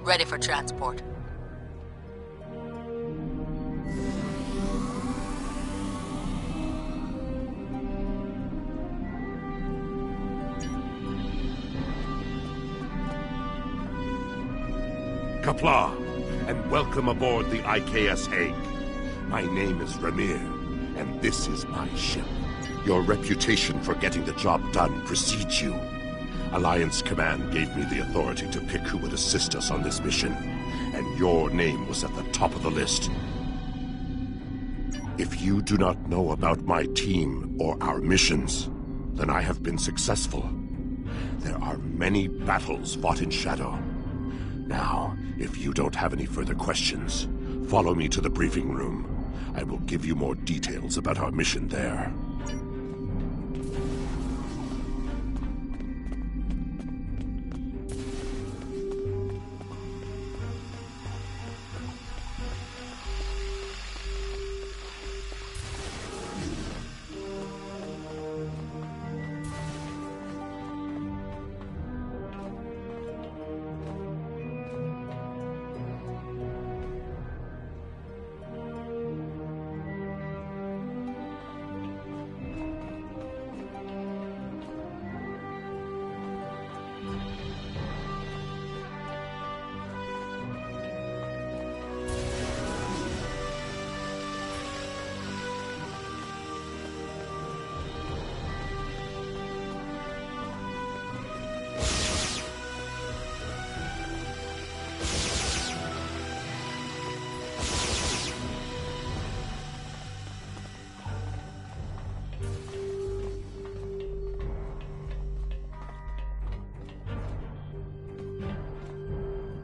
Ready for transport. Qapla', and welcome aboard the IKS Hague. My name is Ramir, and this is my ship. Your reputation for getting the job done precedes you. Alliance Command gave me the authority to pick who would assist us on this mission, and your name was at the top of the list. If you do not know about my team or our missions, then I have been successful. There are many battles fought in shadow. Now, if you don't have any further questions, follow me to the briefing room. I will give you more details about our mission there.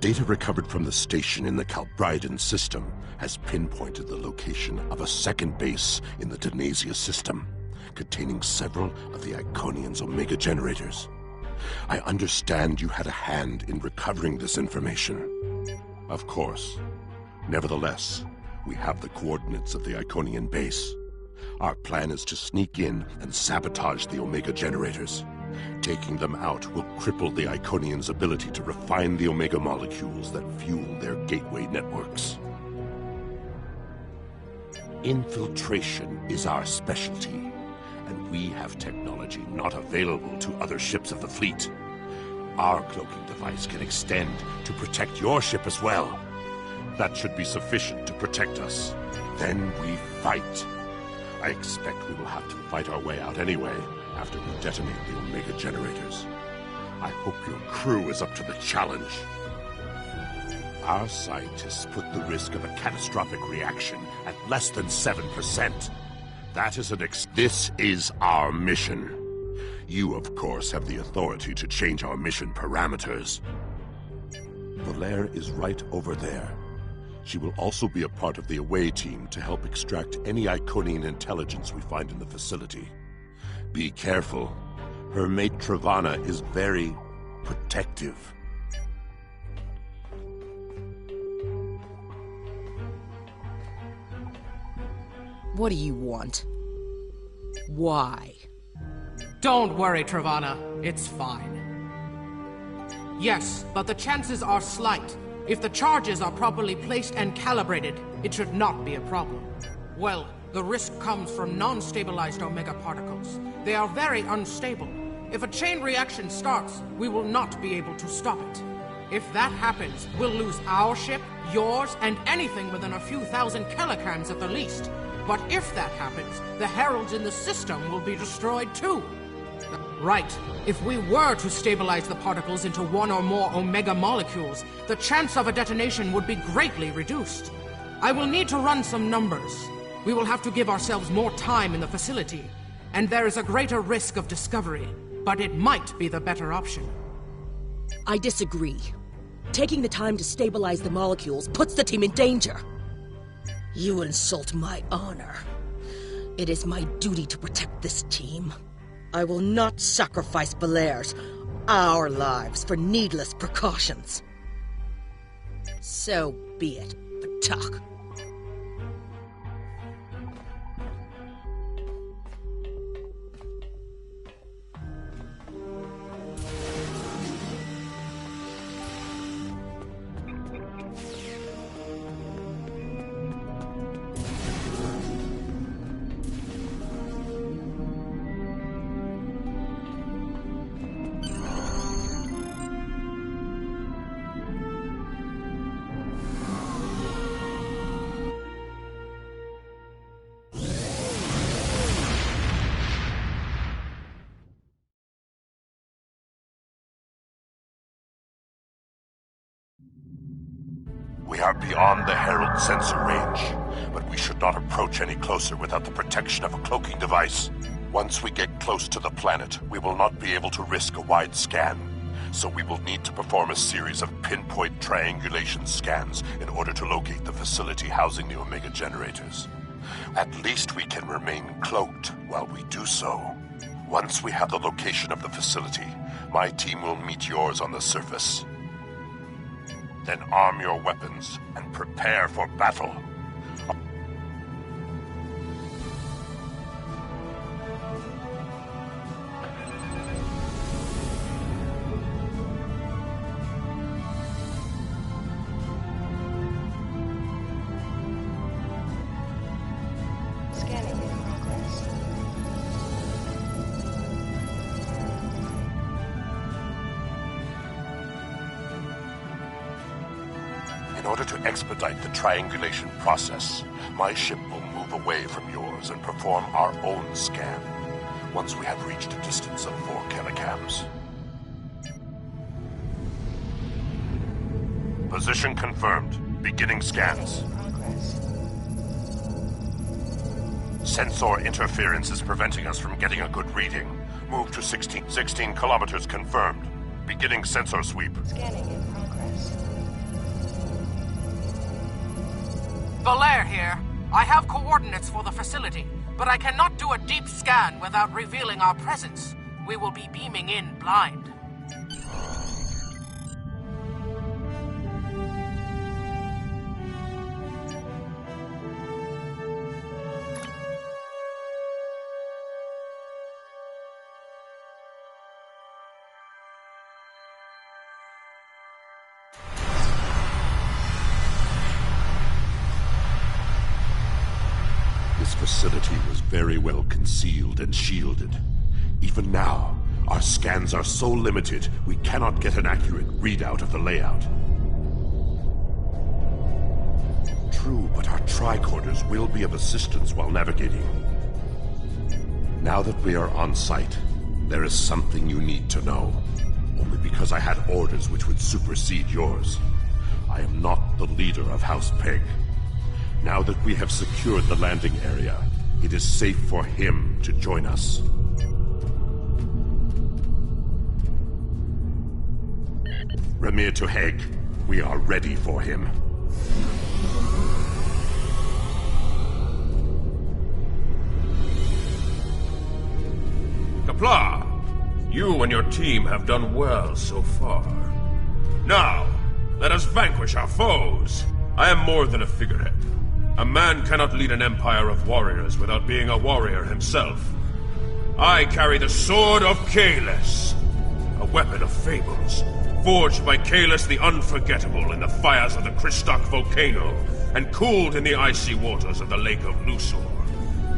Data recovered from the station in the Calbridan system has pinpointed the location of a second base in the Denasia system, containing several of the Iconian's Omega generators. I understand you had a hand in recovering this information. Of course. Nevertheless, we have the coordinates of the Iconian base. Our plan is to sneak in and sabotage the Omega generators. Taking them out will cripple the Iconians' ability to refine the Omega molecules that fuel their gateway networks. Infiltration is our specialty, and we have technology not available to other ships of the fleet. Our cloaking device can extend to protect your ship as well. That should be sufficient to protect us. Then we fight. I expect we will have to fight our way out anyway, after we detonate the Omega generators. I hope your crew is up to the challenge. Our scientists put the risk of a catastrophic reaction at less than 7%. That is This is our mission. You, of course, have the authority to change our mission parameters. Valere is right over there. She will also be a part of the away team to help extract any Iconian intelligence we find in the facility. Be careful. Her mate Travana is very protective. What do you want? Why? Don't worry, Travana. It's fine. Yes, but the chances are slight. If the charges are properly placed and calibrated, it should not be a problem. Well, the risk comes from non-stabilized Omega particles. They are very unstable. If a chain reaction starts, we will not be able to stop it. If that happens, we'll lose our ship, yours, and anything within a few thousand kilograms at the least. But if that happens, the heralds in the system will be destroyed too. Right. If we were to stabilize the particles into one or more Omega molecules, the chance of a detonation would be greatly reduced. I will need to run some numbers. We will have to give ourselves more time in the facility, and there is a greater risk of discovery, but it might be the better option. I disagree. Taking the time to stabilize the molecules puts the team in danger. You insult my honor. It is my duty to protect this team. I will not sacrifice Valere's, our lives, for needless precautions. So be it, Batak. are beyond the Herald sensor range, but we should not approach any closer without the protection of a cloaking device. Once we get close to the planet, we will not be able to risk a wide scan, so we will need to perform a series of pinpoint triangulation scans in order to locate the facility housing the Omega generators. At least we can remain cloaked while we do so. Once we have the location of the facility, my team will meet yours on the surface. Then arm your weapons and prepare for battle. Scanning in progress. In order to expedite the triangulation process, my ship will move away from yours and perform our own scan, once we have reached a distance of 4 kilocams. Position confirmed. Beginning scans. In progress. Sensor interference is preventing us from getting a good reading. Move to 16 kilometers confirmed. Beginning sensor sweep. Scanning in progress. Valair here. I have coordinates for the facility, but I cannot do a deep scan without revealing our presence. We will be beaming in blind. This facility was very well concealed and shielded. Even now, our scans are so limited, we cannot get an accurate readout of the layout. True, but our tricorders will be of assistance while navigating. Now that we are on site, there is something you need to know. Only because I had orders which would supersede yours. I am not the leader of House Peg. Now that we have secured the landing area, it is safe for him to join us. Remir to Heg, we are ready for him. Kapla, you and your team have done well so far. Now, let us vanquish our foes. I am more than a figurehead. A man cannot lead an empire of warriors without being a warrior himself. I carry the Sword of Kahless, a weapon of fables, forged by Kahless the Unforgettable in the fires of the Kristok volcano, and cooled in the icy waters of the Lake of Lusor.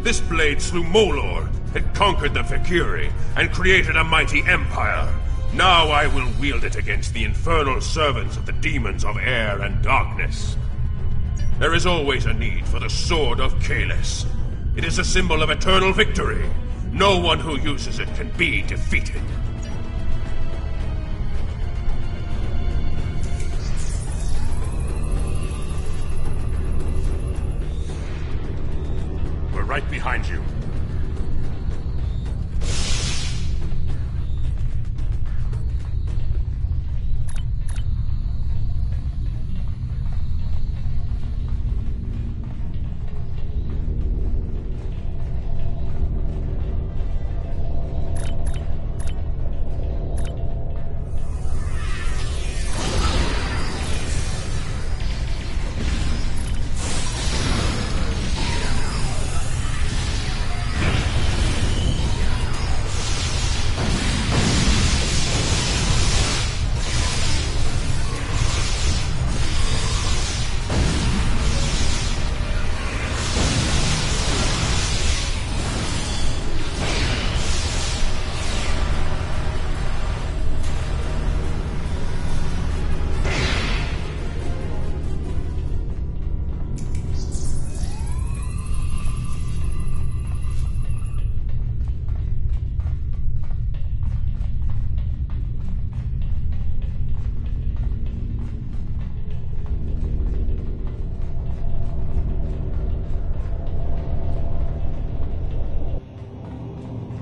This blade slew Molor, it conquered the Vakiri, and created a mighty empire. Now I will wield it against the infernal servants of the demons of air and darkness. There is always a need for the Sword of Kahless. It is a symbol of eternal victory. No one who uses it can be defeated. We're right behind you.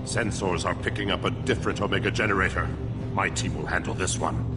Sensors are picking up a different Omega generator. My team will handle this one.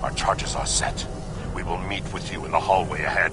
Our charges are set. We will meet with you in the hallway ahead.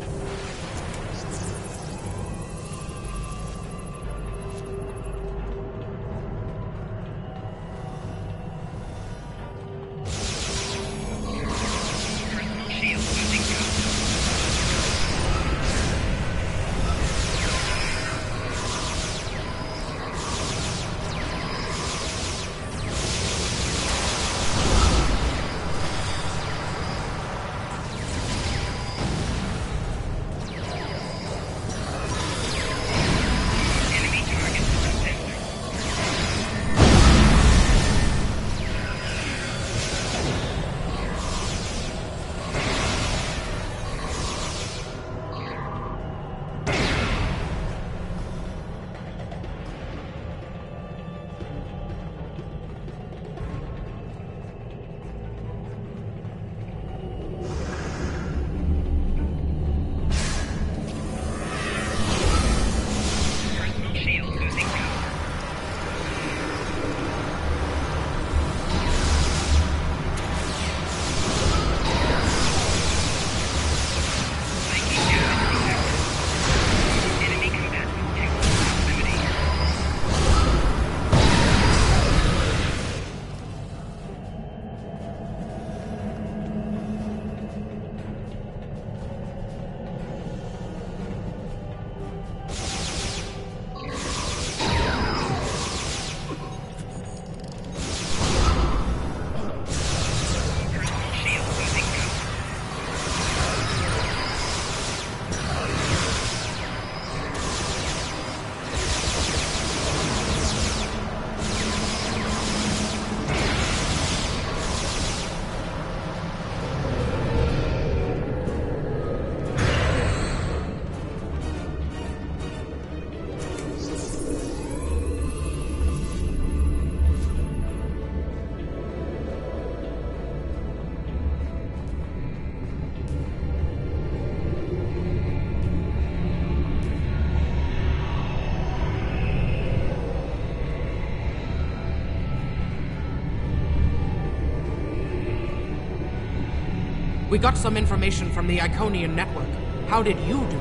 We got some information from the Iconian network. How did you do?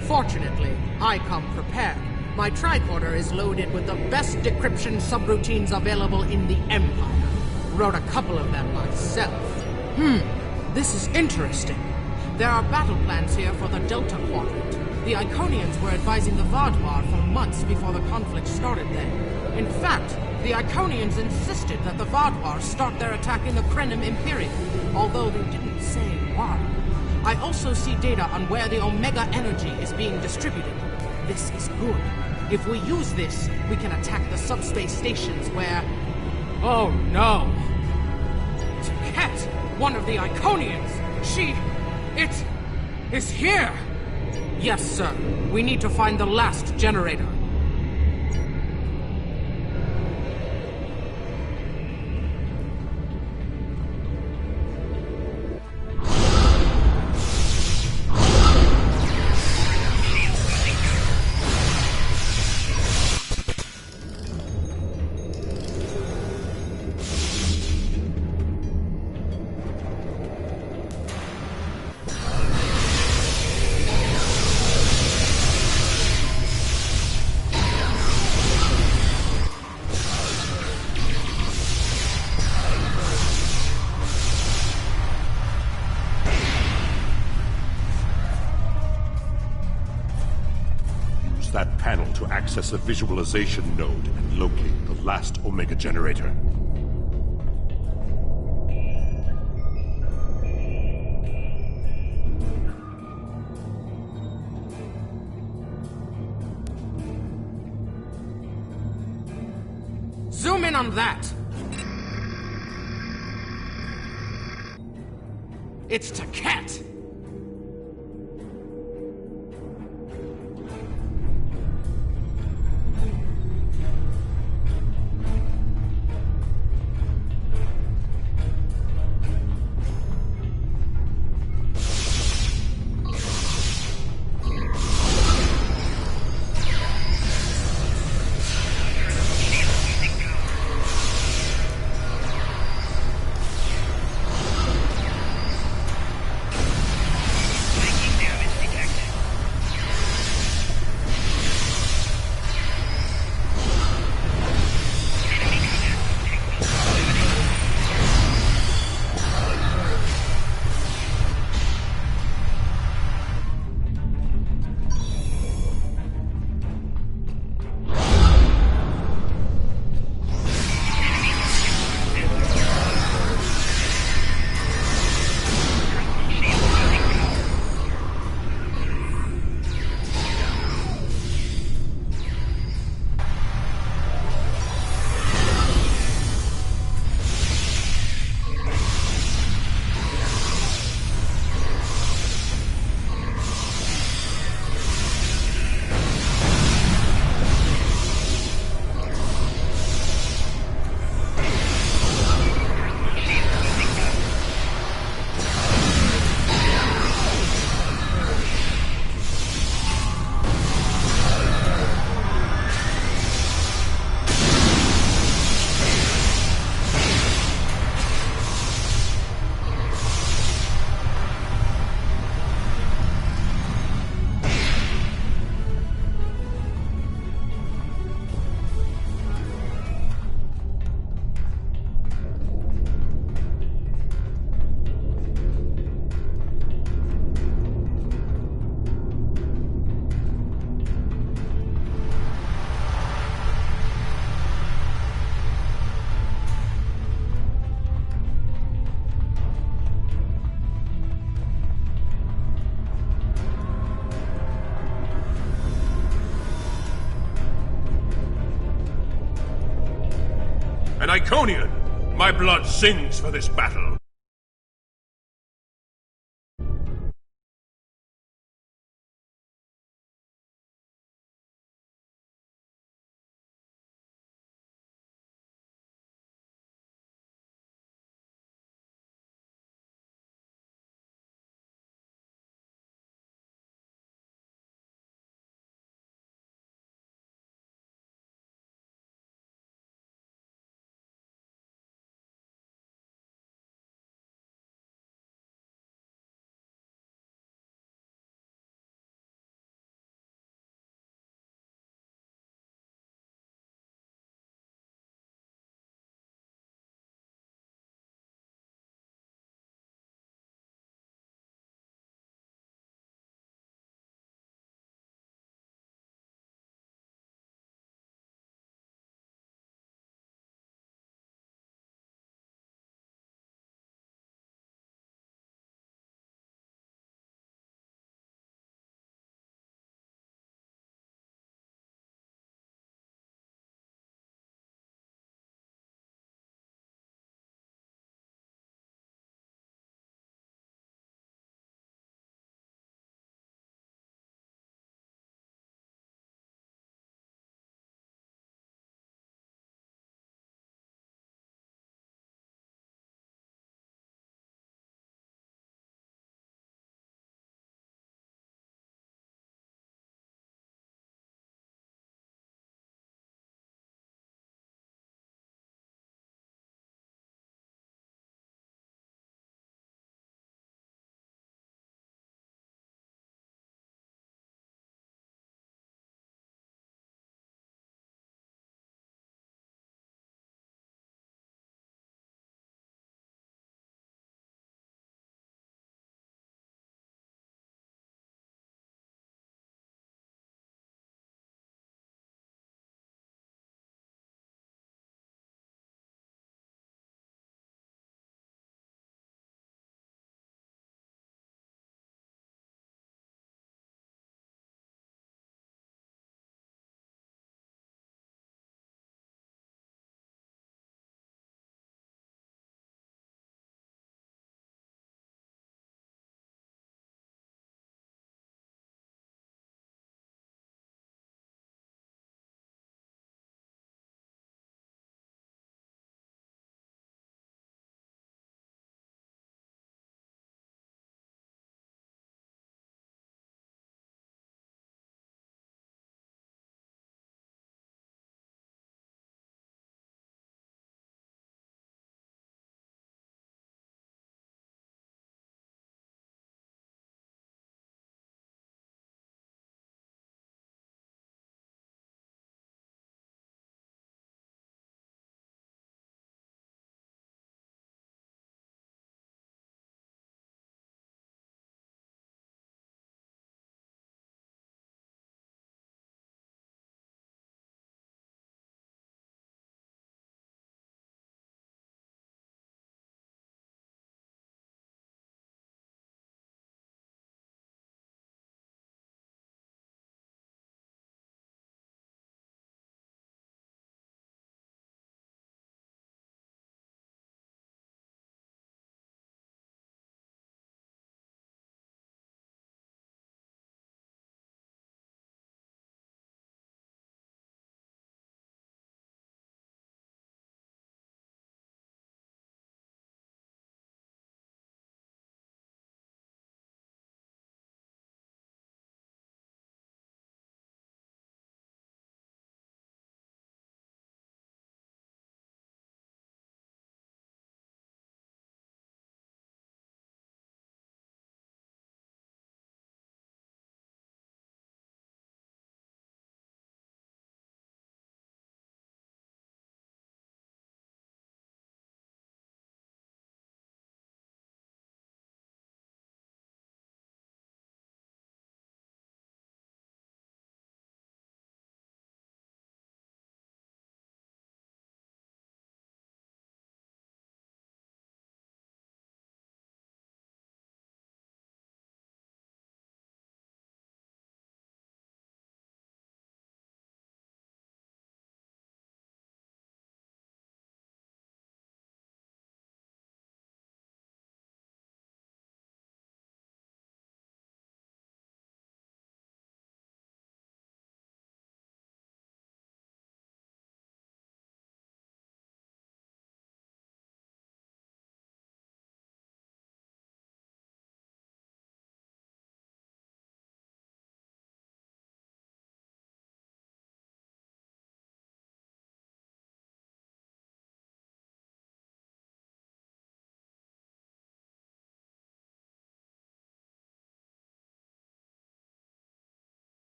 Fortunately, I come prepared. My tricorder is loaded with the best decryption subroutines available in the Empire. Wrote a couple of them myself. This is interesting. There are battle plans here for the Delta Quadrant. The Iconians were advising the Vaadwaur for months before the conflict started there. In fact, the Iconians insisted that the Vaadwaur start their attack in the Krenim Imperium, although they didn't say why. I also see data on where the Omega energy is being distributed. This is good. If we use this, we can attack the subspace stations where... Oh no! Ket, one of the Iconians! It is here! Yes, sir. We need to find the last generator. That panel to access a visualization node and locate the last Omega generator. Zoom in on that! It's to Ket! An Iconian! My blood sings for this battle.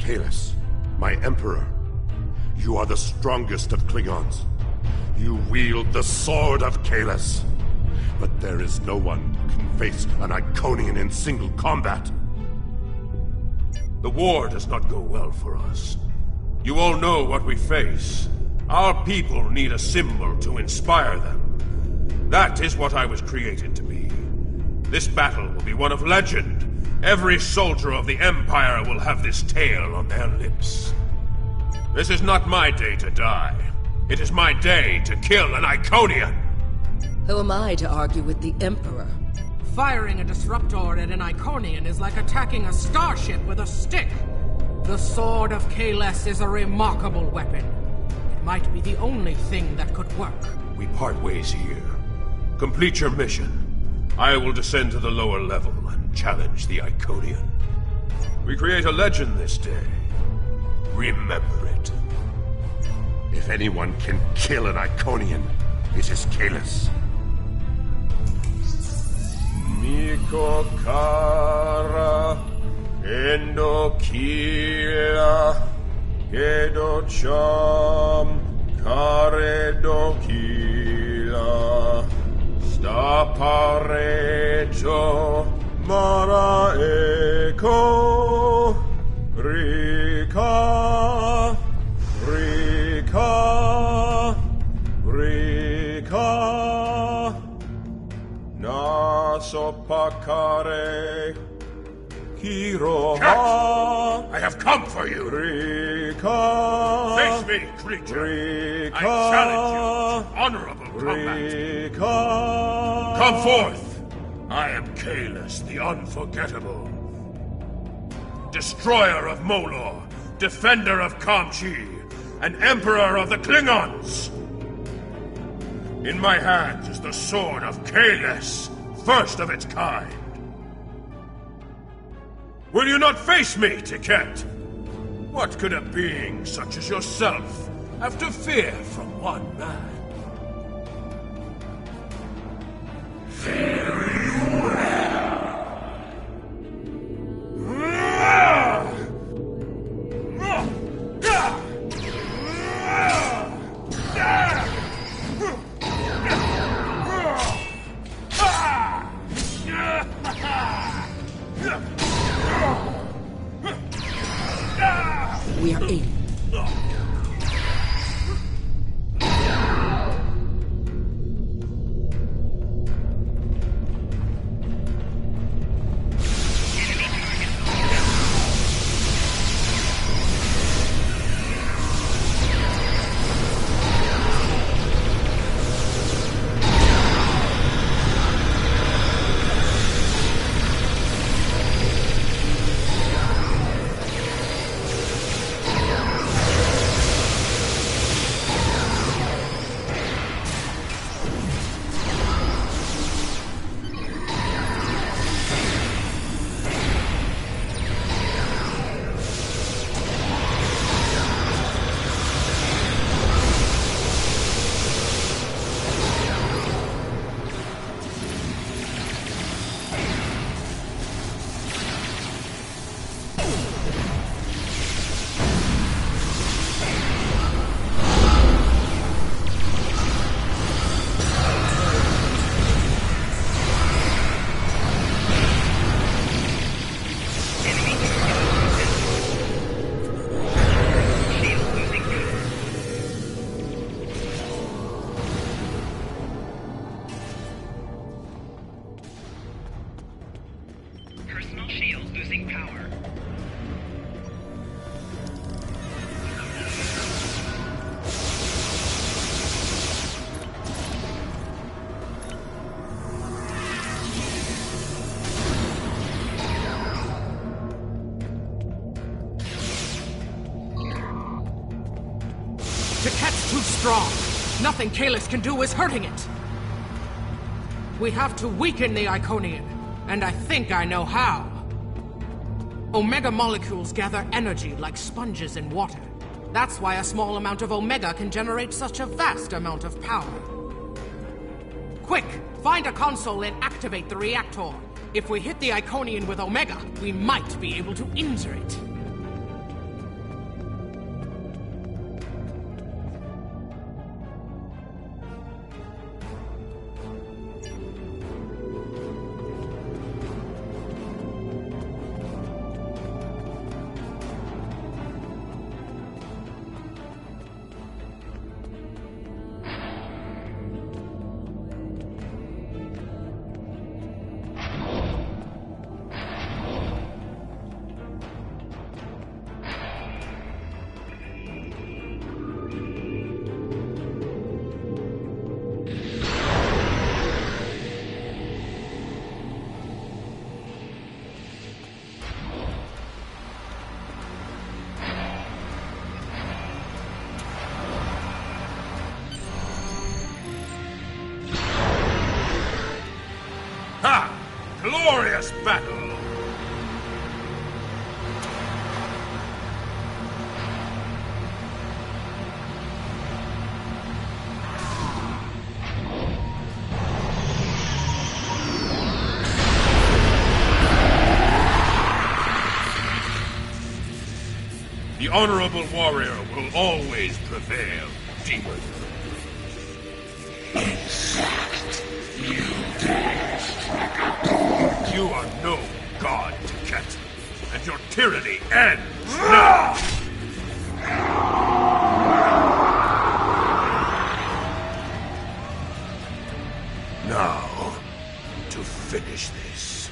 Kalis, my Emperor, you are the strongest of Klingons. You wield the sword of Kalis. But there is no one who can face an Iconian in single combat. The war does not go well for us. You all know what we face. Our people need a symbol to inspire them. That is what I was created to be. This battle will be one of legend. Every soldier of the Empire will have this tale on their lips. This is not my day to die. It is my day to kill an Iconian! Who am I to argue with the Emperor? Firing a disruptor at an Iconian is like attacking a starship with a stick. The Sword of Kalis is a remarkable weapon. It might be the only thing that could work. We part ways here. Complete your mission. I will descend to the lower level and challenge the Iconian. We create a legend this day. Remember it. If anyone can kill an Iconian, it is Kalis. Miko kara endo kila edo cham karedo kila staparejo mara eko rika rika rika na sopakare kiroha. Cat! I have come for you! Rika. Face me, creature! Rika. I challenge you to honorable combat! Rika. Come forth! I am Kalis, the Unforgettable. Destroyer of Molor, defender of Kamchi, and Emperor of the Klingons! In my hands is the sword of Kalis, first of its kind. Will you not face me, Tiket? What could a being such as yourself have to fear from one man? Fare you We are in. Personal shield losing power. Tiket's too strong. Nothing Kalis can do is hurting it. We have to weaken the Iconian, and I think I know how. Omega molecules gather energy like sponges in water. That's why a small amount of Omega can generate such a vast amount of power. Quick, find a console and activate the reactor. If we hit the Iconian with Omega, we might be able to injure it. glorious battle! The honorable warrior will always prevail, demon. You are no god, Tiket, and your tyranny ends now! Now, to finish this.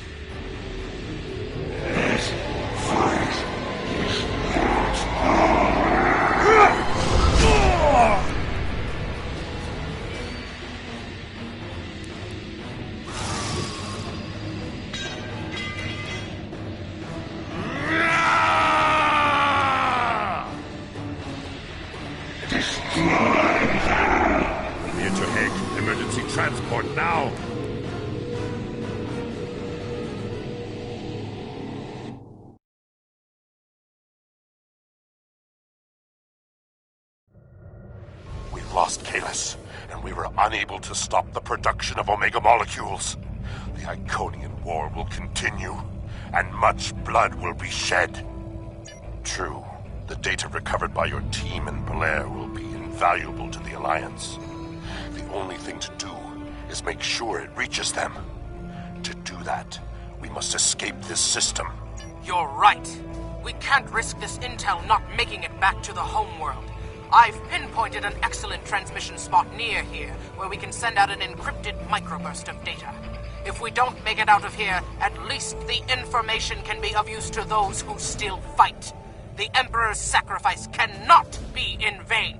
Emergency transport now! We lost Kalis, and we were unable to stop the production of Omega molecules. The Iconian War will continue, and much blood will be shed. True, the data recovered by your team in Belair will be invaluable to the Alliance. The only thing to do is make sure it reaches them. To do that, we must escape this system. You're right. We can't risk this intel not making it back to the homeworld. I've pinpointed an excellent transmission spot near here, where we can send out an encrypted microburst of data. If we don't make it out of here, at least the information can be of use to those who still fight. The Emperor's sacrifice cannot be in vain.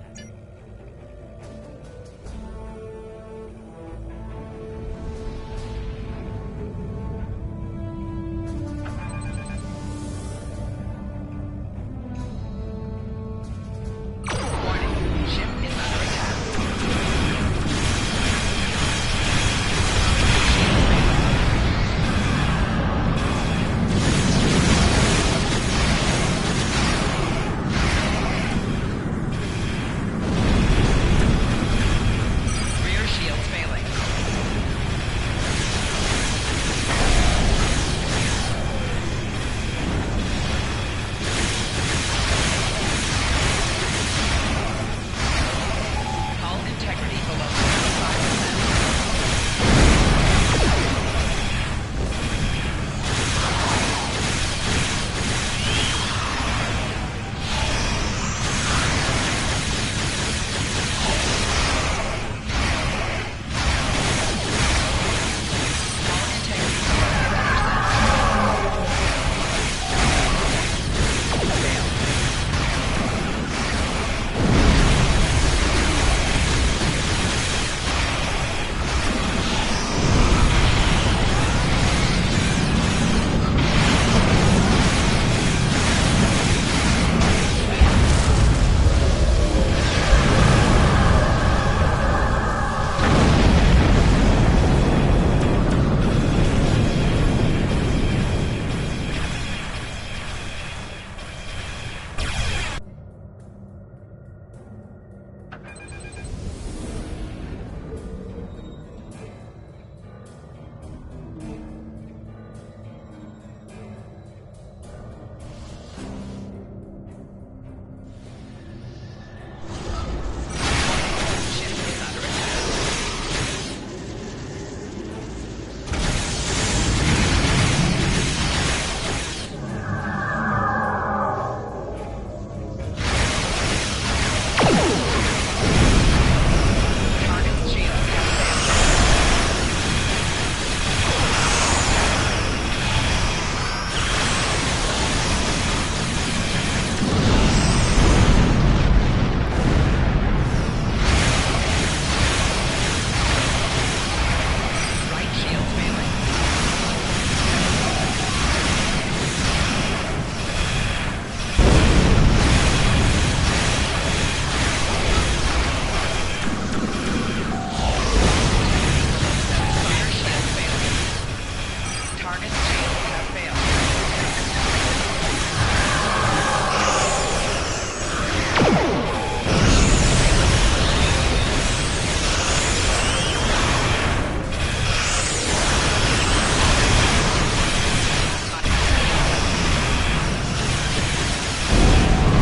Target shields have failed.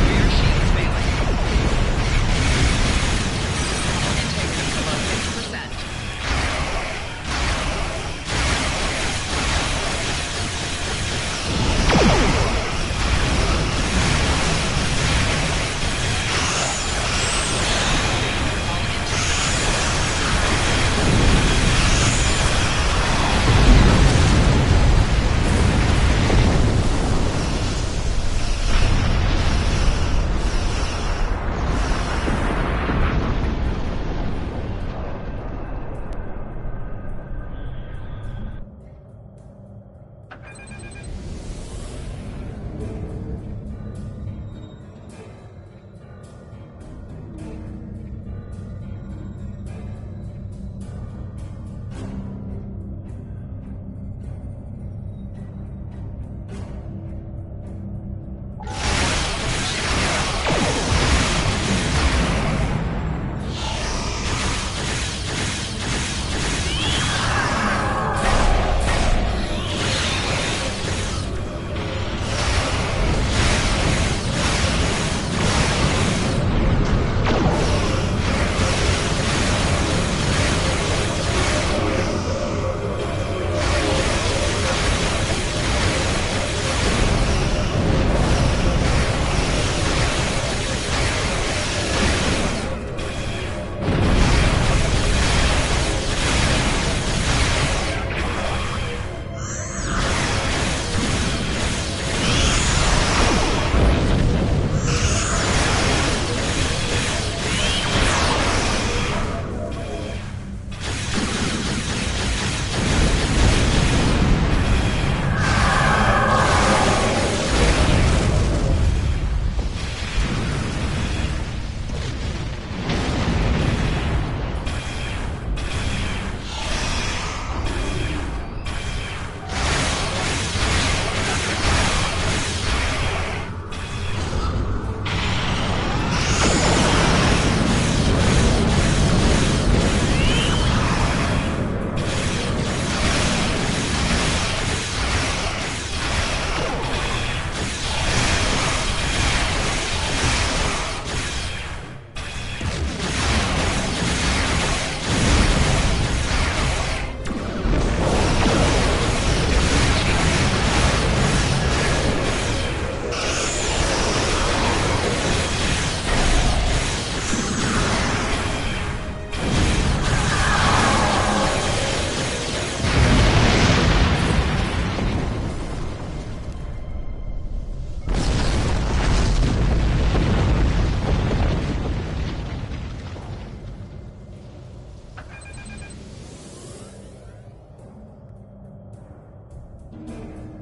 Rear shields failing. Intake is below 50%.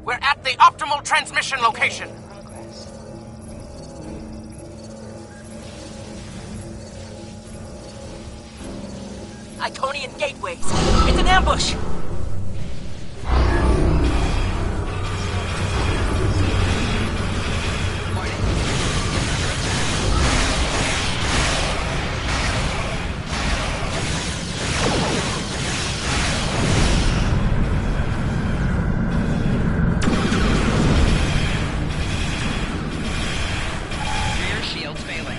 We're at the optimal transmission location. Progress. Iconian gateways. It's an ambush! Rear shields failing.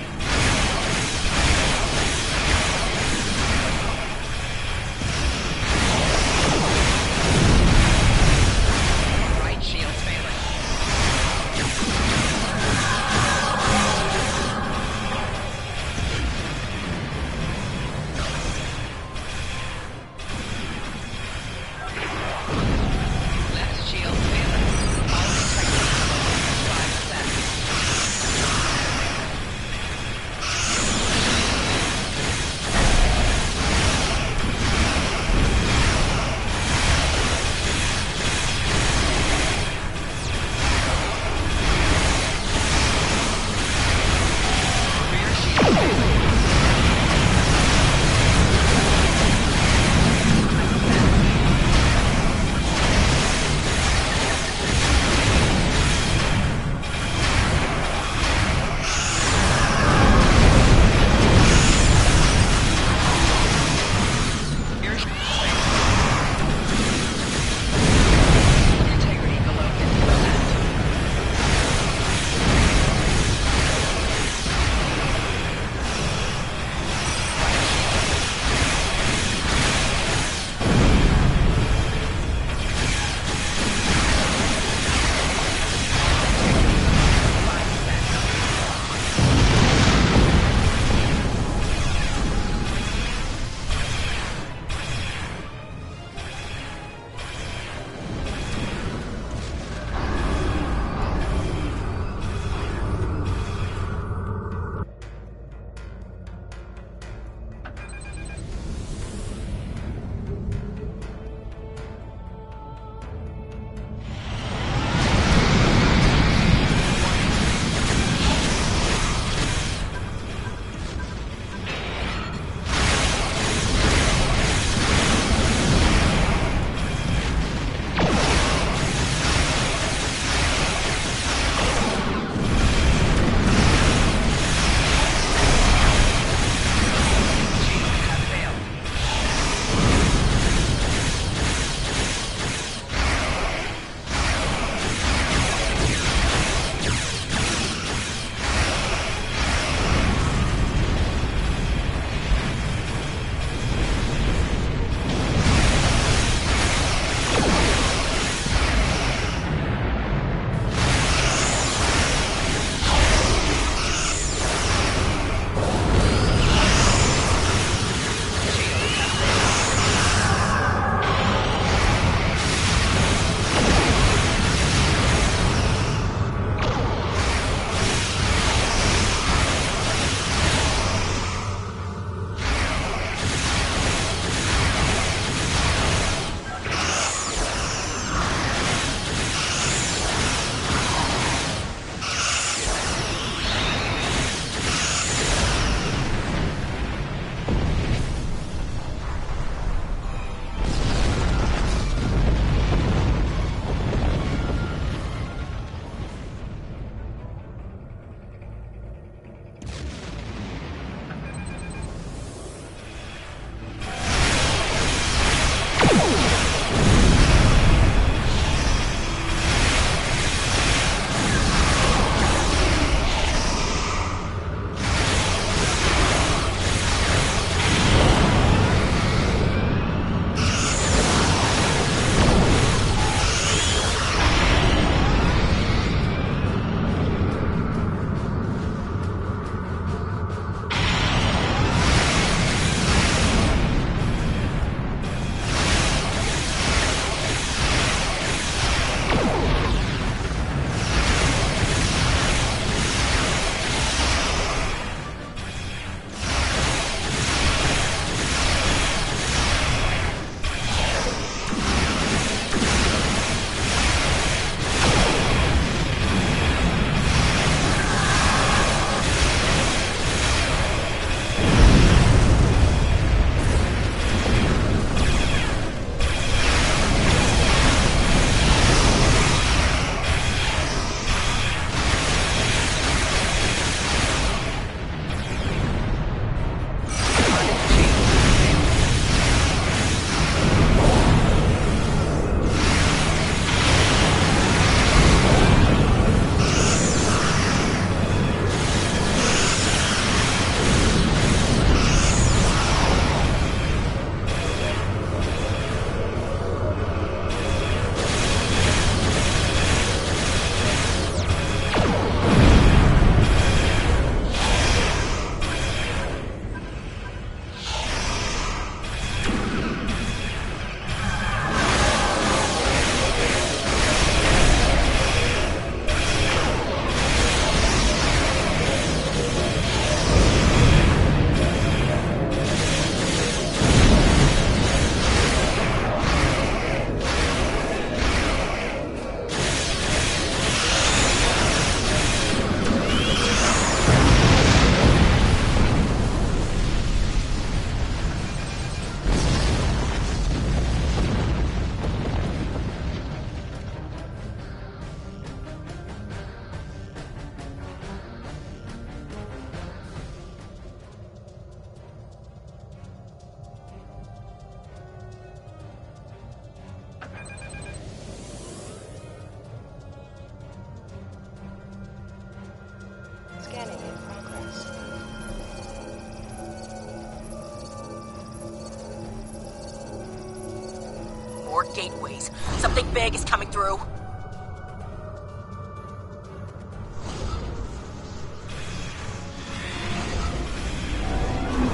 gateways. Something big is coming through.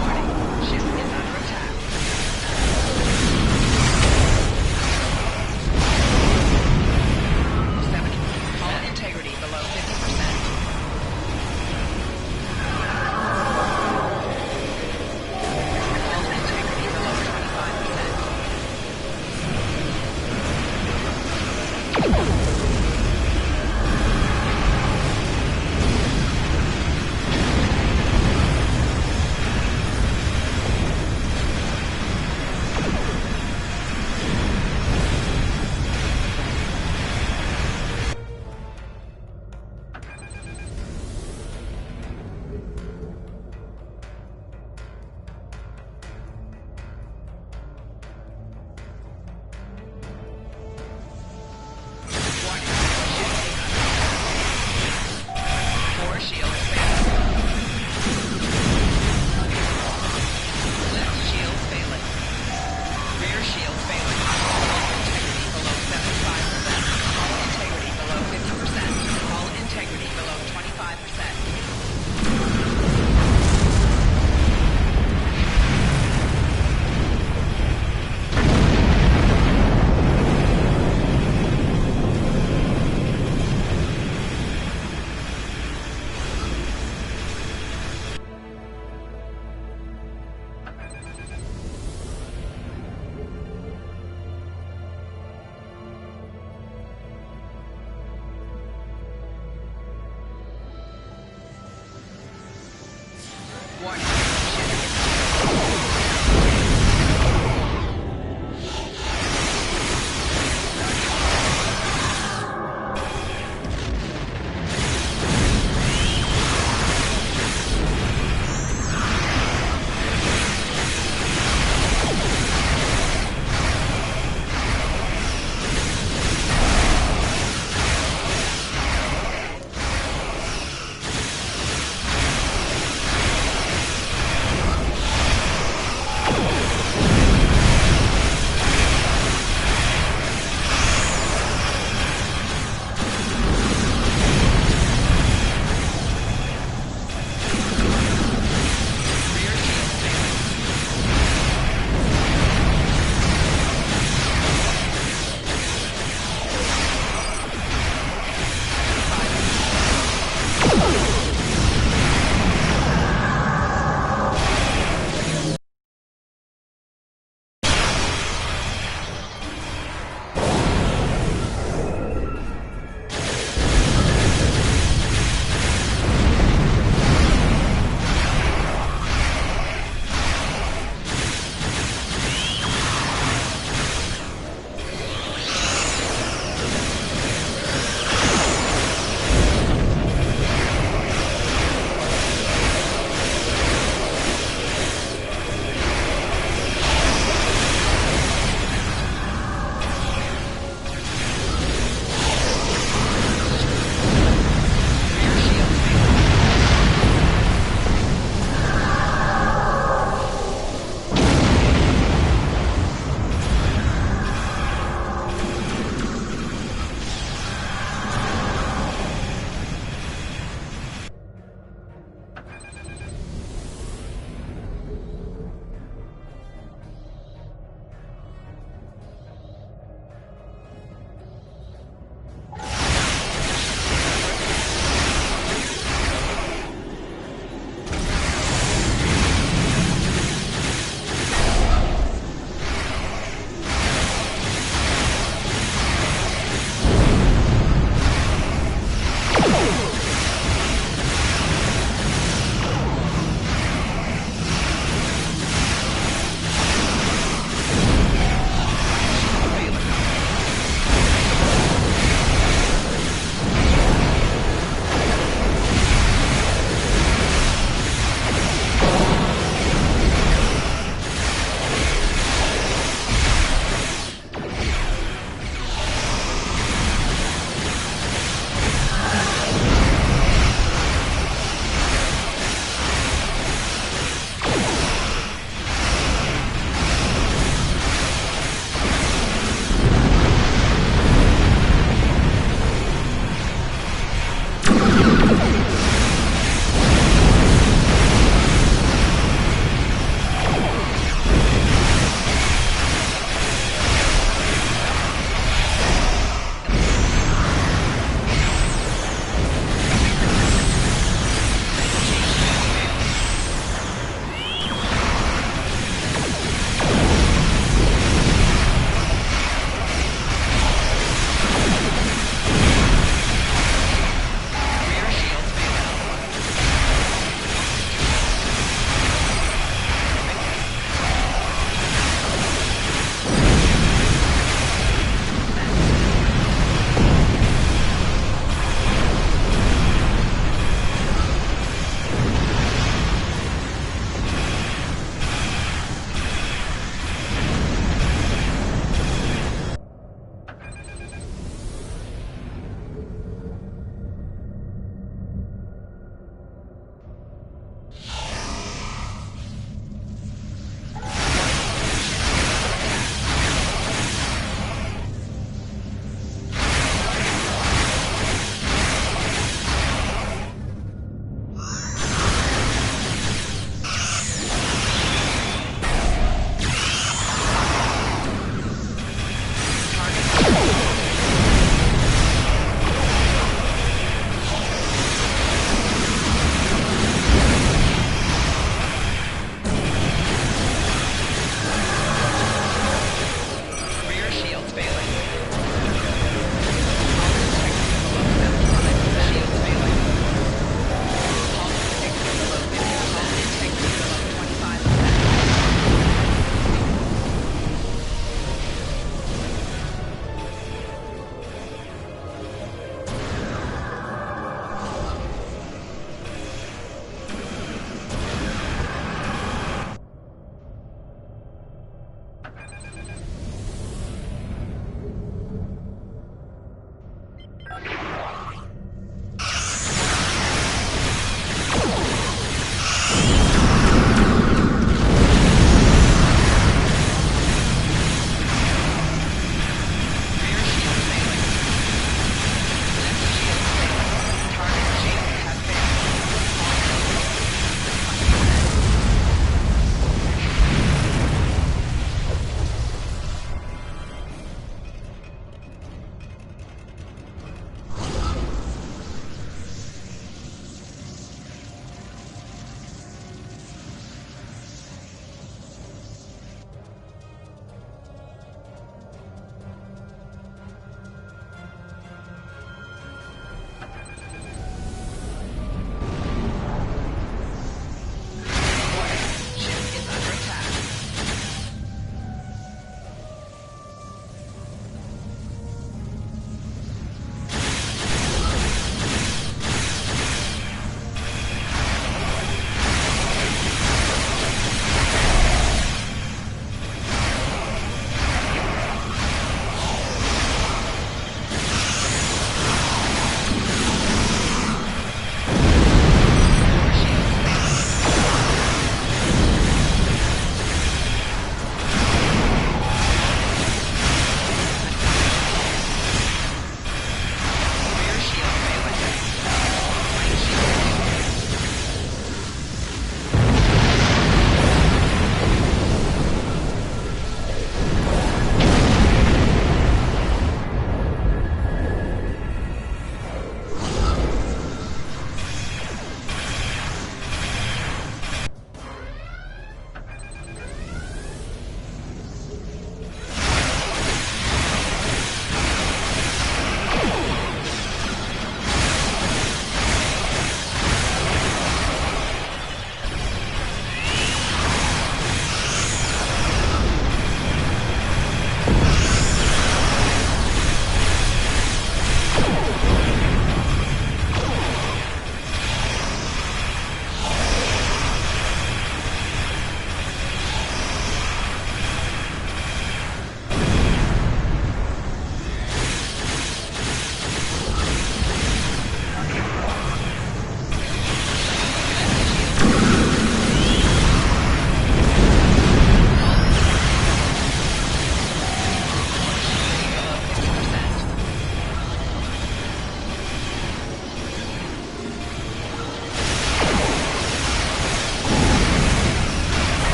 Warning, ship is under attack. Hull integrity below 50%. Hull integrity below 25%. Four shields failing. Left shield failing. Rear shield failing. Hull integrity below 75%. Hull integrity below 50%. Hull integrity below 25%. Warning.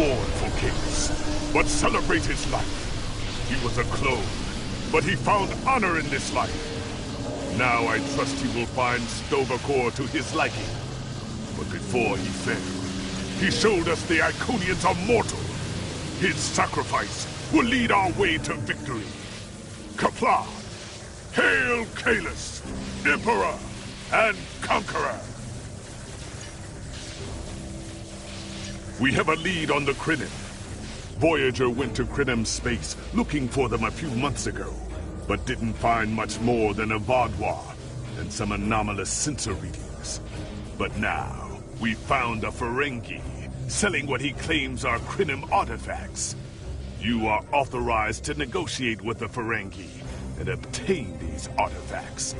mourn for Caelus, but celebrate his life. He was a clone, but he found honor in this life. Now I trust he will find Sto-vo-kor to his liking. But before he fell, he showed us the Iconians are mortal. His sacrifice will lead our way to victory. Kapla! Hail Caelus, Emperor and Conqueror! We have a lead on the Krynim. Voyager went to Krynim space looking for them a few months ago, but didn't find much more than a Vaadwaur and some anomalous sensor readings. But now, we found a Ferengi selling what he claims are Krynim artifacts. You are authorized to negotiate with the Ferengi and obtain these artifacts.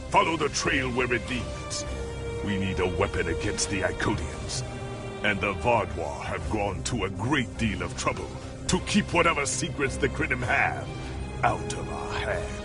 Follow the trail where it leads. We need a weapon against the Iconians. And the Vaadwaur have gone to a great deal of trouble to keep whatever secrets the Krynim have out of our hand.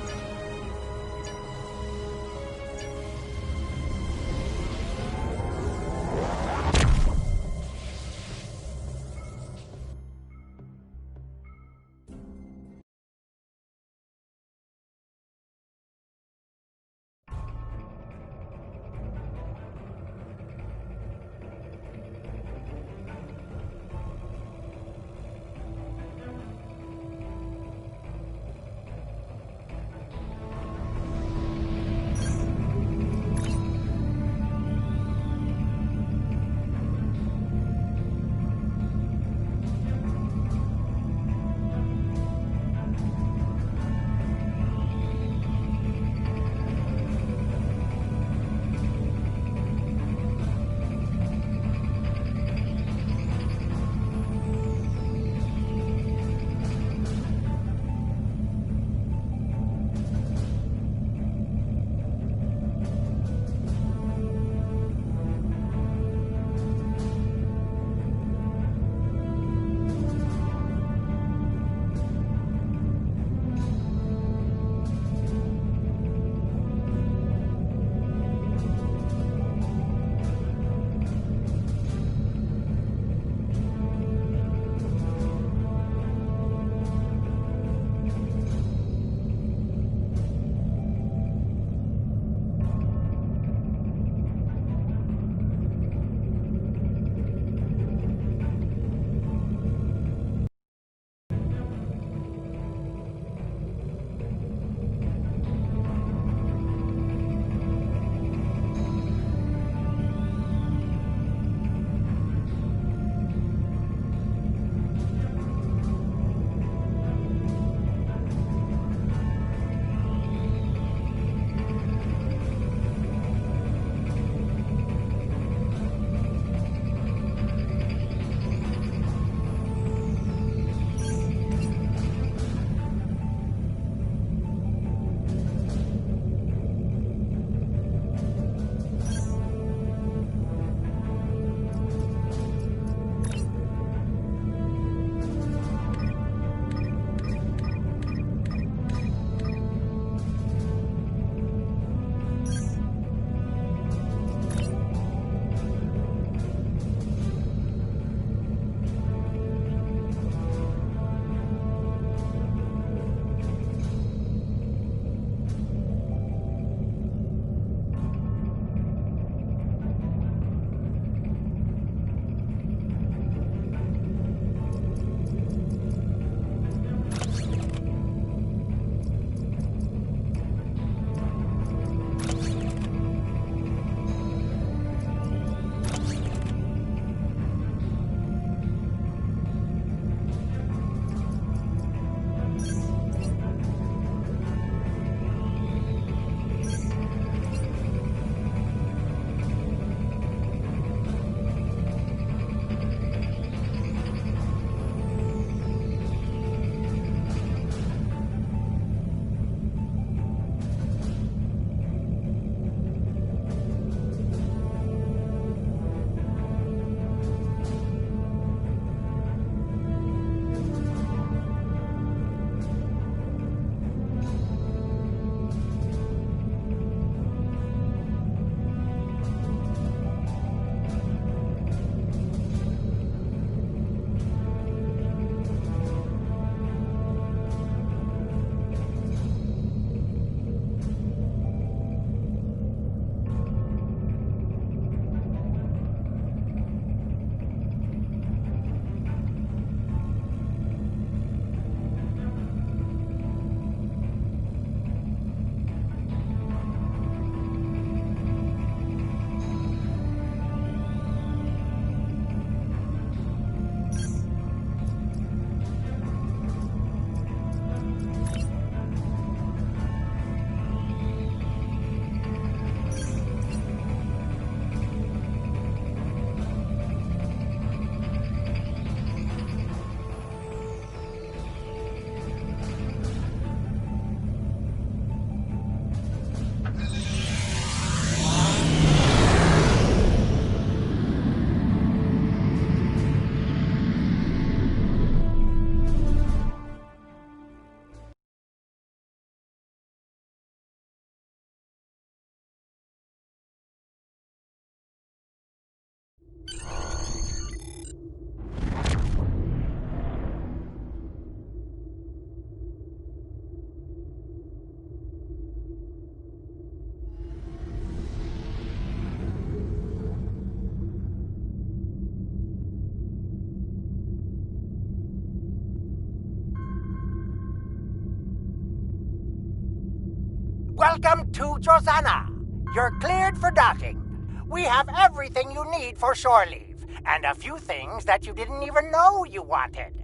Welcome to Josana. You're cleared for docking. We have everything you need for shore leave, and a few things that you didn't even know you wanted.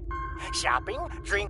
Shopping, drink...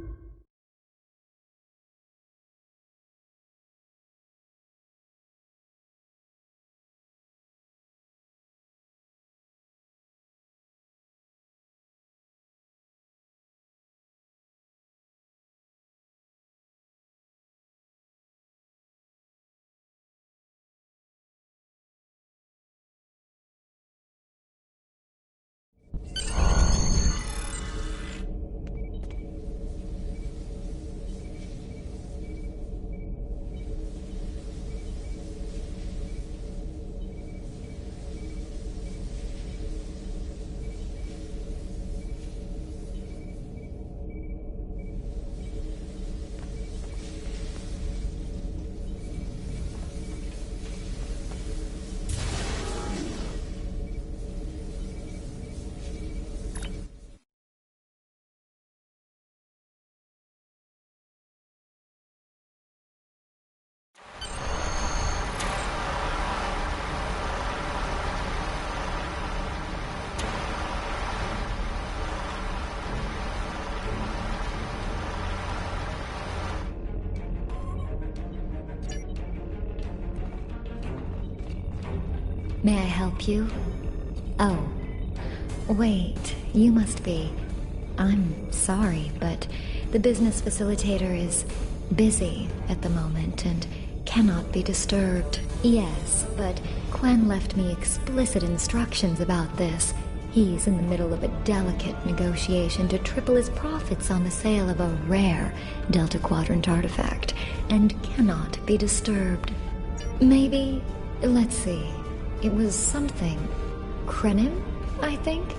May I help you? Oh. Wait, you must be... I'm sorry, but the business facilitator is busy at the moment and cannot be disturbed. Yes, but Quen left me explicit instructions about this. He's in the middle of a delicate negotiation to triple his profits on the sale of a rare Delta Quadrant artifact, and cannot be disturbed. Maybe, let's see, it was something. Krenim, I think?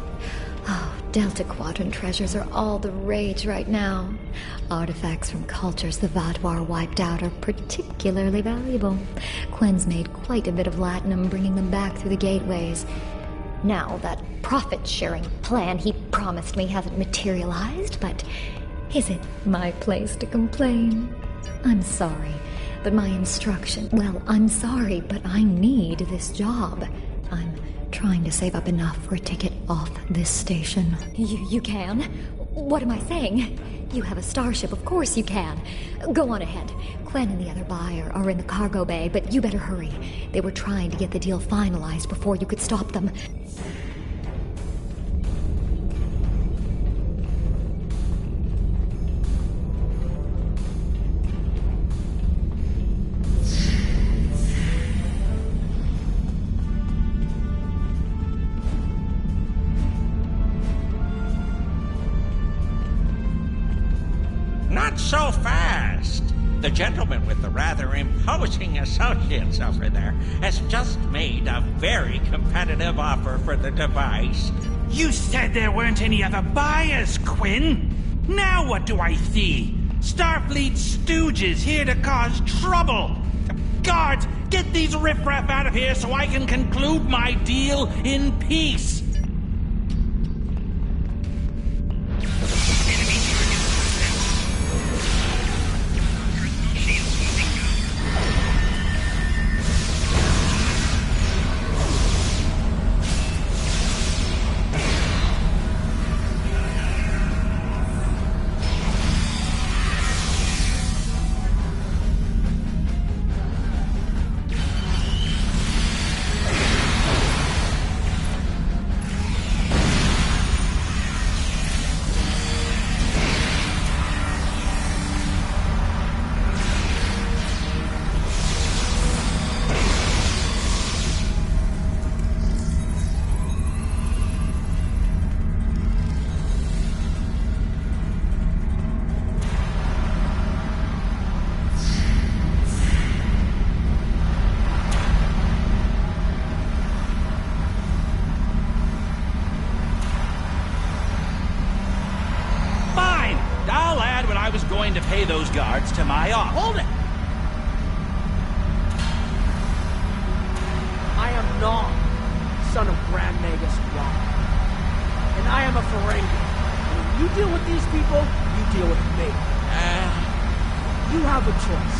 Oh, Delta Quadrant treasures are all the rage right now. Artifacts from cultures the Vaadwaur wiped out are particularly valuable. Quen's made quite a bit of latinum bringing them back through the gateways. Now, that profit-sharing plan he promised me hasn't materialized, but is it my place to complain? I'm sorry, but my instruction... Well, I'm sorry, but I need this job. I'm trying to save up enough for a ticket off this station. You can? What am I saying? You have a starship, of course you can. Go on ahead. Quen and the other buyer are in the cargo bay, but you better hurry. They were trying to get the deal finalized before you could stop them. Not so fast. The gentleman with the rather imposing associates over there has just made a very competitive offer for the device. You said there weren't any other buyers, Quinn. Now what do I see? Starfleet stooges here to cause trouble. Guards, get these riffraff out of here so I can conclude my deal in peace. To pay those guards to my office. Hold it! I am Nom, son of Grand Magus Ron. And I am a Ferengi. When you deal with these people, you deal with me. You have a choice.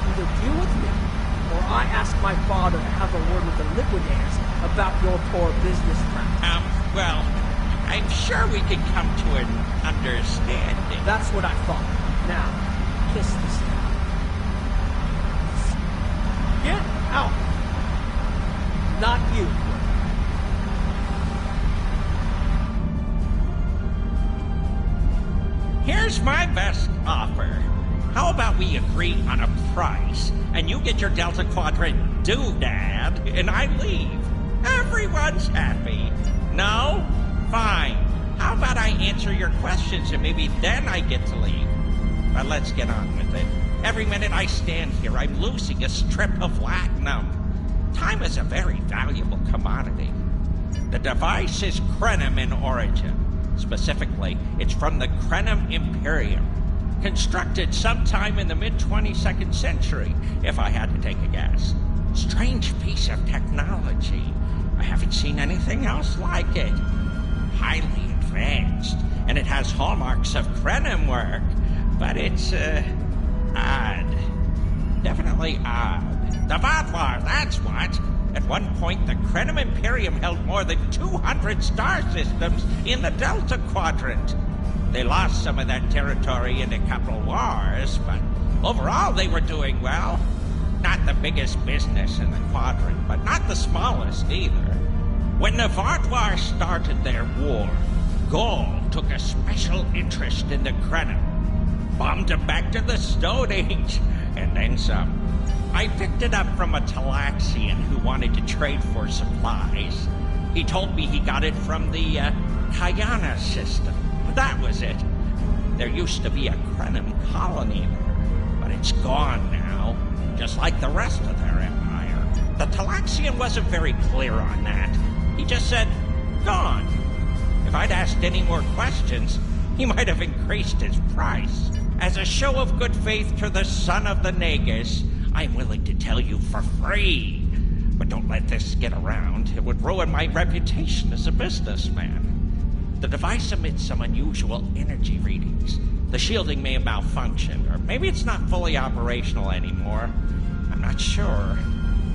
Either deal with me, ask my father to have a word with the liquidators about your poor business practice. Well, I'm sure we can come to an understanding. That's what I thought. Now, kiss the staff. Get out! Not you. Here's my best offer. How about we agree on a price, and you get your Delta Quadrant doodad, and I leave? Everyone's happy. No? Fine. How about I answer your questions, and maybe then I get to leave? But let's get on with it. Every minute I stand here, I'm losing a strip of latinum. Time is a very valuable commodity. The device is Krenim in origin. Specifically, it's from the Krenim Imperium. Constructed sometime in the mid-22nd century, if I had to take a guess. Strange piece of technology. I haven't seen anything else like it. Highly advanced, and it has hallmarks of Krenim work. But it's, odd. Definitely odd. The Vatlar, that's what! At one point, the Krenim Imperium held more than 200 star systems in the Delta Quadrant. They lost some of that territory in a couple wars, but overall they were doing well. Not the biggest business in the quadrant, but not the smallest either. When the Vatlar started their war, Gaul took a special interest in the Krenim. Bombed them back to the Stone Age, and then some. I picked it up from a Talaxian who wanted to trade for supplies. He told me he got it from the Kayana system. That was it. There used to be a Krenim colony there, but it's gone now, just like the rest of their empire. The Talaxian wasn't very clear on that. He just said, gone. If I'd asked any more questions, he might have increased his price. As a show of good faith to the son of the Nagus, I'm willing to tell you for free. But don't let this get around. It would ruin my reputation as a businessman. The device emits some unusual energy readings. The shielding may have malfunctioned, or maybe it's not fully operational anymore. I'm not sure.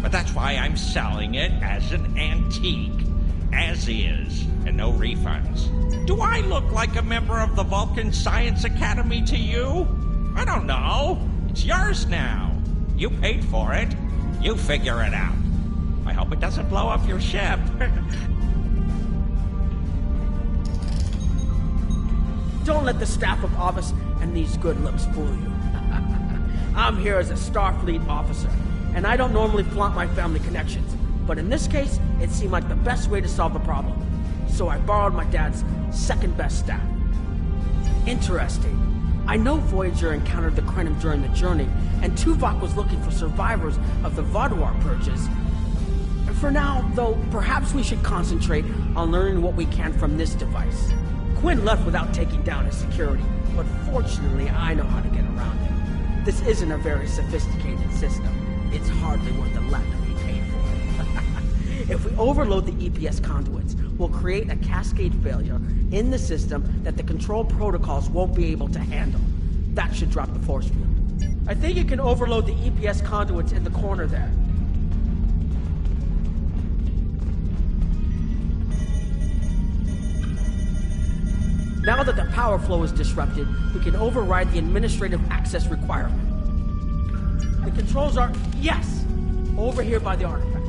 But that's why I'm selling it as an antique. As is, and no refunds. Do I look like a member of the Vulcan Science Academy to you? I don't know. It's yours now. You paid for it. You figure it out. I hope it doesn't blow up your ship. Don't let the staff of Obus and these good looks fool you. I'm here as a Starfleet officer, and I don't normally flaunt my family connections. But in this case, it seemed like the best way to solve the problem. So I borrowed my dad's second best staff. Interesting. I know Voyager encountered the Krenim during the journey, and Tuvok was looking for survivors of the Vatlar purges. For now, though, perhaps we should concentrate on learning what we can from this device. Quinn left without taking down his security, but fortunately I know how to get around it. This isn't a very sophisticated system. It's hardly worth the laptop he paid for. If we overload the EPS conduits, we'll create a cascade failure in the system that the control protocols won't be able to handle. That should drop the force field. I think you can overload the EPS conduits in the corner there. Now that the power flow is disrupted, we can override the administrative access requirement. The controls are, yes, over here by the artifact.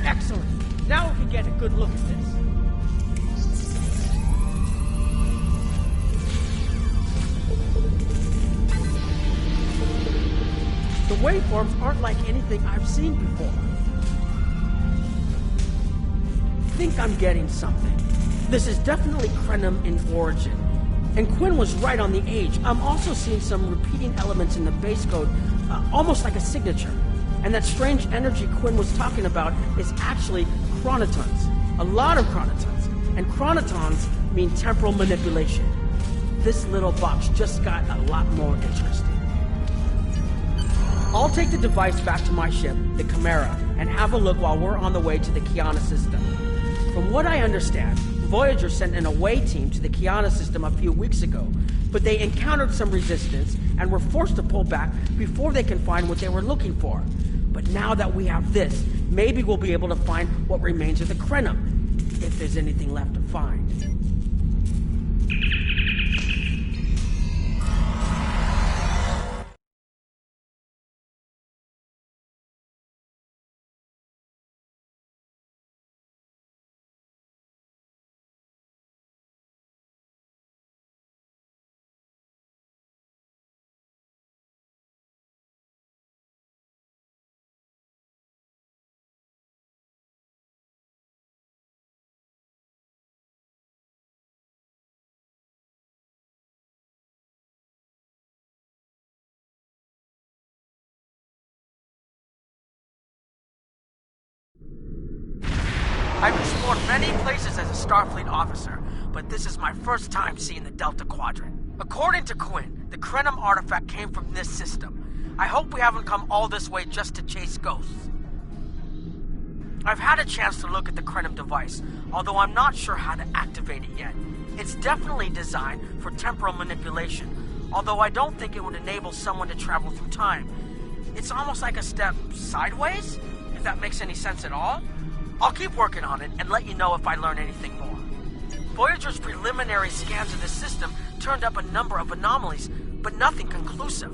Excellent. Now we can get a good look at this. The waveforms aren't like anything I've seen before. I think I'm getting something. This is definitely Krenim in origin. And Quinn was right on the age. I'm also seeing some repeating elements in the base code, almost like a signature. And that strange energy Quinn was talking about is actually chronotons. A lot of chronotons. And chronotons mean temporal manipulation. This little box just got a lot more interesting. I'll take the device back to my ship, the Chimera, and have a look while we're on the way to the Kiana system. From what I understand, Voyager sent an away team to the Kiana system a few weeks ago, but they encountered some resistance and were forced to pull back before they can find what they were looking for. But now that we have this, maybe we'll be able to find what remains of the Krenim, if there's anything left to find. I've explored many places as a Starfleet officer, but this is my first time seeing the Delta Quadrant. According to Quinn, the Krenim artifact came from this system. I hope we haven't come all this way just to chase ghosts. I've had a chance to look at the Krenim device, although I'm not sure how to activate it yet. It's definitely designed for temporal manipulation, although I don't think it would enable someone to travel through time. It's almost like a step sideways, if that makes any sense at all. I'll keep working on it and let you know if I learn anything more. Voyager's preliminary scans of the system turned up a number of anomalies, but nothing conclusive.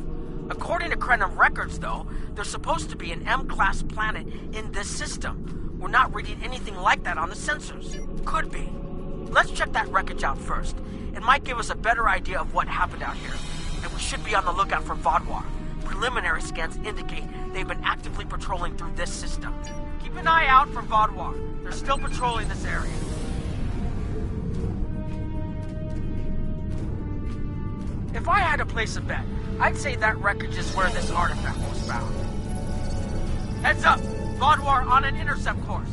According to Krenim records, though, there's supposed to be an M-class planet in this system. We're not reading anything like that on the sensors. Could be. Let's check that wreckage out first. It might give us a better idea of what happened out here. And we should be on the lookout for Vaadwaur. Preliminary scans indicate they've been actively patrolling through this system. Keep an eye out for Vaadwaur. They're still patrolling this area. If I had to place a bet, I'd say that wreckage is where this artifact was found. Heads up! Vaadwaur on an intercept course.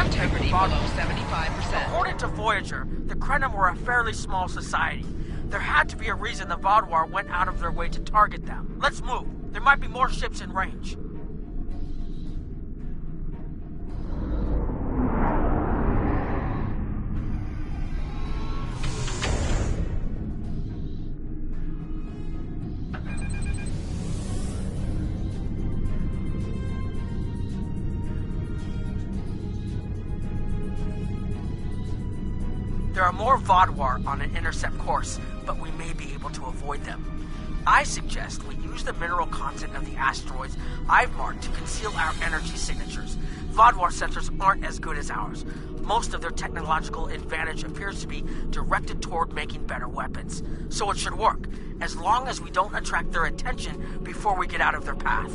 integrity below Darklogos. 75%. According to Voyager, the Krenim were a fairly small society. There had to be a reason the Vaadwaur went out of their way to target them. Let's move. There might be more ships in range. There are more Vaadwaur on an intercept course, but we may be able to avoid them. I suggest we use the mineral content of the asteroids I've marked to conceal our energy signatures. Vaadwaur sensors aren't as good as ours. Most of their technological advantage appears to be directed toward making better weapons. So it should work, as long as we don't attract their attention before we get out of their path.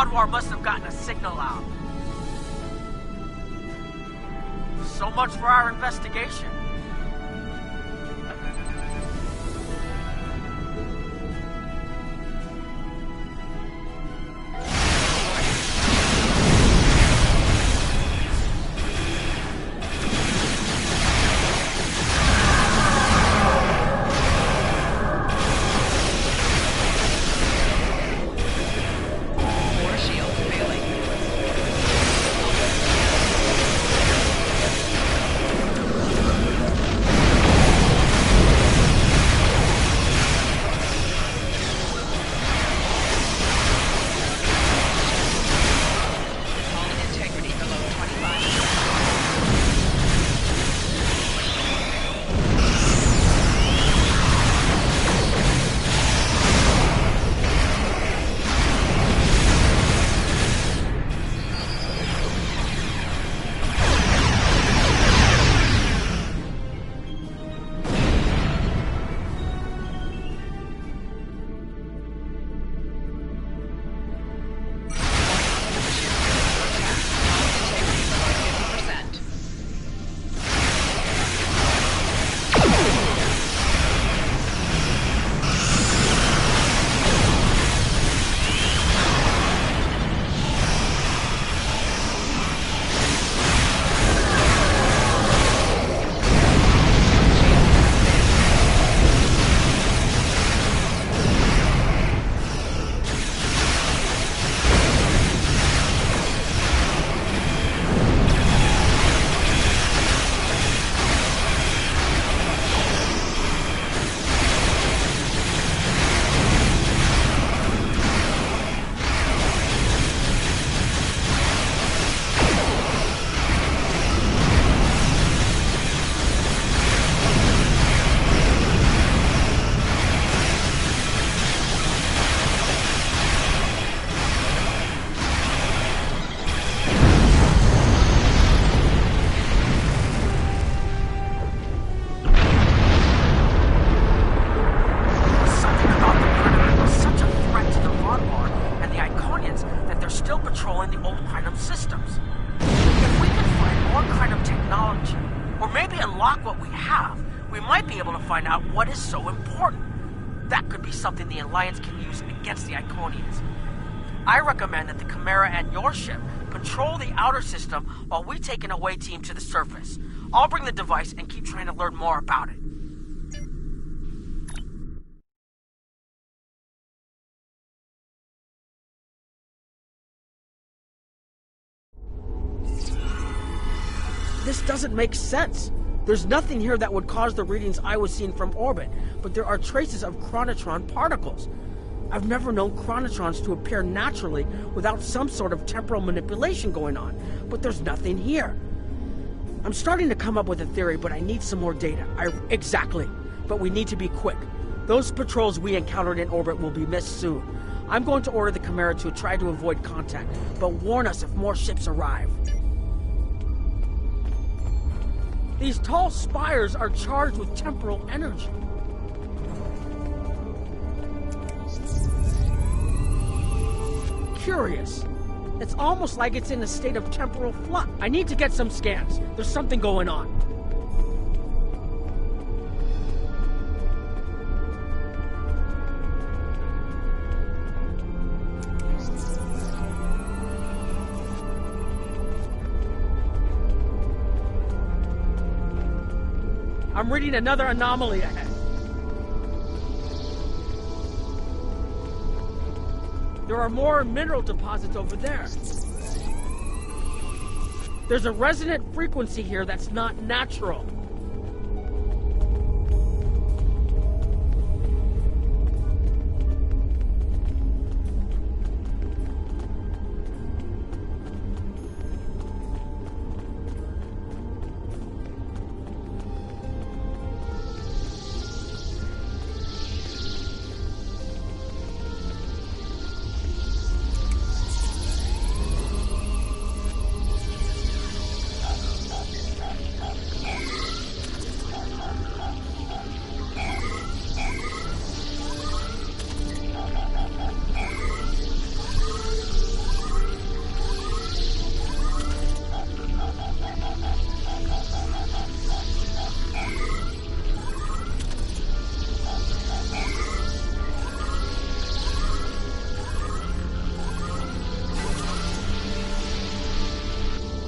Vaadwaur must have gotten a signal out. So much for our investigation. Something the Alliance can use against the Iconians. I recommend that the Chimera and your ship patrol the outer system while we take an away team to the surface. I'll bring the device and keep trying to learn more about it. This doesn't make sense. There's nothing here that would cause the readings I was seeing from orbit, but there are traces of chronotron particles. I've never known chronotrons to appear naturally without some sort of temporal manipulation going on, but there's nothing here. I'm starting to come up with a theory, but I need some more data. Exactly, but we need to be quick. Those patrols we encountered in orbit will be missed soon. I'm going to order the Chimera to try to avoid contact, but warn us if more ships arrive. These tall spires are charged with temporal energy. Curious. It's almost like it's in a state of temporal flux. I need to get some scans. There's something going on. I'm reading another anomaly ahead. There are more mineral deposits over there. There's a resonant frequency here that's not natural.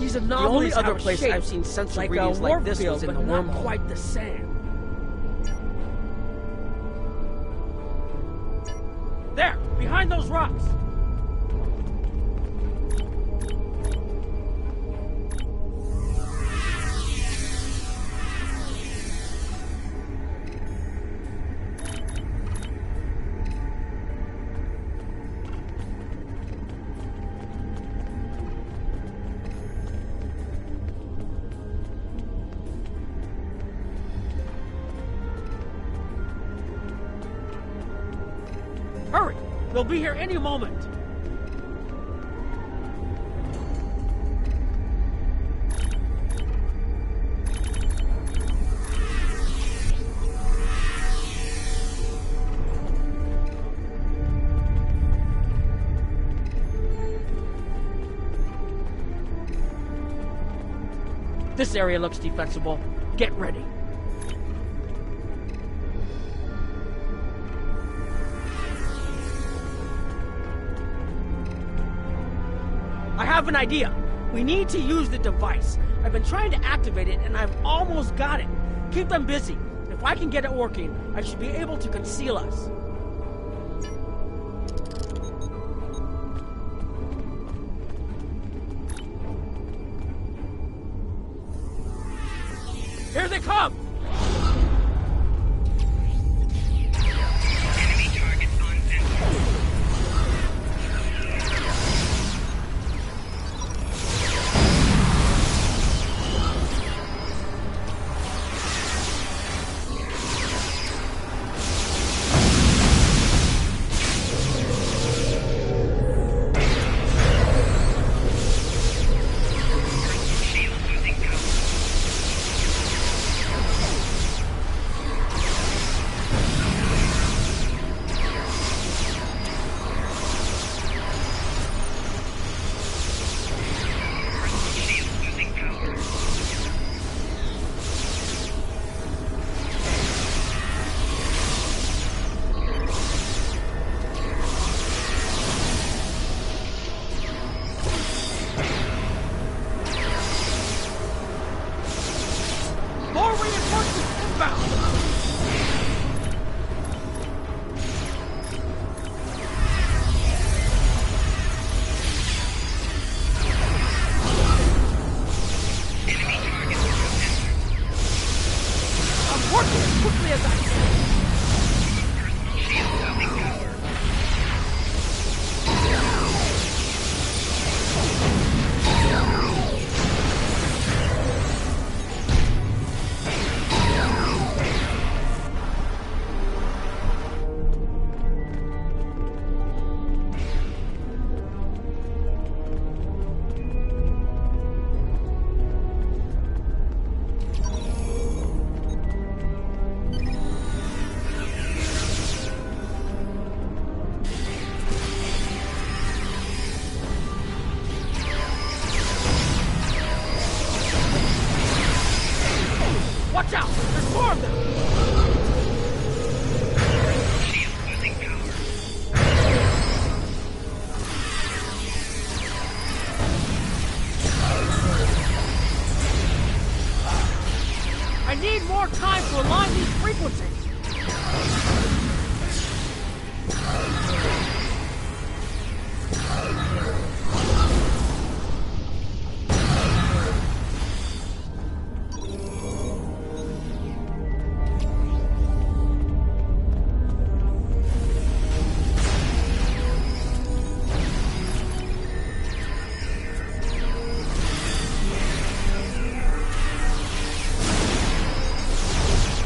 These anomalies the only other place I've seen sensor readings like this was in the wormhole. Not quite the same. There, behind those rocks. Hurry! They'll be here any moment! This area looks defensible. Get ready. I have an idea. We need to use the device. I've been trying to activate it, and I've almost got it. Keep them busy. If I can get it working, I should be able to conceal us. Here they come! Enemy target on entry. More reinforcements inbound! I'm working as quickly as I can! Watch out! There's more of them! Shield losing power. I need more time to align these frequencies!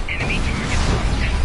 Enemy target on entry.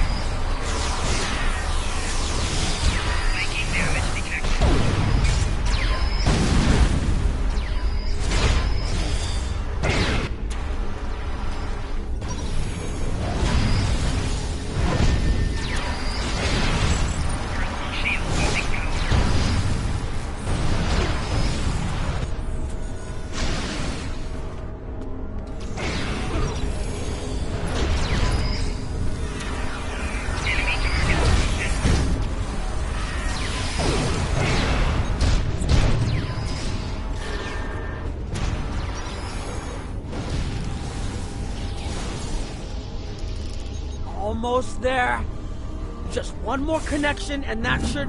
almost there. Just one more connection and that should...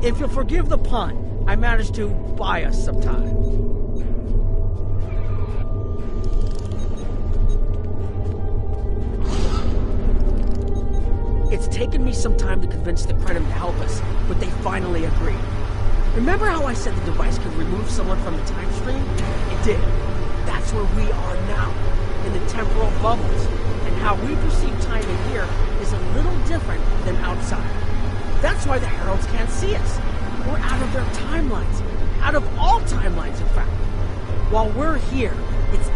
If you'll forgive the pun, I managed to buy us some time. It's taken me some time to convince the Krenim to help us, but they finally agreed. Remember how I said the device could remove someone from the time stream? It did. That's where we are now, in the temporal bubbles. And how we perceive time in here is a little different than outside. That's why the Heralds can't see us. We're out of their timelines. Out of all timelines, in fact. While we're here, it's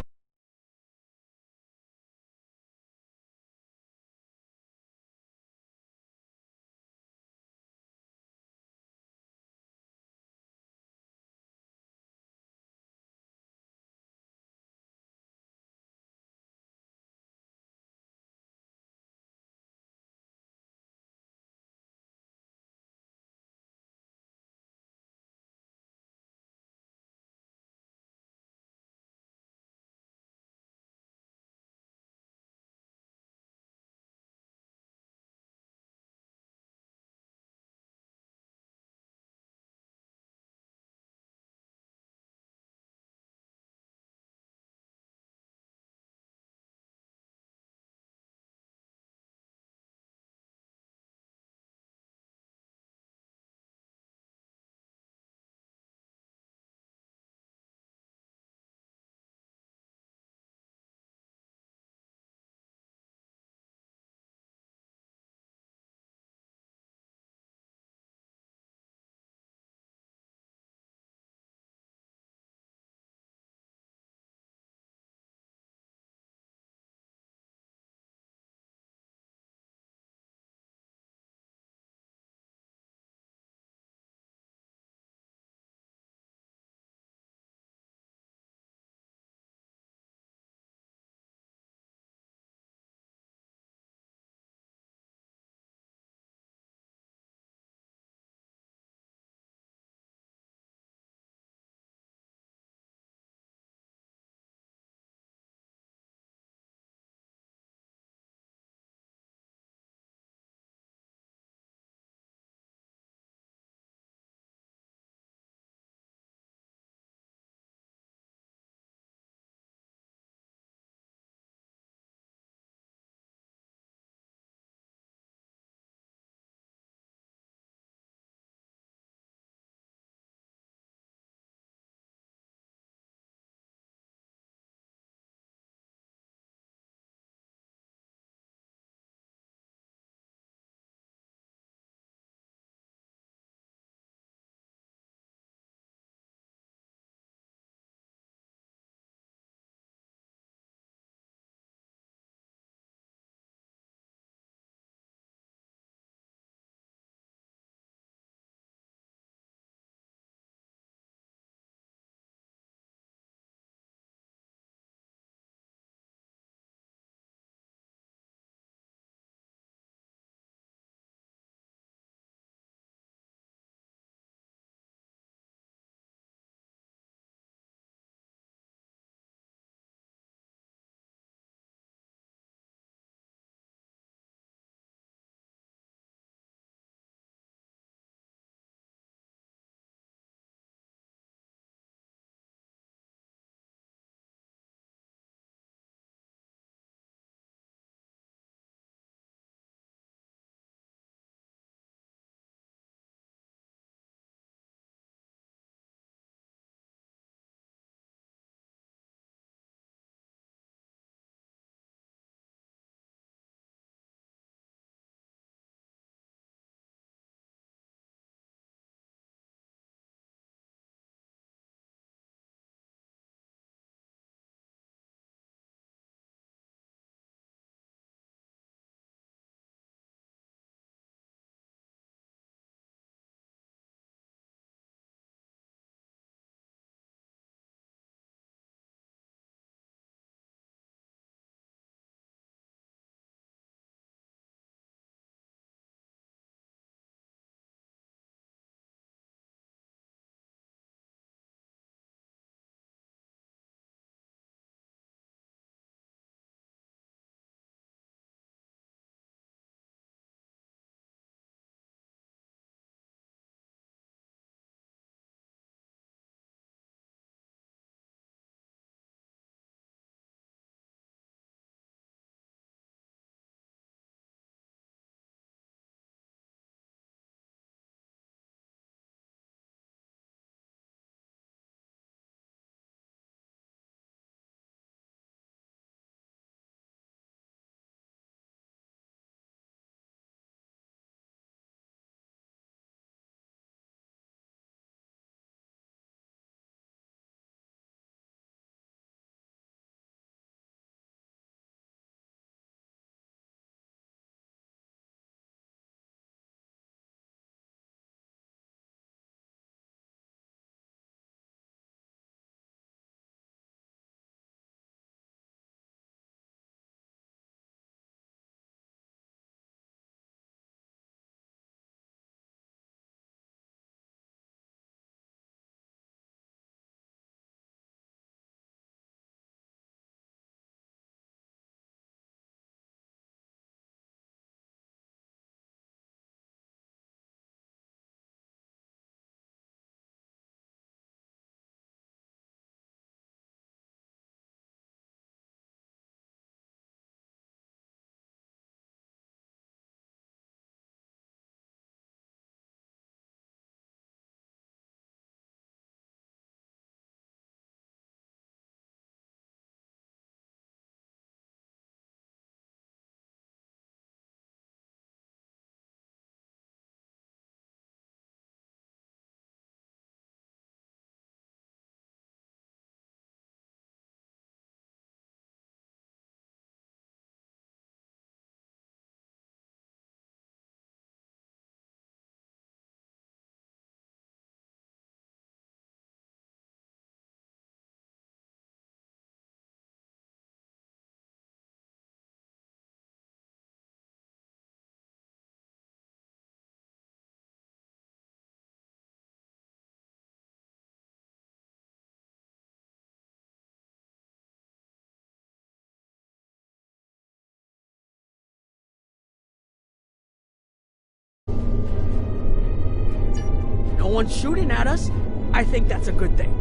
one's shooting at us, I think that's a good thing.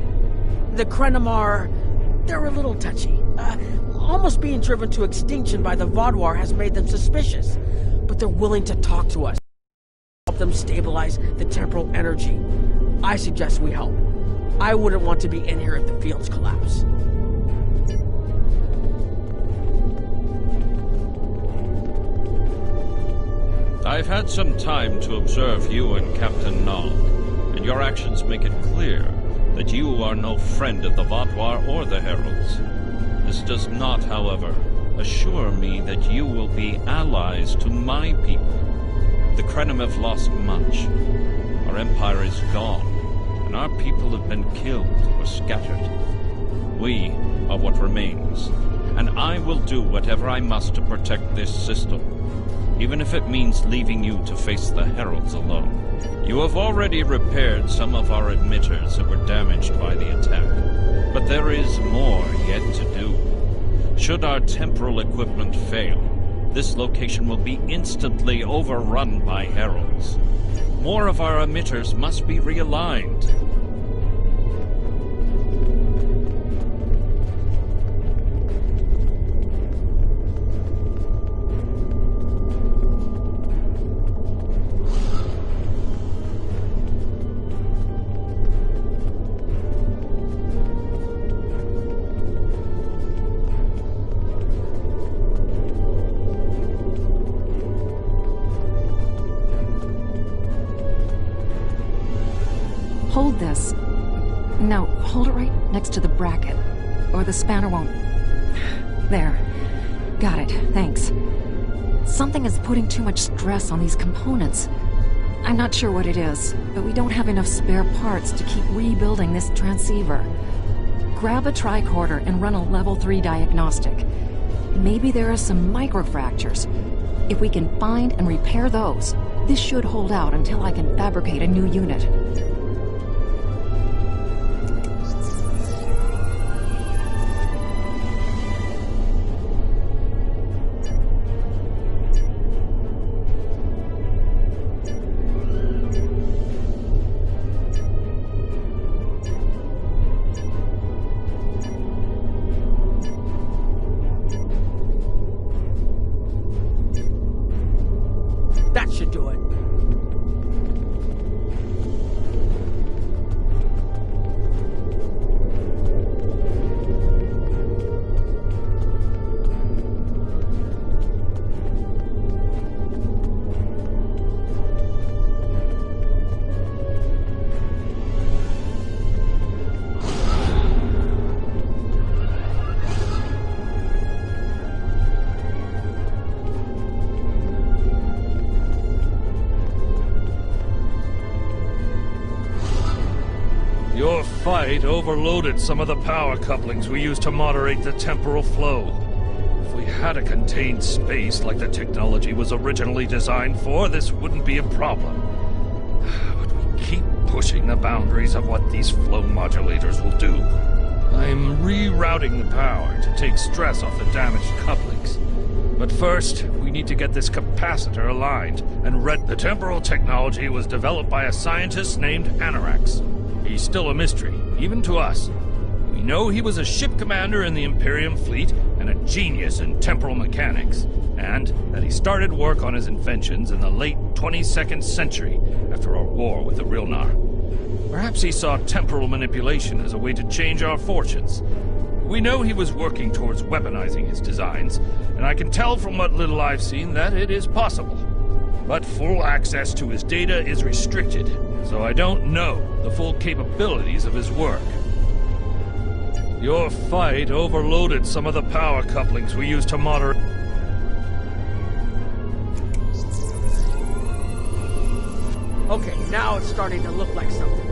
The Krenim they're a little touchy. Almost being driven to extinction by the Vaadwaur has made them suspicious, but they're willing to talk to us, help them stabilize the temporal energy. I suggest we help. I wouldn't want to be in here if the fields collapse. I've had some time to observe you and Captain Nog, and your actions make it clear that you are no friend of the Vaadwaur or the Heralds. This does not, however, assure me that you will be allies to my people. The Krenim have lost much. Our empire is gone, and our people have been killed or scattered. We are what remains, and I will do whatever I must to protect this system, even if it means leaving you to face the Heralds alone. You have already repaired some of our emitters that were damaged by the attack, but there is more yet to do. Should our temporal equipment fail, this location will be instantly overrun by Heralds. More of our emitters must be realigned. Hold this. No, hold it right next to the bracket, or the spanner won't... There. Got it, thanks. Something is putting too much stress on these components. I'm not sure what it is, but we don't have enough spare parts to keep rebuilding this transceiver. Grab a tricorder and run a level 3 diagnostic. Maybe there are some microfractures. If we can find and repair those, this should hold out until I can fabricate a new unit. That should do it. Your fight overloaded some of the power couplings we used to moderate the temporal flow. If we had a contained space like the technology was originally designed for, this wouldn't be a problem. But we keep pushing the boundaries of what these flow modulators will do. I'm rerouting the power to take stress off the damaged couplings. But first, we need to get this capacitor aligned and read. The temporal technology was developed by a scientist named Anorax. He's still a mystery, even to us. We know he was a ship commander in the Imperium fleet and a genius in temporal mechanics, and that he started work on his inventions in the late 22nd century after our war with the Rilnar. Perhaps he saw temporal manipulation as a way to change our fortunes. We know he was working towards weaponizing his designs, and I can tell from what little I've seen that it is possible. But full access to his data is restricted, so I don't know the full capabilities of his work. Your fight overloaded some of the power couplings we used to moderate. Okay, now it's starting to look like something.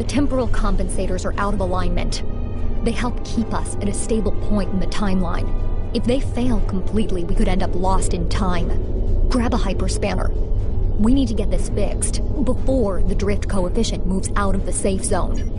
The temporal compensators are out of alignment. They help keep us at a stable point in the timeline. If they fail completely, we could end up lost in time. Grab a hyperspanner. We need to get this fixed before the drift coefficient moves out of the safe zone.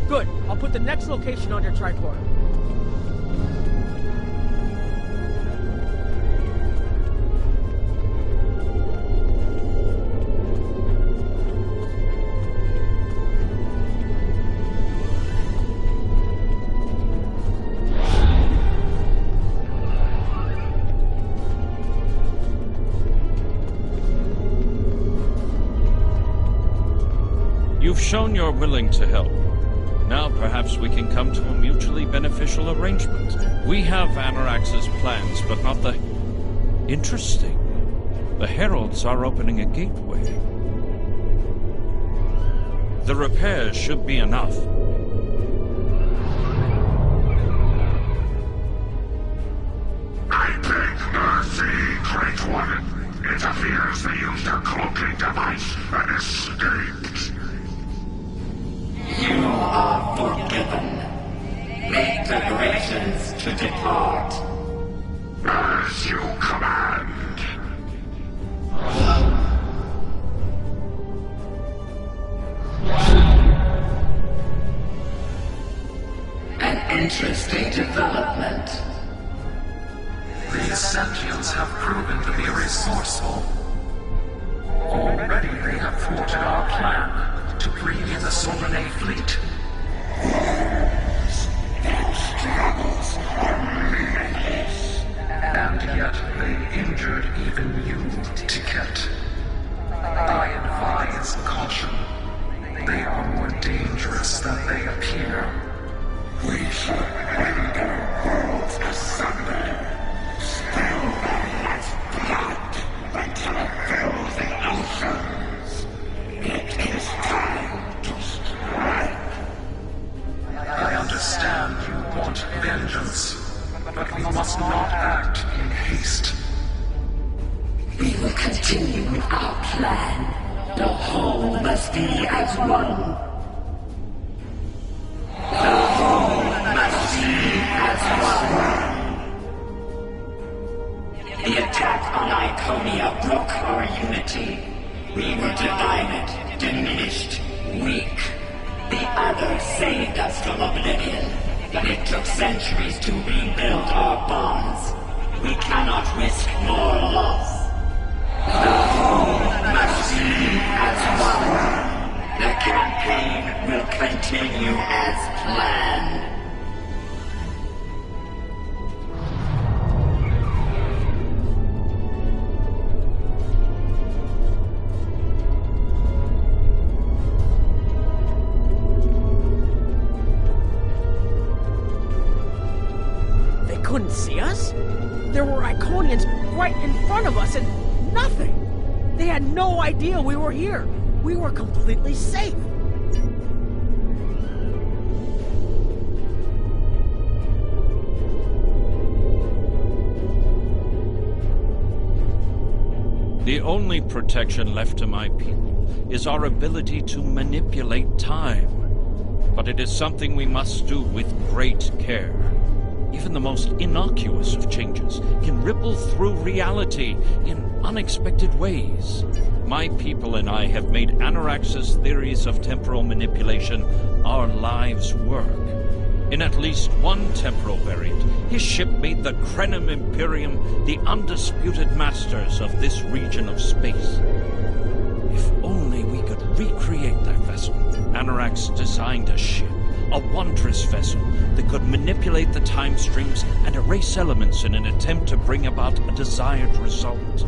Good. I'll put the next location on your tricorder. You've shown you're willing to help. Now perhaps we can come to a mutually beneficial arrangement. We have Anorax's plans, but not the... Interesting. The Heralds are opening a gateway. The repairs should be enough. I beg mercy, Great One. It appears they used a cloaking device and escaped. You are forgiven. Make preparations to depart. As you command. An interesting development. These sentients have proven to be resourceful. Already they have thwarted our plan to bring in the Solanae fleet. Their struggles are meaningless. And yet they injured even you, Ticket. I advise caution. They are more dangerous than they appear. We shall rend our worlds asunder. Spill them as blood until it fills the oceans. It is time to strike. I understand you want vengeance, but we must not act in haste. We will continue with our plan. The whole must be as one. The whole must be as one. The attack on Iconia broke our unity. We were divided, diminished, weak. The others saved us from oblivion, but it took centuries to rebuild our bonds. We cannot risk more loss. The whole must be as one. The campaign will continue as planned. Couldn't see us? There were Iconians right in front of us and nothing! They had no idea we were here. We were completely safe. The only protection left to my people is our ability to manipulate time. But it is something we must do with great care. Even the most innocuous of changes can ripple through reality in unexpected ways. My people and I have made Anorax's theories of temporal manipulation our lives' work. In at least one temporal variant, his ship made the Krenim Imperium the undisputed masters of this region of space. If only we could recreate that vessel. Anorax designed a ship, a wondrous vessel that could manipulate the time streams and erase elements in an attempt to bring about a desired result.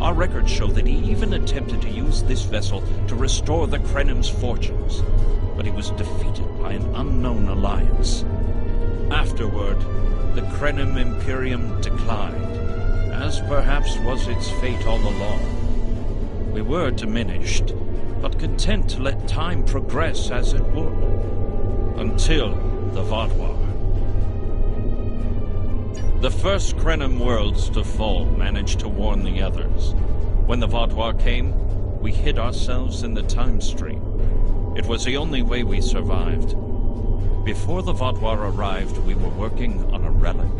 Our records show that he even attempted to use this vessel to restore the Krenim's fortunes, but he was defeated by an unknown alliance. Afterward, the Krenim Imperium declined, as perhaps was its fate all along. We were diminished, but content to let time progress as it would. Until the Vaadwaur. The first Krenim worlds to fall managed to warn the others. When the Vaadwaur came, we hid ourselves in the time stream. It was the only way we survived. Before the Vaadwaur arrived, we were working on a relic.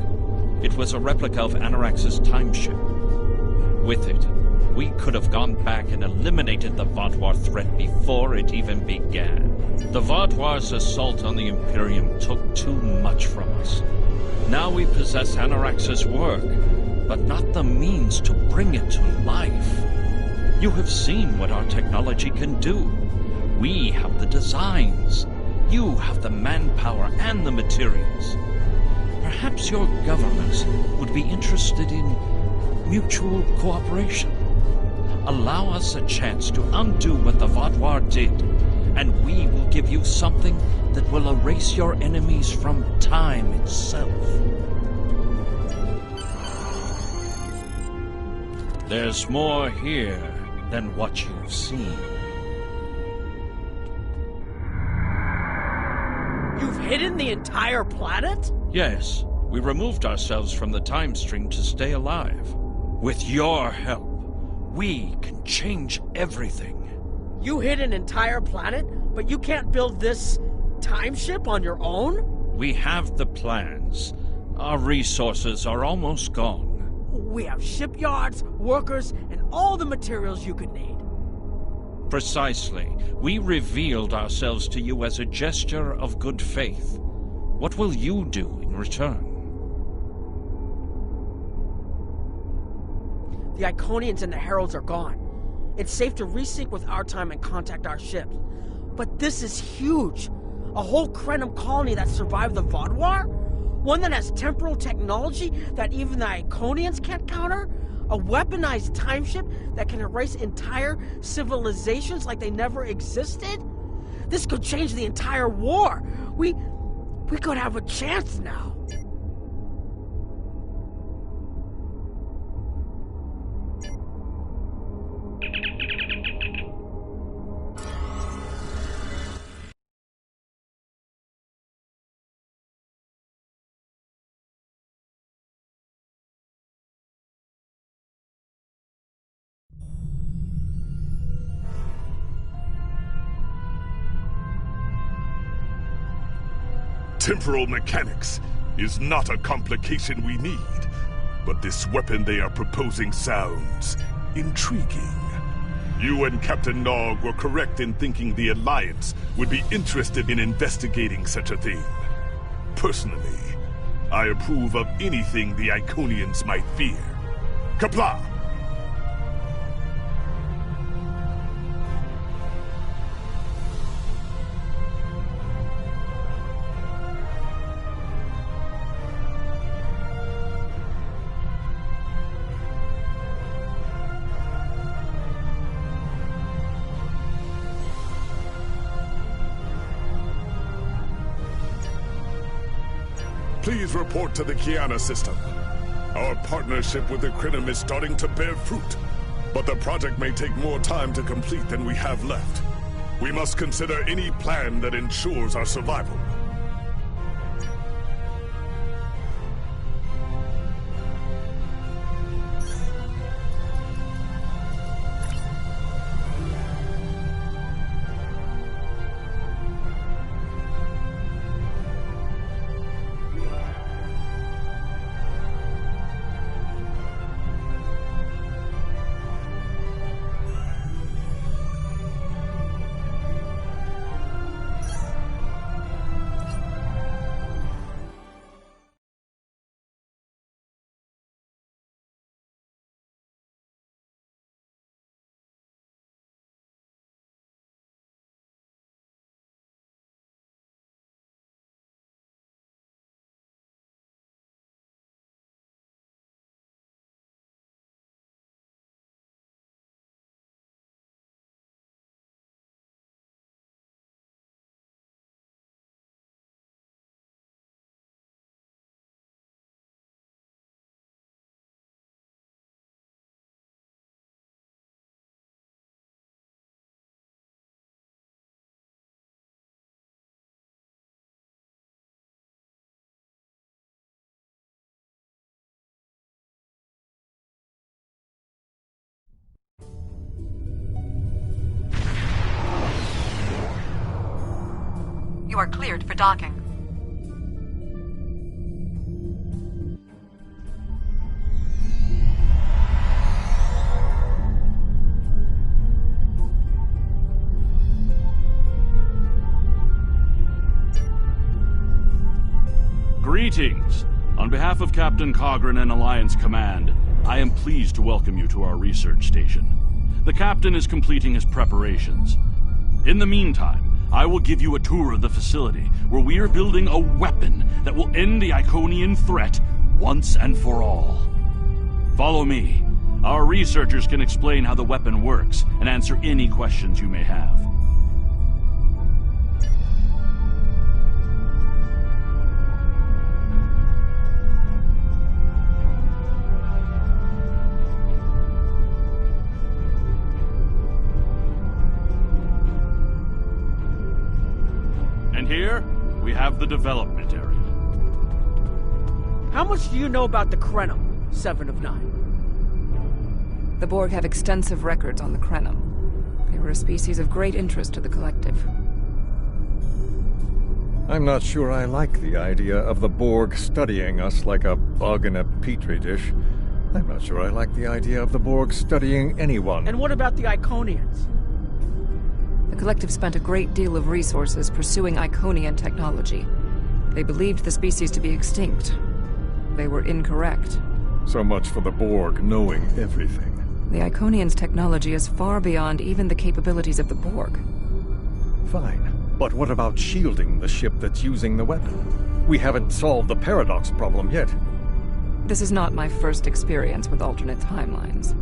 It was a replica of Anorax's time ship. With it, we could have gone back and eliminated the Vaadwaur threat before it even began. The Vaadwaur's assault on the Imperium took too much from us. Now we possess Anorax's work, but not the means to bring it to life. You have seen what our technology can do. We have the designs. You have the manpower and the materials. Perhaps your governments would be interested in mutual cooperation. Allow us a chance to undo what the Vaadwaur did, and we will give you something that will erase your enemies from time itself. There's more here than what you've seen. You've hidden the entire planet? Yes, we removed ourselves from the time stream to stay alive. With your help, we can change everything. You hid an entire planet, but you can't build this time ship on your own? We have the plans. Our resources are almost gone. We have shipyards, workers, and all the materials you could need. Precisely. We revealed ourselves to you as a gesture of good faith. What will you do in return? The Iconians and the Heralds are gone. It's safe to resync with our time and contact our ships. But this is huge. A whole Krenim colony that survived the Vaadwaur? One that has temporal technology that even the Iconians can't counter? A weaponized time ship that can erase entire civilizations like they never existed? This could change the entire war. We could have a chance now. Temporal mechanics is not a complication we need, but this weapon they are proposing sounds intriguing. You and Captain Nog were correct in thinking the Alliance would be interested in investigating such a thing. Personally, I approve of anything the Iconians might fear. Kapla! Please report to the Kiana system. Our partnership with the Krenim is starting to bear fruit, but the project may take more time to complete than we have left. We must consider any plan that ensures our survival. You are cleared for docking. Greetings! On behalf of Captain Cogran and Alliance Command, I am pleased to welcome you to our research station. The Captain is completing his preparations. In the meantime, I will give you a tour of the facility, where we are building a weapon that will end the Iconian threat once and for all. Follow me. Our researchers can explain how the weapon works and answer any questions you may have. Here, we have the development area. How much do you know about the Krenim, 7 of 9? The Borg have extensive records on the Krenim. They were a species of great interest to the Collective. I'm not sure I like the idea of the Borg studying us like a bug in a petri dish. I'm not sure I like the idea of the Borg studying anyone. And what about the Iconians? The Collective spent a great deal of resources pursuing Iconian technology. They believed the species to be extinct. They were incorrect. So much for the Borg knowing everything. The Iconians' technology is far beyond even the capabilities of the Borg. Fine, but what about shielding the ship that's using the weapon? We haven't solved the paradox problem yet. This is not my first experience with alternate timelines.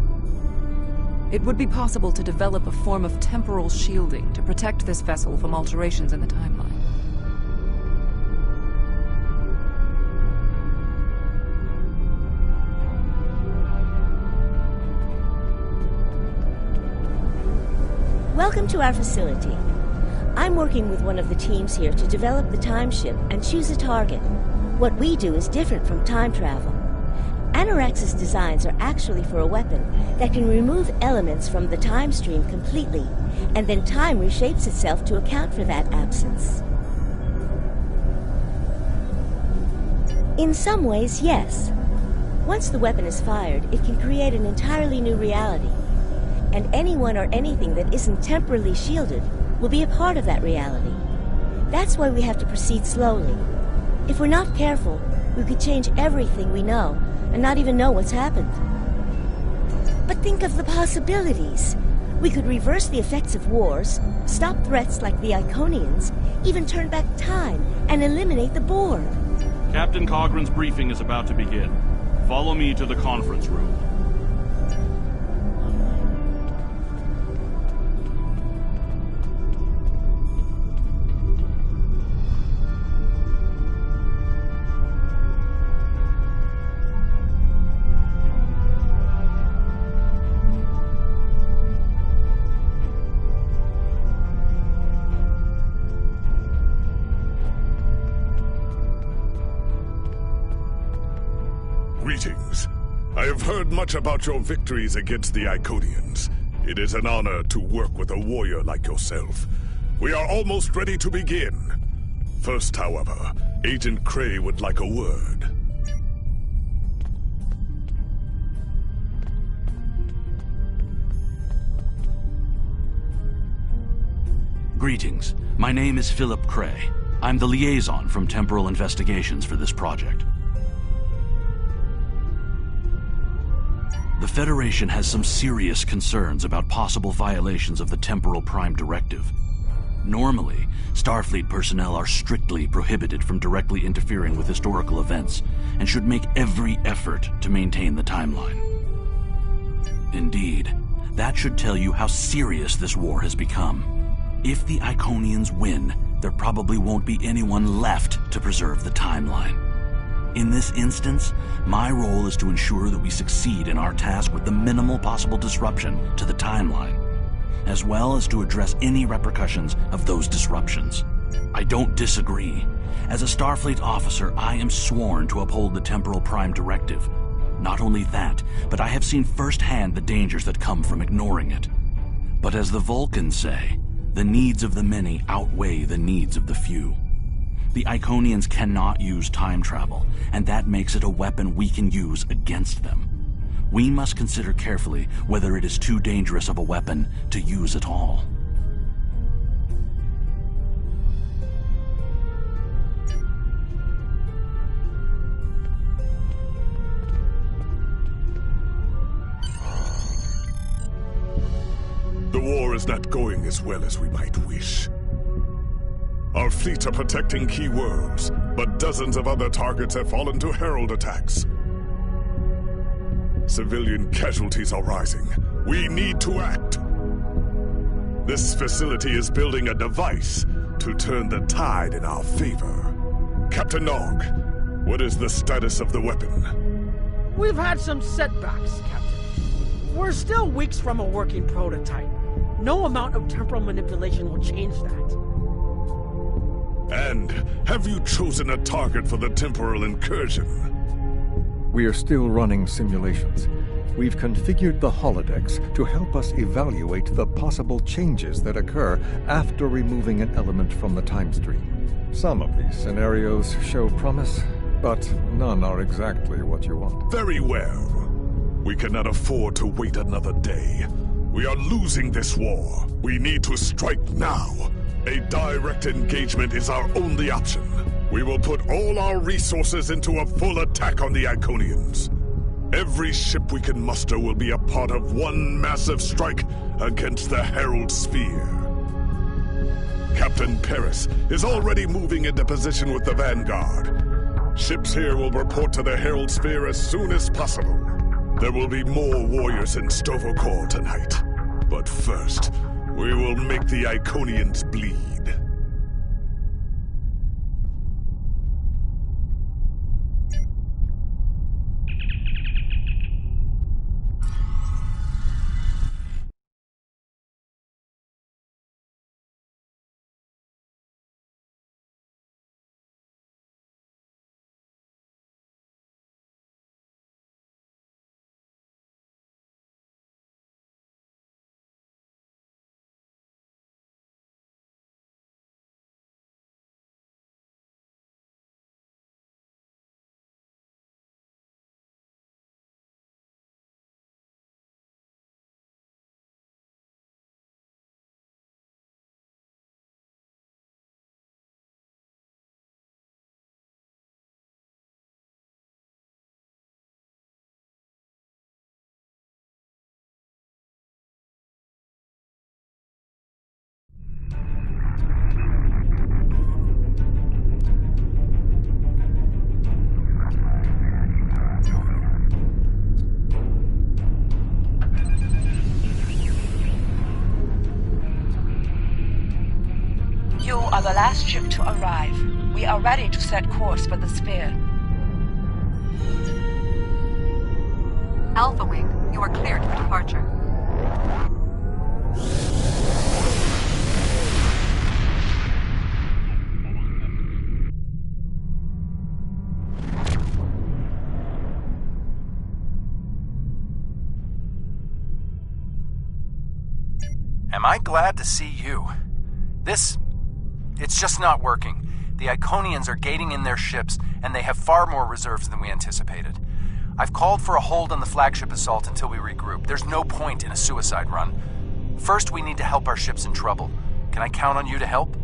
It would be possible to develop a form of temporal shielding to protect this vessel from alterations in the timeline. Welcome to our facility. I'm working with one of the teams here to develop the time ship and choose a target. What we do is different from time travel. Anorax's designs are actually for a weapon that can remove elements from the time stream completely, and then time reshapes itself to account for that absence. In some ways, yes. Once the weapon is fired, it can create an entirely new reality, and anyone or anything that isn't temporally shielded will be a part of that reality. That's why we have to proceed slowly. If we're not careful, we could change everything we know and not even know what's happened. But think of the possibilities. We could reverse the effects of wars, stop threats like the Iconians, even turn back time and eliminate the Borg. Captain Cogran's briefing is about to begin. Follow me to the conference room. Greetings. I have heard much about your victories against the Iconians. It is an honor to work with a warrior like yourself. We are almost ready to begin. First, however, Agent Cray would like a word. Greetings. My name is Philip Cray. I'm the liaison from Temporal Investigations for this project. The Federation has some serious concerns about possible violations of the Temporal Prime Directive. Normally, Starfleet personnel are strictly prohibited from directly interfering with historical events, and should make every effort to maintain the timeline. Indeed, that should tell you how serious this war has become. If the Iconians win, there probably won't be anyone left to preserve the timeline. In this instance, my role is to ensure that we succeed in our task with the minimal possible disruption to the timeline, as well as to address any repercussions of those disruptions. I don't disagree. As a Starfleet officer, I am sworn to uphold the Temporal Prime Directive. Not only that, but I have seen firsthand the dangers that come from ignoring it. But as the Vulcans say, the needs of the many outweigh the needs of the few. The Iconians cannot use time travel, and that makes it a weapon we can use against them. We must consider carefully whether it is too dangerous of a weapon to use at all. The war is not going as well as we might wish. Our fleets are protecting key worlds, but dozens of other targets have fallen to Herald attacks. Civilian casualties are rising. We need to act. This facility is building a device to turn the tide in our favor. Captain Nog, what is the status of the weapon? We've had some setbacks, Captain. We're still weeks from a working prototype. No amount of temporal manipulation will change that. And have you chosen a target for the temporal incursion? We are still running simulations. We've configured the holodecks to help us evaluate the possible changes that occur after removing an element from the time stream. Some of these scenarios show promise, but none are exactly what you want. Very well. We cannot afford to wait another day. We are losing this war. We need to strike now. A direct engagement is our only option. We will put all our resources into a full attack on the Iconians. Every ship we can muster will be a part of one massive strike against the Herald Sphere. Captain Paris is already moving into position with the Vanguard. Ships here will report to the Herald Sphere as soon as possible. There will be more warriors in Stovokor tonight. But first, we will make the Iconians bleed. You are the last ship to arrive. We are ready to set course for the sphere. Alpha Wing, you are cleared for departure. Am I glad to see you? It's just not working. The Iconians are gating in their ships, and they have far more reserves than we anticipated. I've called for a hold on the flagship assault until we regroup. There's no point in a suicide run. First, we need to help our ships in trouble. Can I count on you to help?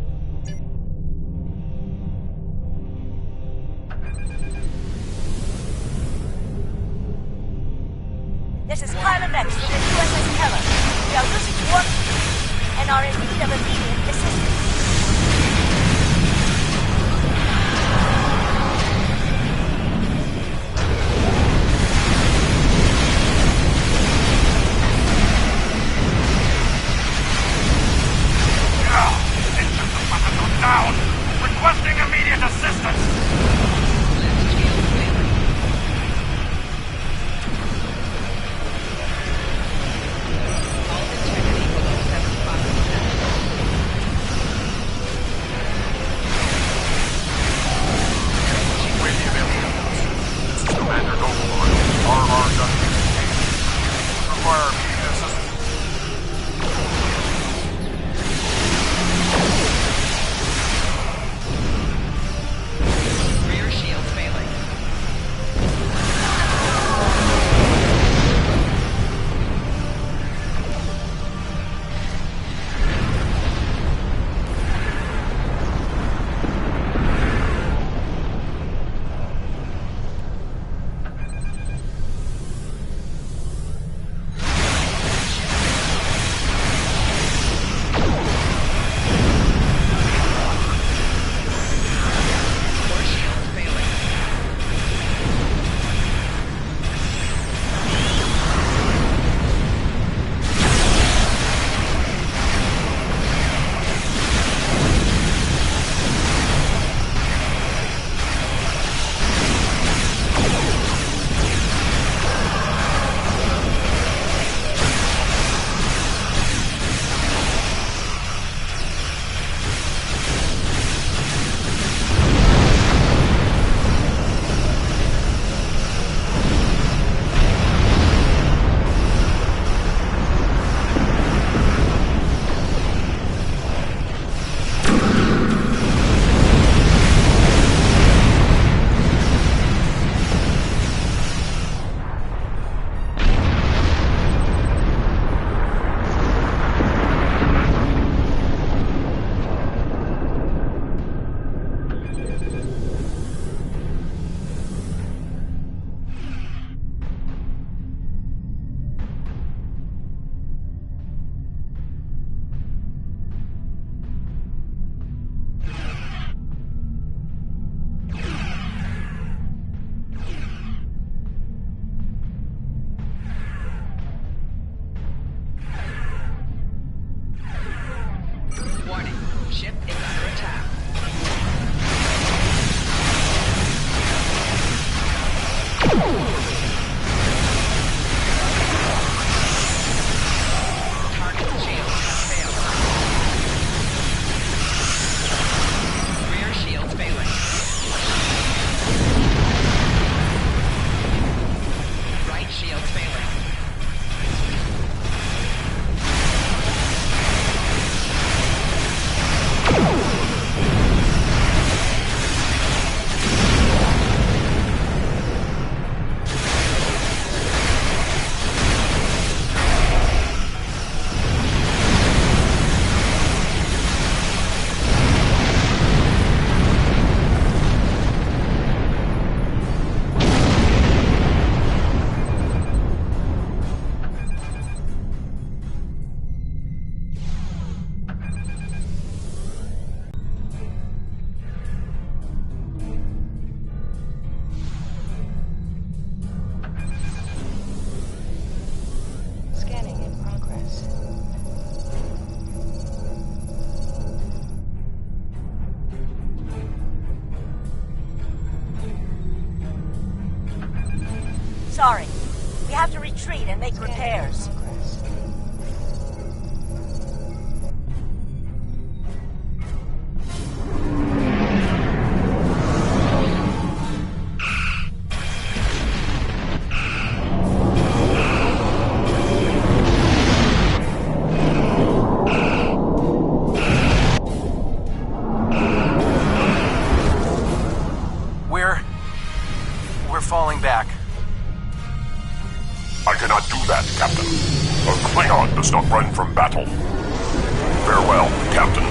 This is Pilot X from the USS Keller. We are losing warp speed and are in need of immediate assistance. Down! Requesting immediate assistance! retreat and make repairs. We're falling back. I cannot do that, Captain. A Klingon does not run from battle. Farewell, Captain.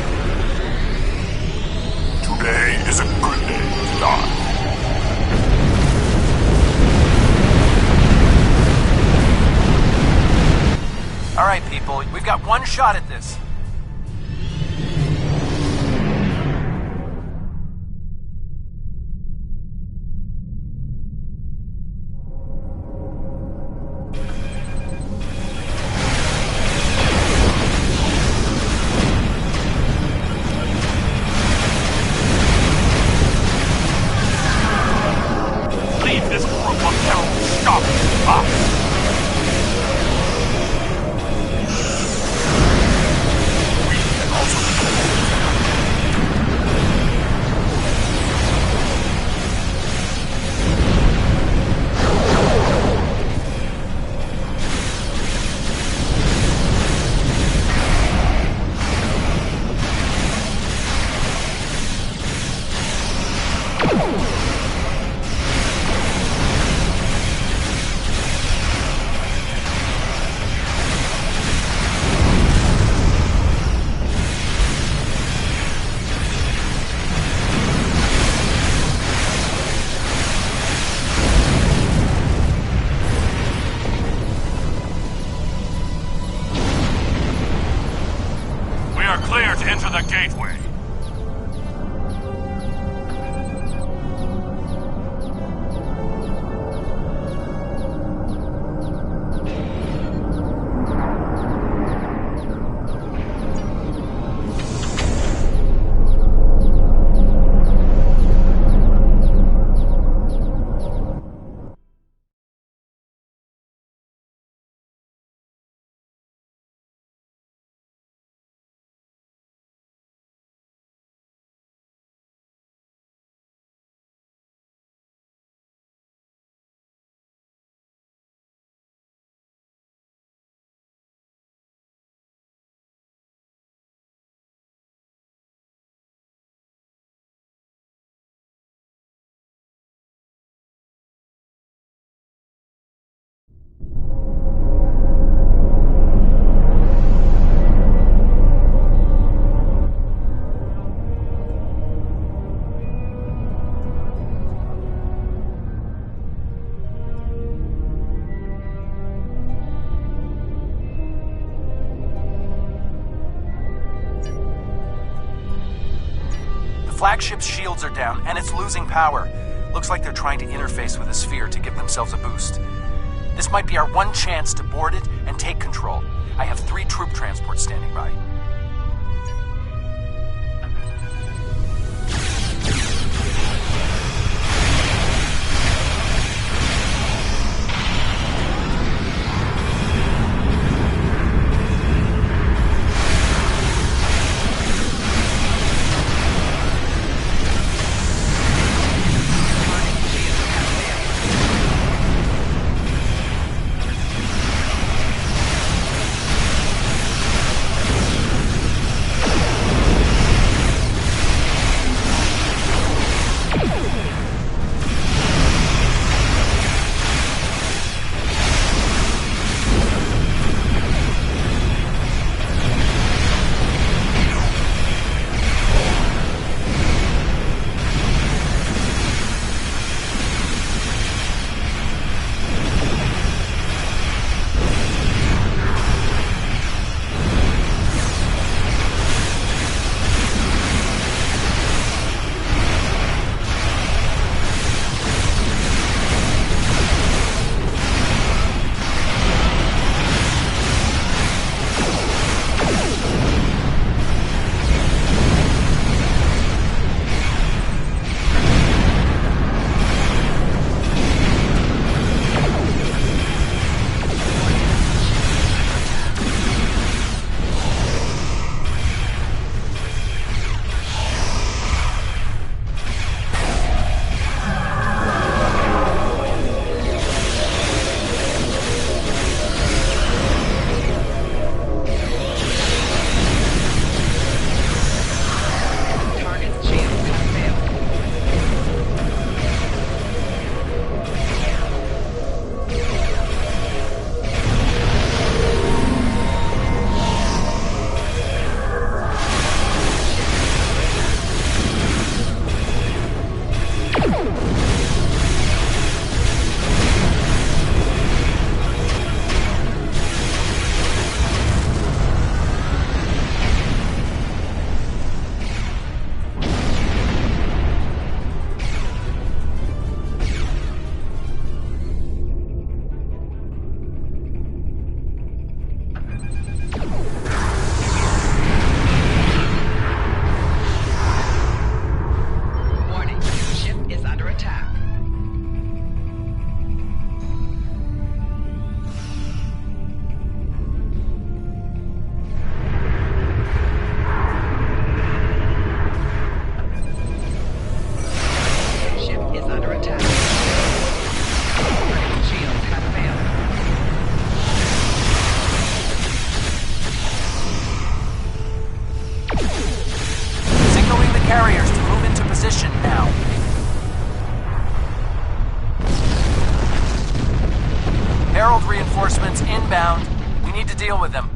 Today is a good day to die. All right, people, we've got one shot at this. Leave this group of terrible scum to us. Clear to enter the gateway. Flagship's shields are down, and it's losing power. Looks like they're trying to interface with the sphere to give themselves a boost. This might be our one chance to board it and take control. I have 3 troop transports standing by. Reinforcements inbound. We need to deal with them.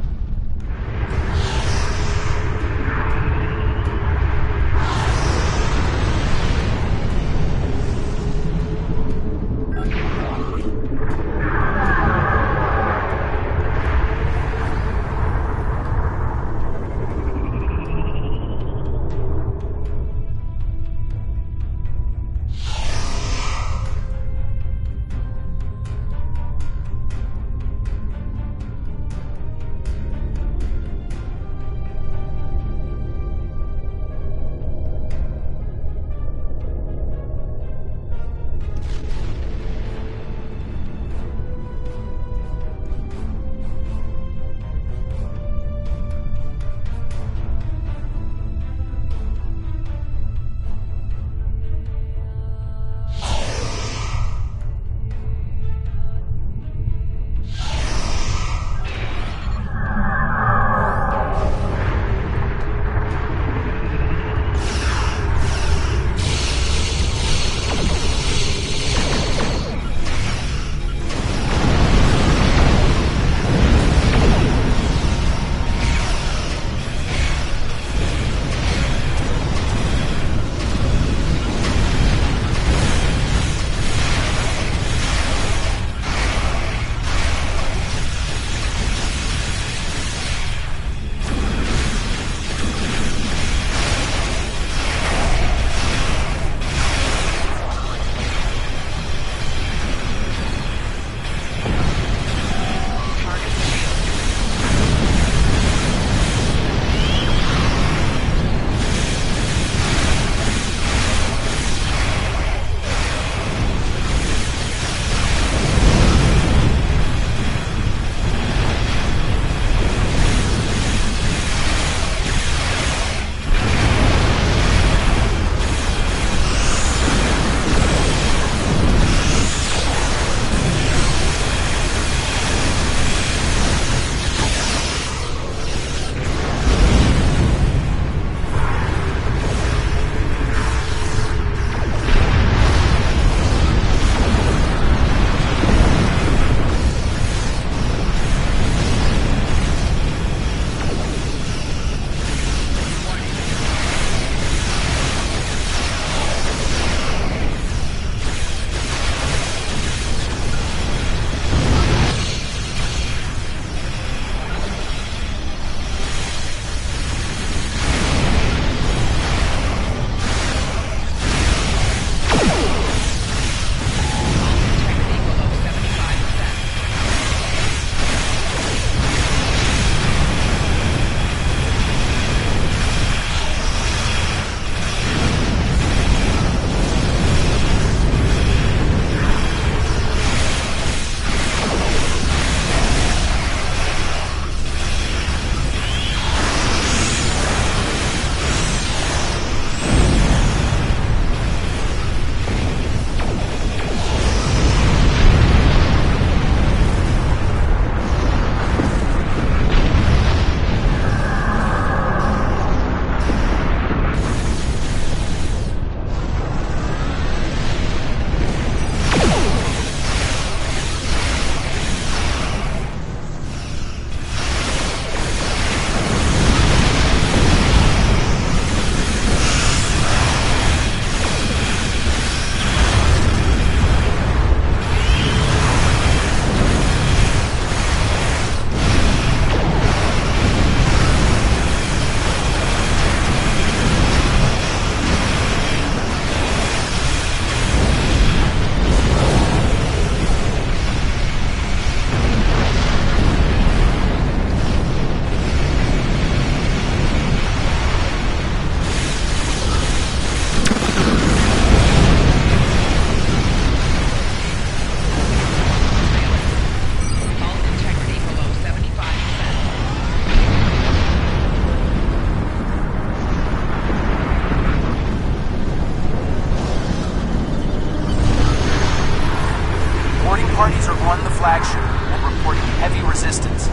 flagship and reporting heavy resistance.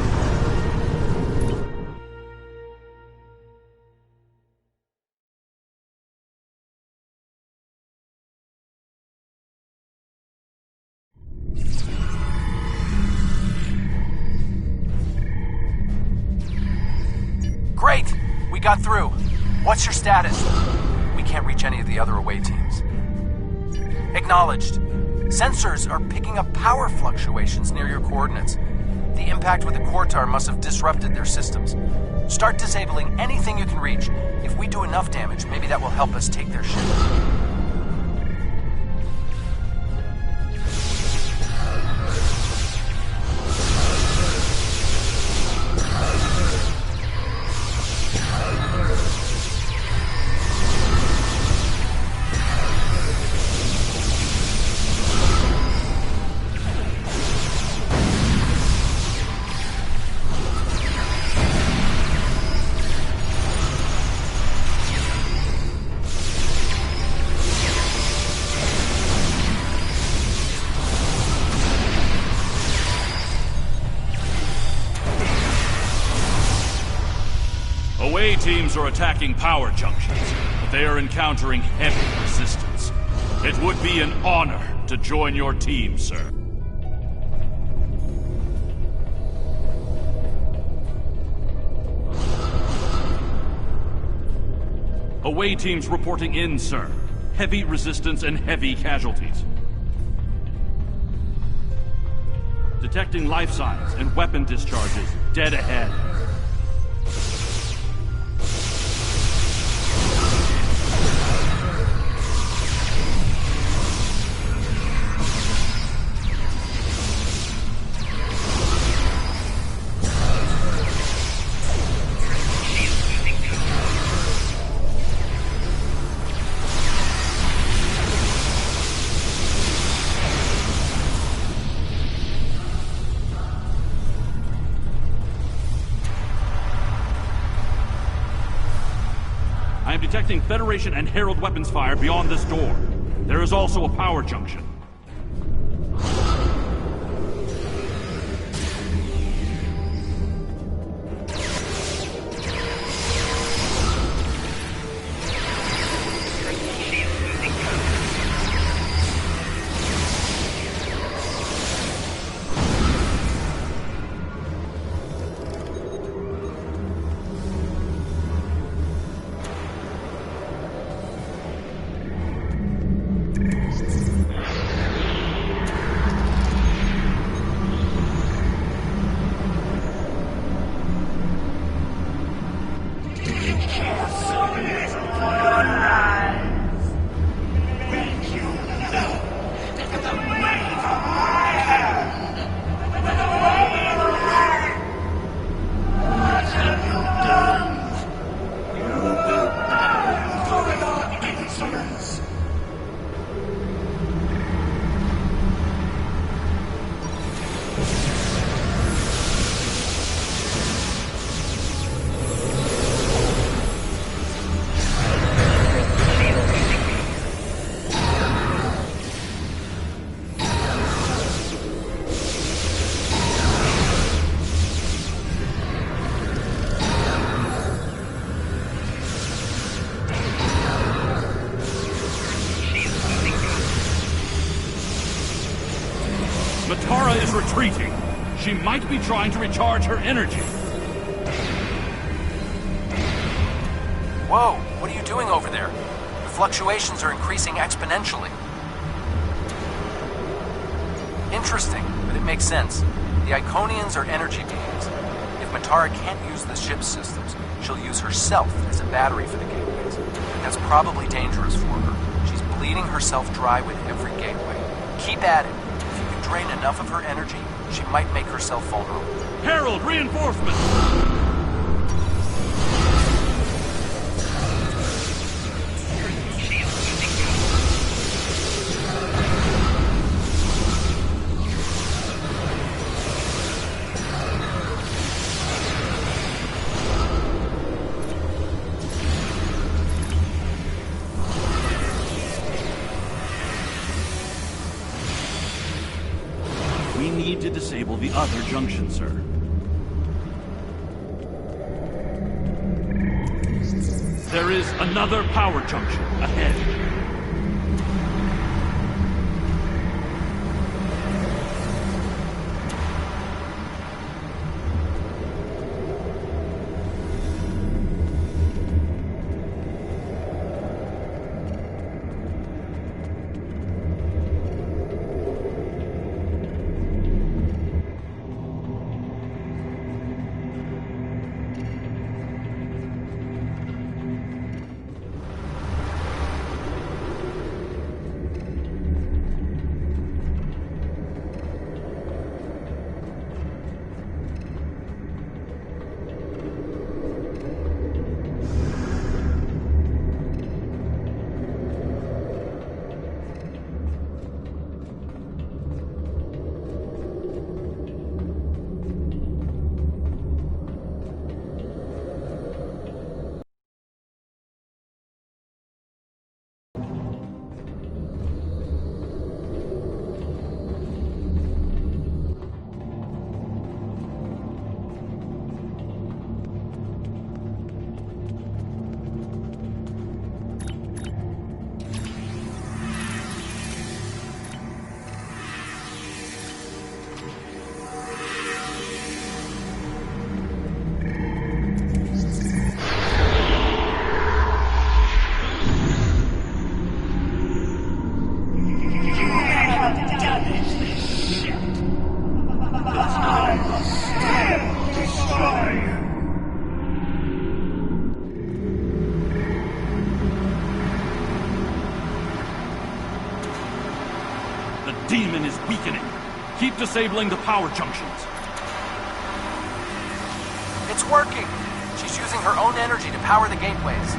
got through. What's your status? We can't reach any of the other away teams. Acknowledged. Sensors are picking up power fluctuations near your coordinates. The impact with the Quartar must have disrupted their systems. Start disabling anything you can reach. If we do enough damage, maybe that will help us take their ship. Away teams are attacking power junctions, but they are encountering heavy resistance. It would be an honor to join your team, sir. Away teams reporting in, sir. Heavy resistance and heavy casualties. Detecting life signs and weapon discharges dead ahead. I am detecting Federation and Herald weapons fire beyond this door. There is also a power junction. Matara is retreating. She might be trying to recharge her energy. Whoa, what are you doing over there? The fluctuations are increasing exponentially. Interesting, but it makes sense. The Iconians are energy beings. If Matara can't use the ship's systems, she'll use herself as a battery for the gateways. That's probably dangerous for her. She's bleeding herself dry with every gateway. Keep at it. If you can drain enough of her energy, she might make herself vulnerable. Herald, reinforcements! We need to disable the other junction, sir. There is another power junction ahead. Keep disabling the power junctions. It's working! She's using her own energy to power the gateways.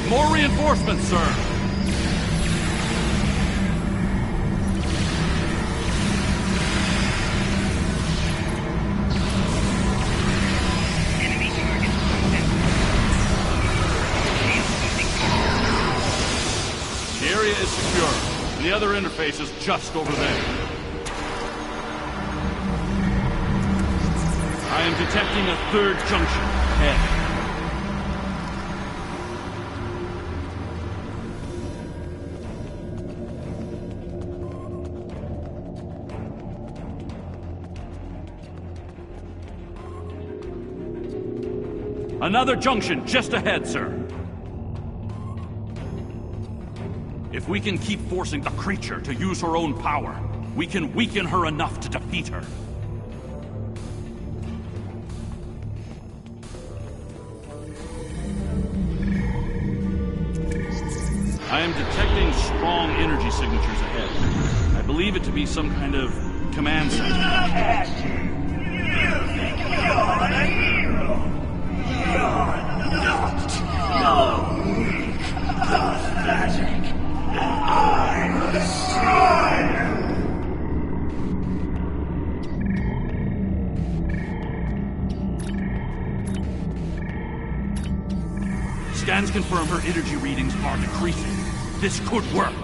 More reinforcements, sir. The area is secure. The other interface is just over there. I am detecting a third junction ahead. Another junction just ahead, sir. If we can keep forcing the creature to use her own power, we can weaken her enough to defeat her. I am detecting strong energy signatures ahead. I believe it to be some kind of command center. You think you're a hero? You're not. No weak, pathetic. I will destroy you. Scans confirm her energy readings are decreasing. This could work.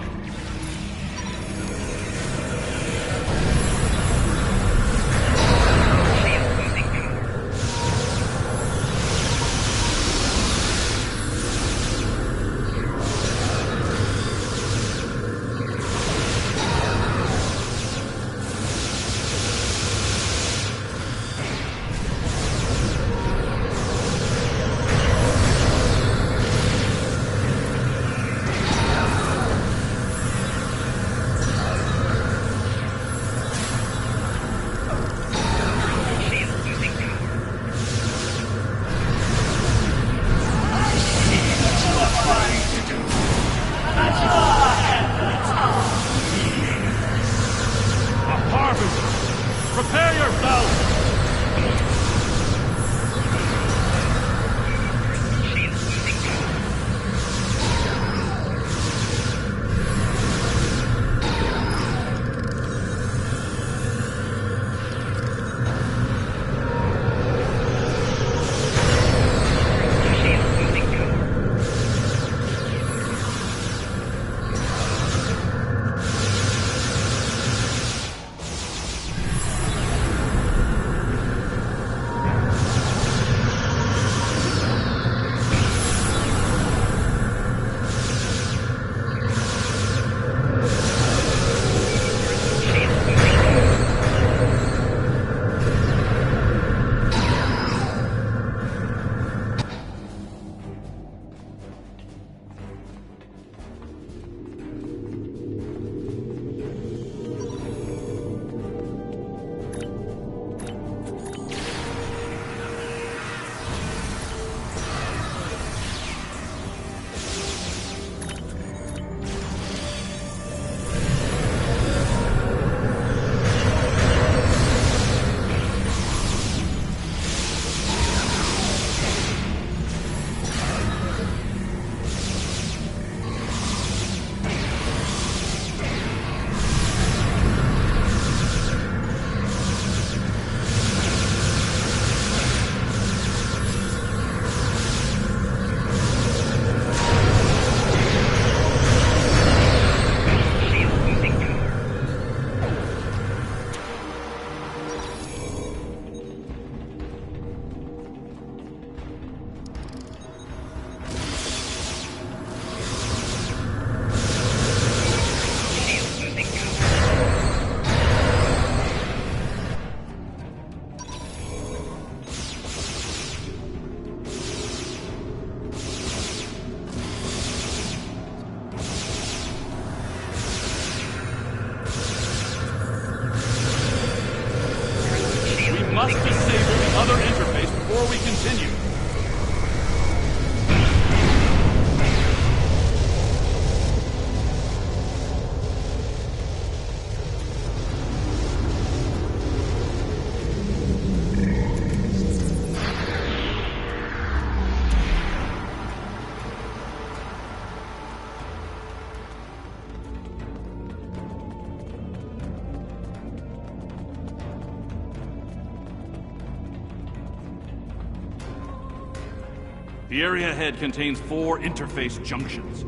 The area ahead contains 4 interface junctions.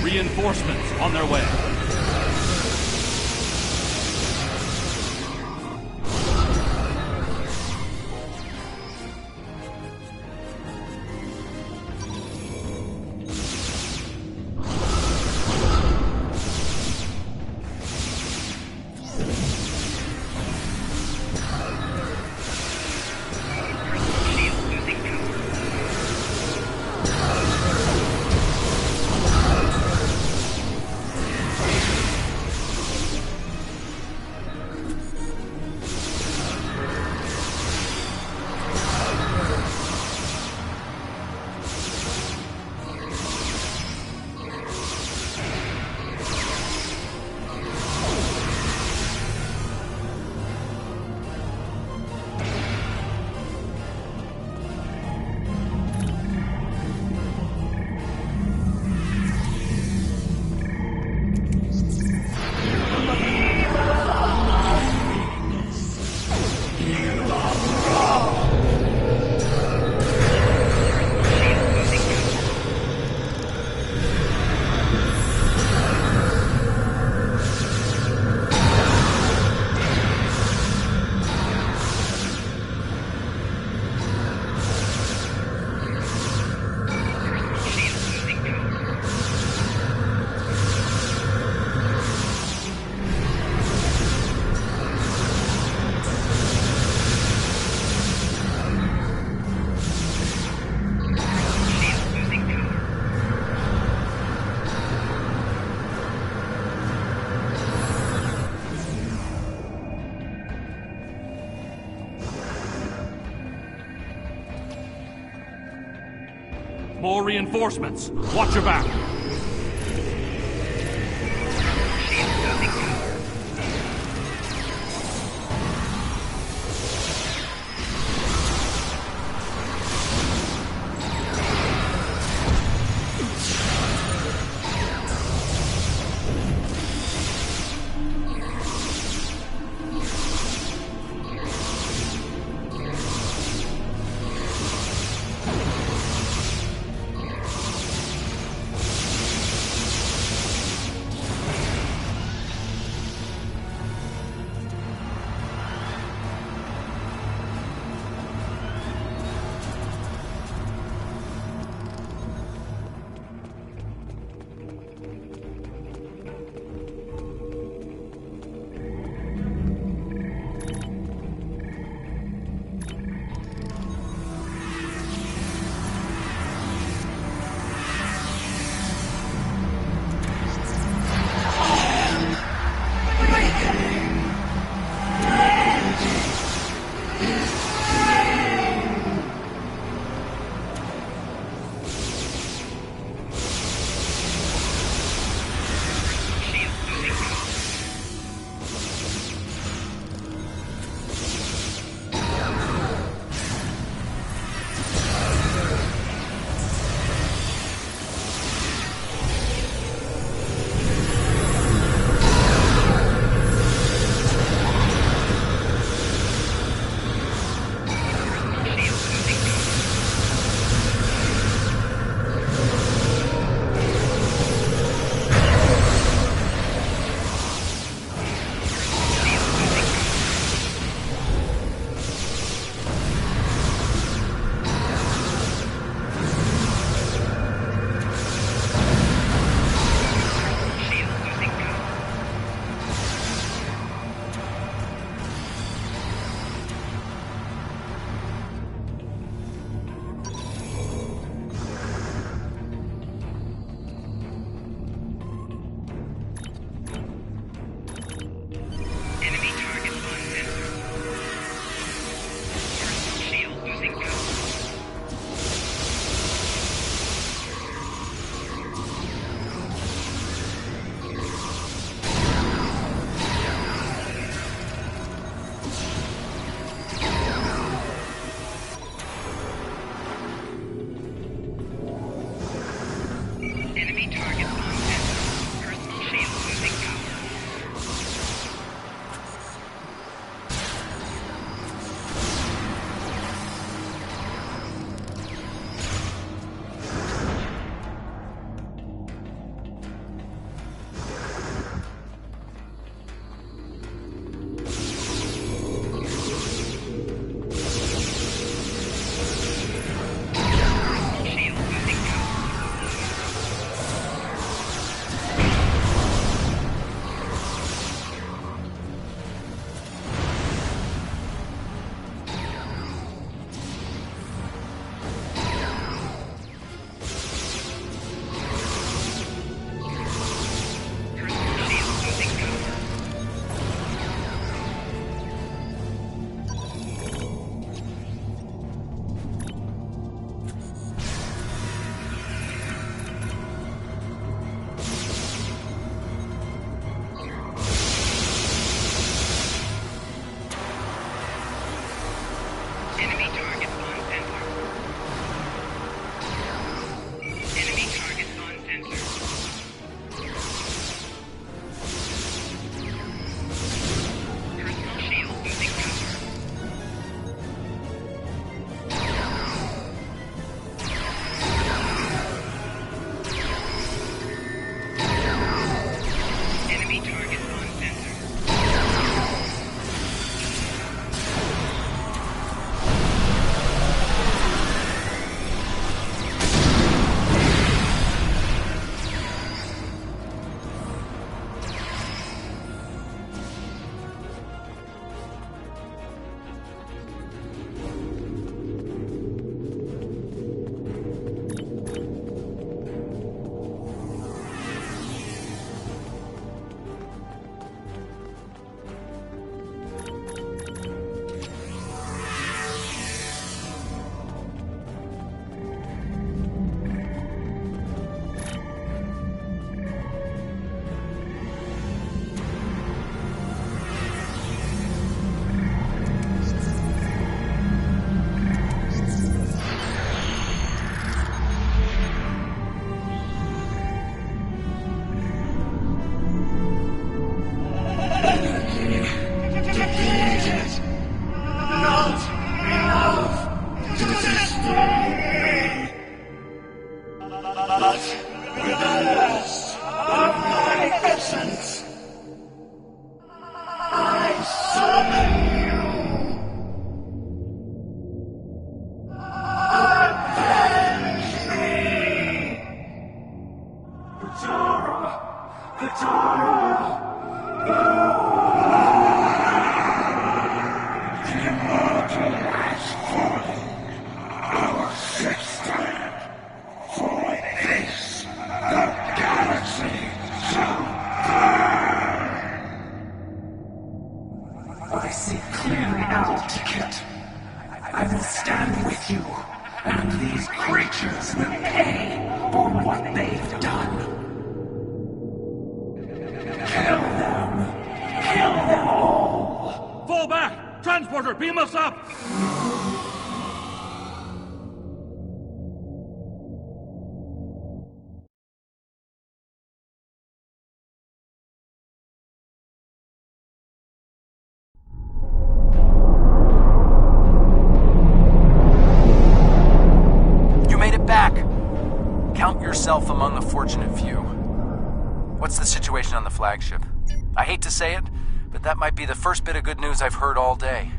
Reinforcements on their way. More reinforcements. Watch your back. Enemy targets on center. Personal shield losing power. Beam us up! You made it back! Count yourself among the fortunate few. What's the situation on the flagship? I hate to say it, but that might be the first bit of good news I've heard all day.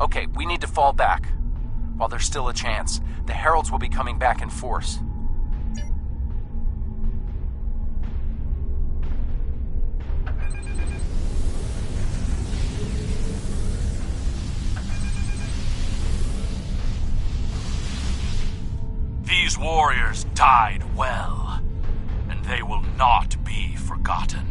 Okay, we need to fall back. While there's still a chance, the Heralds will be coming back in force. These warriors died well, and they will not be forgotten.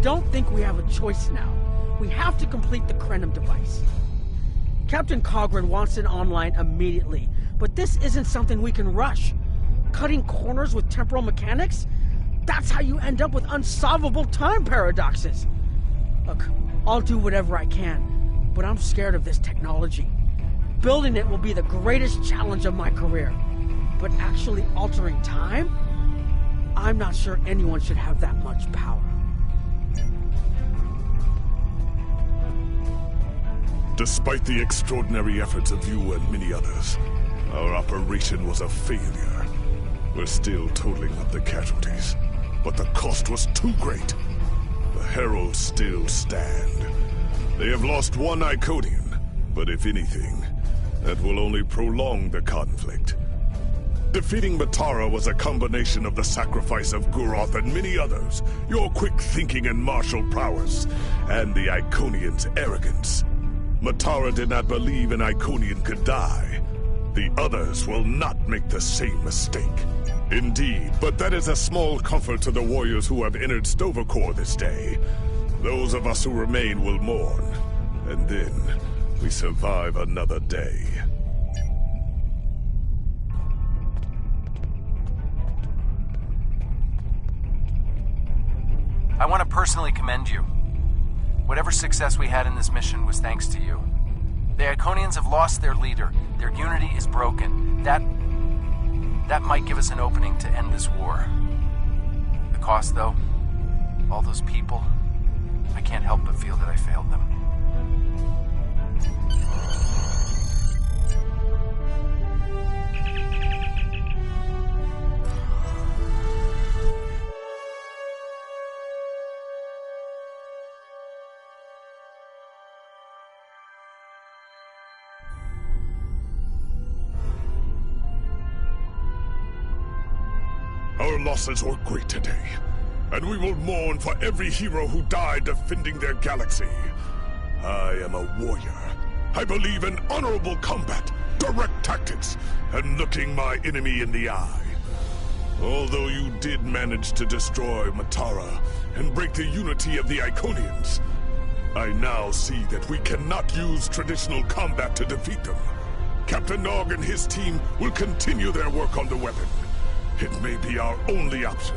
don't think we have a choice now. We have to complete the Krenim device. Captain Cogran wants it online immediately, but this isn't something we can rush. Cutting corners with temporal mechanics? That's how you end up with unsolvable time paradoxes. Look, I'll do whatever I can, but I'm scared of this technology. Building it will be the greatest challenge of my career. But actually altering time? I'm not sure anyone should have that much power. Despite the extraordinary efforts of you and many others, our operation was a failure. We're still totaling up the casualties, but the cost was too great. The Heralds still stand. They have lost one Iconian, but if anything, that will only prolong the conflict. Defeating Matara was a combination of the sacrifice of Guroth and many others, your quick thinking and martial prowess, and the Iconians' arrogance. Matara did not believe an Iconian could die. The others will not make the same mistake. Indeed, but that is a small comfort to the warriors who have entered Stovercore this day. Those of us who remain will mourn, and then we survive another day. I want to personally commend you. Whatever success we had in this mission was thanks to you. The Iconians have lost their leader. Their unity is broken. That might give us an opening to end this war. The cost, though, all those people, I can't help but feel that I failed them. Our losses were great today, and we will mourn for every hero who died defending their galaxy. I am a warrior. I believe in honorable combat, direct tactics, and looking my enemy in the eye. Although you did manage to destroy Matara and break the unity of the Iconians, I now see that we cannot use traditional combat to defeat them. Captain Nog and his team will continue their work on the weapon. It may be our only option.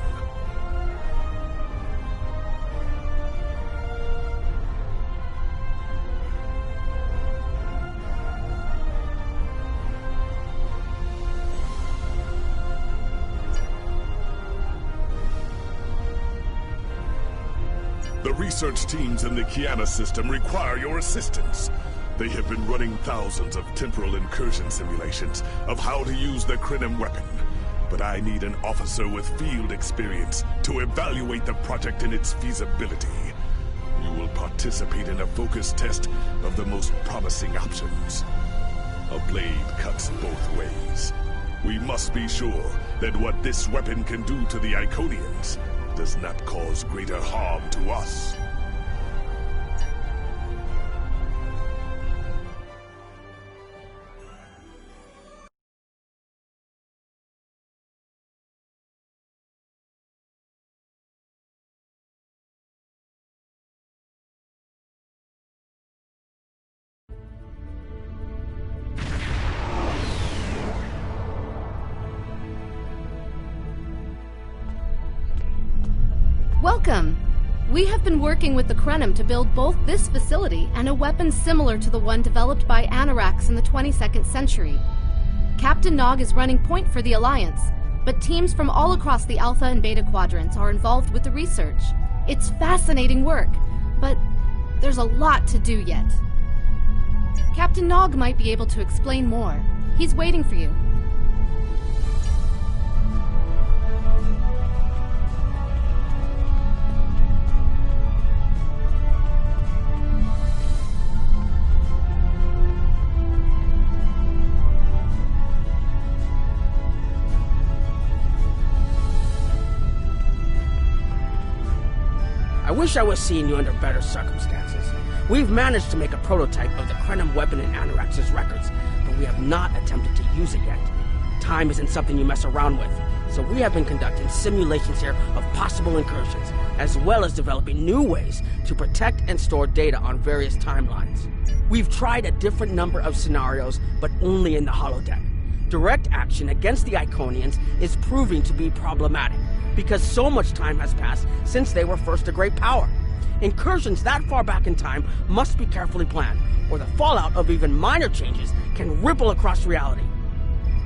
The research teams in the Kiana system require your assistance. They have been running thousands of temporal incursion simulations of how to use the Krenim weapon. But I need an officer with field experience to evaluate the project and its feasibility. You will participate in a focus test of the most promising options. A blade cuts both ways. We must be sure that what this weapon can do to the Iconians does not cause greater harm to us. Welcome! We have been working with the Krenim to build both this facility and a weapon similar to the one developed by Anarax in the 22nd century. Captain Nog is running point for the Alliance, but teams from all across the Alpha and Beta quadrants are involved with the research. It's fascinating work, but there's a lot to do yet. Captain Nog might be able to explain more. He's waiting for you. I wish I was seeing you under better circumstances. We've managed to make a prototype of the Krenim weapon in Anarax's records, but we have not attempted to use it yet. Time isn't something you mess around with, so we have been conducting simulations here of possible incursions. as well as developing new ways to protect and store data on various timelines. We've tried a different number of scenarios, but only in the holodeck. Direct action against the Iconians is proving to be problematic, because so much time has passed since they were first a great power. Incursions that far back in time must be carefully planned, or the fallout of even minor changes can ripple across reality.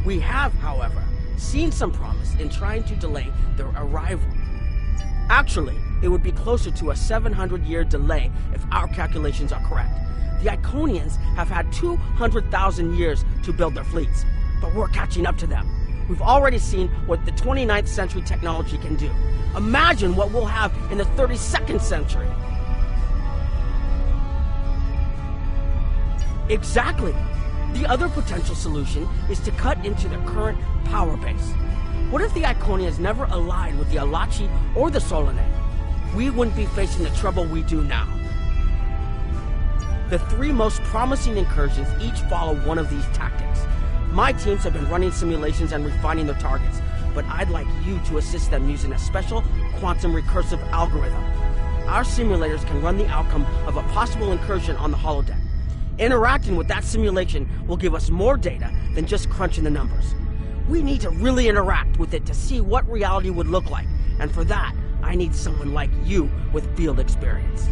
We have, however, seen some promise in trying to delay their arrival. Actually, it would be closer to a 700-year delay if our calculations are correct. The Iconians have had 200,000 years to build their fleets, but we're catching up to them. We've already seen what the 29th century technology can do. Imagine what we'll have in the 32nd century. Exactly. The other potential solution is to cut into their current power base. What if the Iconians never allied with the Alachi or the Solanae? We wouldn't be facing the trouble we do now. The three most promising incursions each follow one of these tactics. My teams have been running simulations and refining their targets, but I'd like you to assist them using a special quantum recursive algorithm. Our simulators can run the outcome of a possible incursion on the holodeck. Interacting with that simulation will give us more data than just crunching the numbers. We need to really interact with it to see what reality would look like, and for that, I need someone like you with field experience.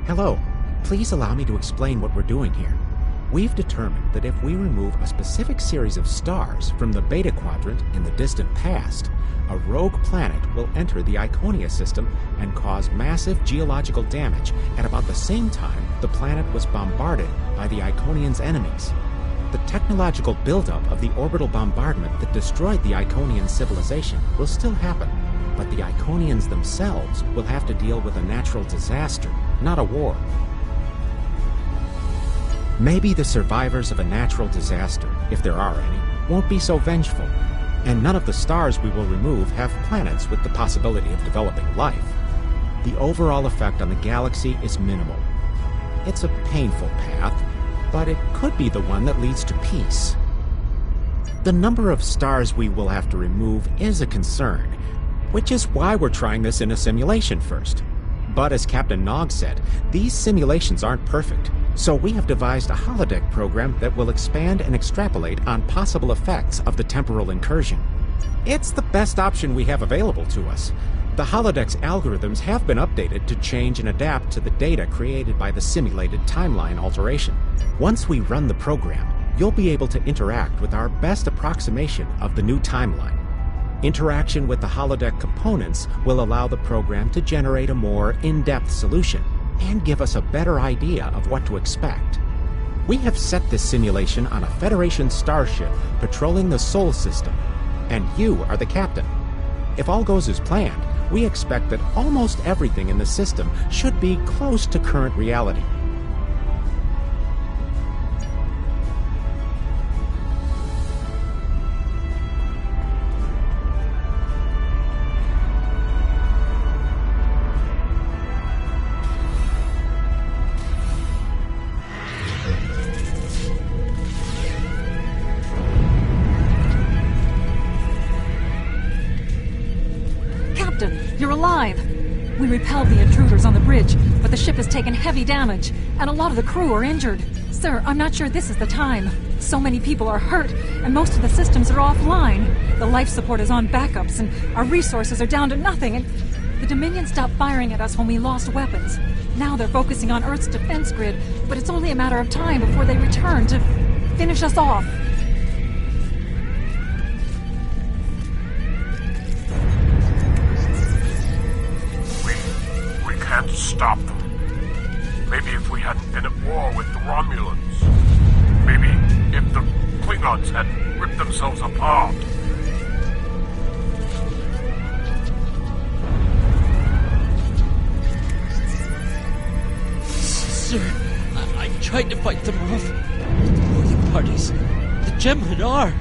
Hello. Please allow me to explain what we're doing here. We've determined that if we remove a specific series of stars from the Beta Quadrant in the distant past, a rogue planet will enter the Iconia system and cause massive geological damage at about the same time the planet was bombarded by the Iconians' enemies. The technological buildup of the orbital bombardment that destroyed the Iconian civilization will still happen, but the Iconians themselves will have to deal with a natural disaster, not a war. Maybe the survivors of a natural disaster, if there are any, won't be so vengeful, and none of the stars we will remove have planets with the possibility of developing life. The overall effect on the galaxy is minimal. It's a painful path, but it could be the one that leads to peace. The number of stars we will have to remove is a concern, which is why we're trying this in a simulation first. But as Captain Nog said, these simulations aren't perfect, so we have devised a holodeck program that will expand and extrapolate on possible effects of the temporal incursion. It's the best option we have available to us. The holodeck's algorithms have been updated to change and adapt to the data created by the simulated timeline alteration. Once we run the program, you'll be able to interact with our best approximation of the new timeline. Interaction with the holodeck components will allow the program to generate a more in-depth solution and give us a better idea of what to expect. We have set this simulation on a Federation starship patrolling the Sol system, and you are the captain. If all goes as planned, we expect that almost everything in the system should be close to current reality. You're alive! We repelled the intruders on the bridge, but the ship has taken heavy damage, and a lot of the crew are injured. Sir, I'm not sure this is the time. So many people are hurt, and most of the systems are offline. The life support is on backups, and our resources are down to nothing, and the Dominion stopped firing at us when we lost weapons. Now they're focusing on Earth's defense grid, but it's only a matter of time before they return to finish us off. Can't stop them. Maybe if we hadn't been at war with the Romulans. Maybe if the Klingons hadn't ripped themselves apart. Sir, I tried to fight them off. Both parties. The Gemmen are.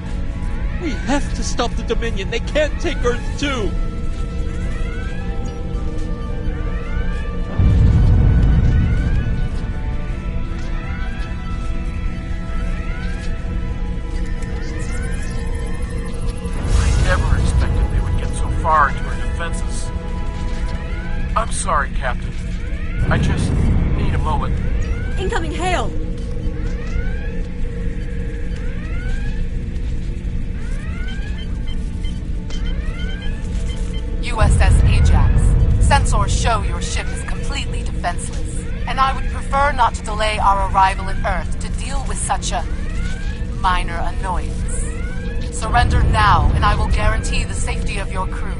We have to stop the Dominion. They can't take Earth too. sorry, Captain. I just need a moment. Incoming hail! USS Ajax. Sensors show your ship is completely defenseless, and I would prefer not to delay our arrival at Earth to deal with such a minor annoyance. Surrender now, and I will guarantee the safety of your crew.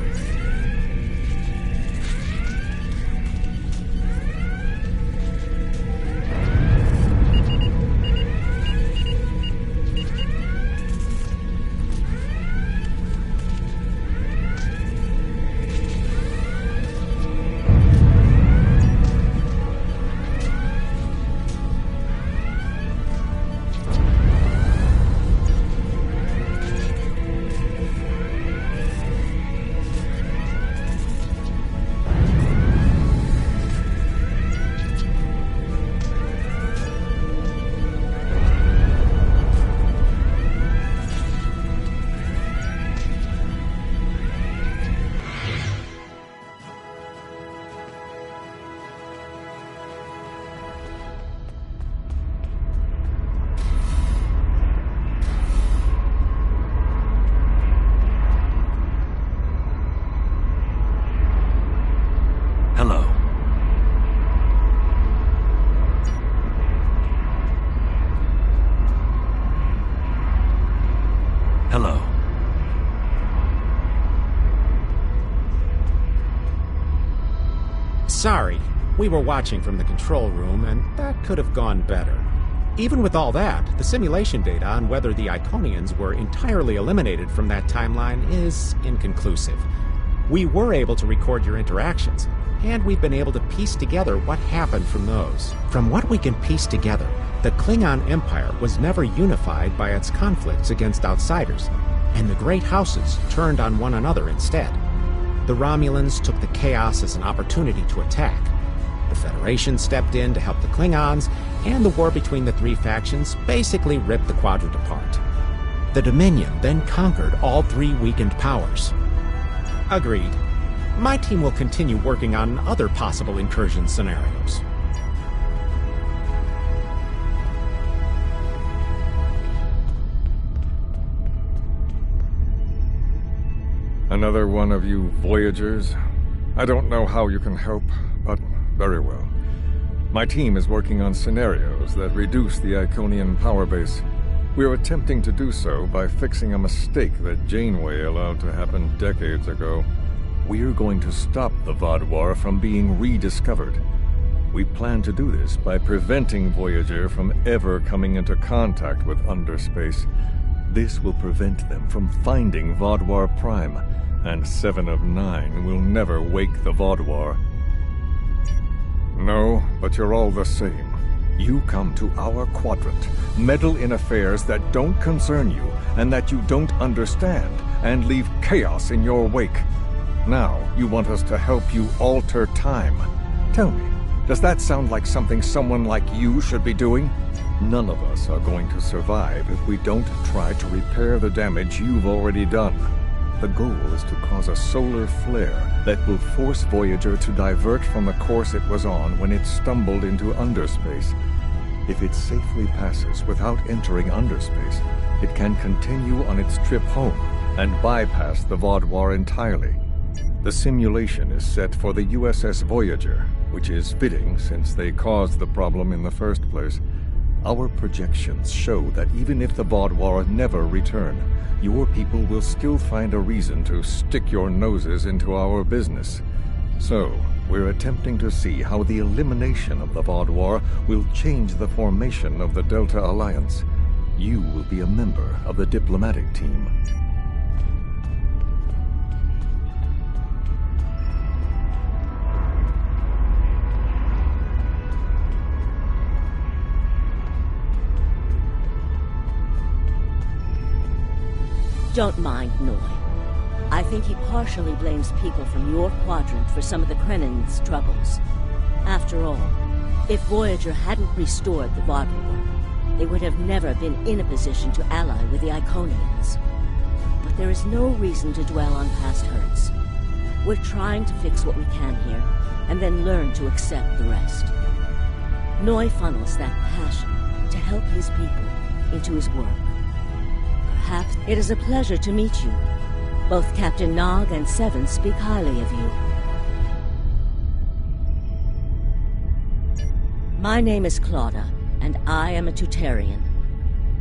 Sorry, we were watching from the control room, and that could have gone better. Even with all that, the simulation data on whether the Iconians were entirely eliminated from that timeline is inconclusive. We were able to record your interactions, and we've been able to piece together what happened from those. From what we can piece together, the Klingon Empire was never unified by its conflicts against outsiders, and the great houses turned on one another instead. The Romulans took the chaos as an opportunity to attack. The Federation stepped in to help the Klingons, and the war between the three factions basically ripped the quadrant apart. The Dominion then conquered all three weakened powers. Agreed. My team will continue working on other possible incursion scenarios. Another one of you Voyagers? I don't know how you can help, but very well. My team is working on scenarios that reduce the Iconian power base. We're attempting to do so by fixing a mistake that Janeway allowed to happen decades ago. We're going to stop the Vaadwaur from being rediscovered. We plan to do this by preventing Voyager from ever coming into contact with Underspace. This will prevent them from finding Vaadwaur Prime, and 7 of 9 will never wake the Vaadwaur. No, but you're all the same. You come to our quadrant, meddle in affairs that don't concern you and that you don't understand, and leave chaos in your wake. Now, you want us to help you alter time. Tell me, does that sound like something someone like you should be doing? None of us are going to survive if we don't try to repair the damage you've already done. The goal is to cause a solar flare that will force Voyager to divert from the course it was on when it stumbled into Underspace. If it safely passes without entering Underspace, it can continue on its trip home and bypass the Vaadwaur entirely. The simulation is set for the USS Voyager, which is fitting since they caused the problem in the first place. Our projections show that even if the Vaadwaur never return, your people will still find a reason to stick your noses into our business. So, we're attempting to see how the elimination of the Vaadwaur will change the formation of the Delta Alliance. You will be a member of the diplomatic team. Don't mind Noy. I think he partially blames people from your quadrant for some of the Krennin's troubles. After all, if Voyager hadn't restored the Vaadwaur, they would have never been in a position to ally with the Iconians. But there is no reason to dwell on past hurts. We're trying to fix what we can here, and then learn to accept the rest. Noi funnels that passion to help his people into his work. Perhaps it is a pleasure to meet you. Both Captain Nog and Seven speak highly of you. My name is Claudia, and I am a Tutarian.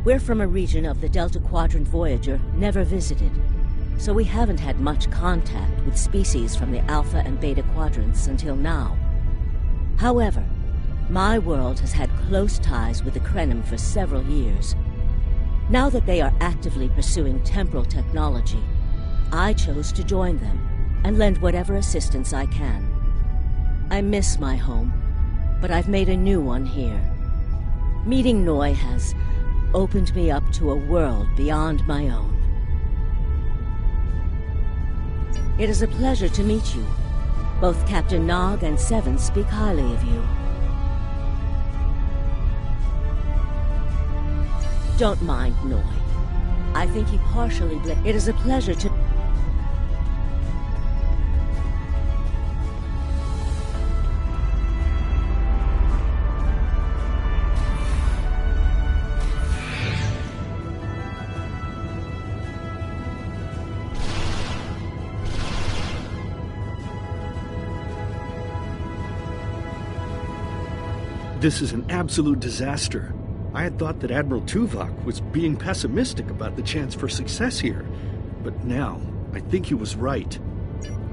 We're from a region of the Delta Quadrant Voyager never visited, so we haven't had much contact with species from the Alpha and Beta Quadrants until now. However, my world has had close ties with the Krenim for several years. Now that they are actively pursuing temporal technology, I chose to join them and lend whatever assistance I can. I miss my home, but I've made a new one here. Meeting Noi has opened me up to a world beyond my own. It is a pleasure to meet you. Both Captain Nog and Seven speak highly of you. Don't mind Noi. I think he partially It is a pleasure to... This is an absolute disaster. I had thought that Admiral Tuvok was being pessimistic about the chance for success here. But now, I think he was right.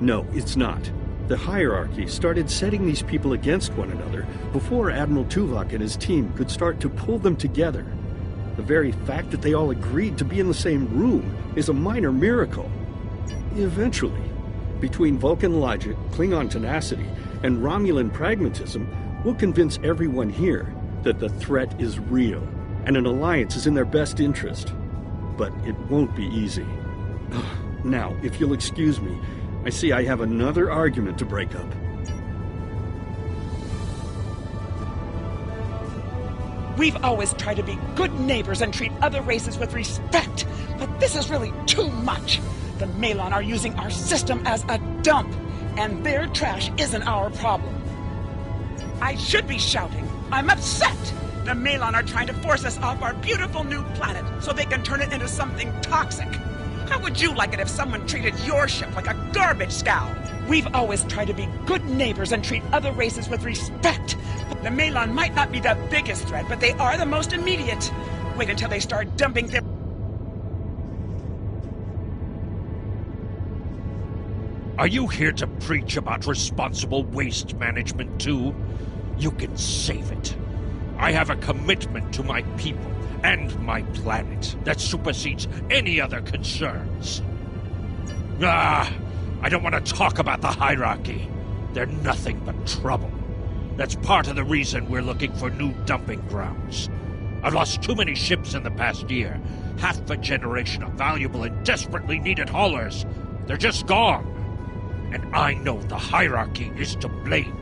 No, it's not. The hierarchy started setting these people against one another before Admiral Tuvok and his team could start to pull them together. The very fact that they all agreed to be in the same room is a minor miracle. Eventually, between Vulcan logic, Klingon tenacity, and Romulan pragmatism, we'll convince everyone here that the threat is real, and an alliance is in their best interest. But it won't be easy. Now, if you'll excuse me, I see I have another argument to break up. We've always tried to be good neighbors and treat other races with respect, but this is really too much. The Malon are using our system as a dump, and their trash isn't our problem. I should be shouting. I'm upset! The Malon are trying to force us off our beautiful new planet so they can turn it into something toxic. How would you like it if someone treated your ship like a garbage scow? We've always tried to be good neighbors and treat other races with respect. The Malon might not be the biggest threat, but they are the most immediate. Wait until they start dumping their... Are you here to preach about responsible waste management too? You can save it. I have a commitment to my people and my planet that supersedes any other concerns. I don't want to talk about the hierarchy. They're nothing but trouble. That's part of the reason we're looking for new dumping grounds. I've lost too many ships in the past year. Half a generation of valuable and desperately needed haulers. They're just gone. And I know the hierarchy is to blame.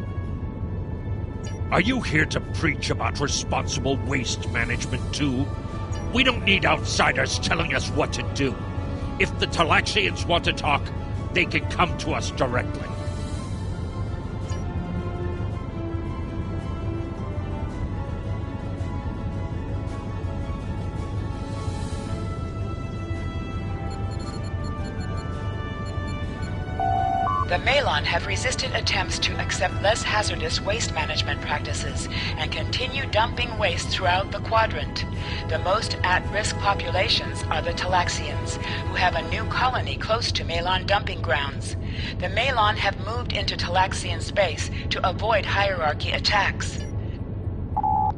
Are you here to preach about responsible waste management too? We don't need outsiders telling us what to do. If the Talaxians want to talk, they can come to us directly. The Malon have resisted attempts to accept less hazardous waste management practices and continue dumping waste throughout the quadrant. The most at-risk populations are the Talaxians, who have a new colony close to Malon dumping grounds. The Malon have moved into Talaxian space to avoid hierarchy attacks.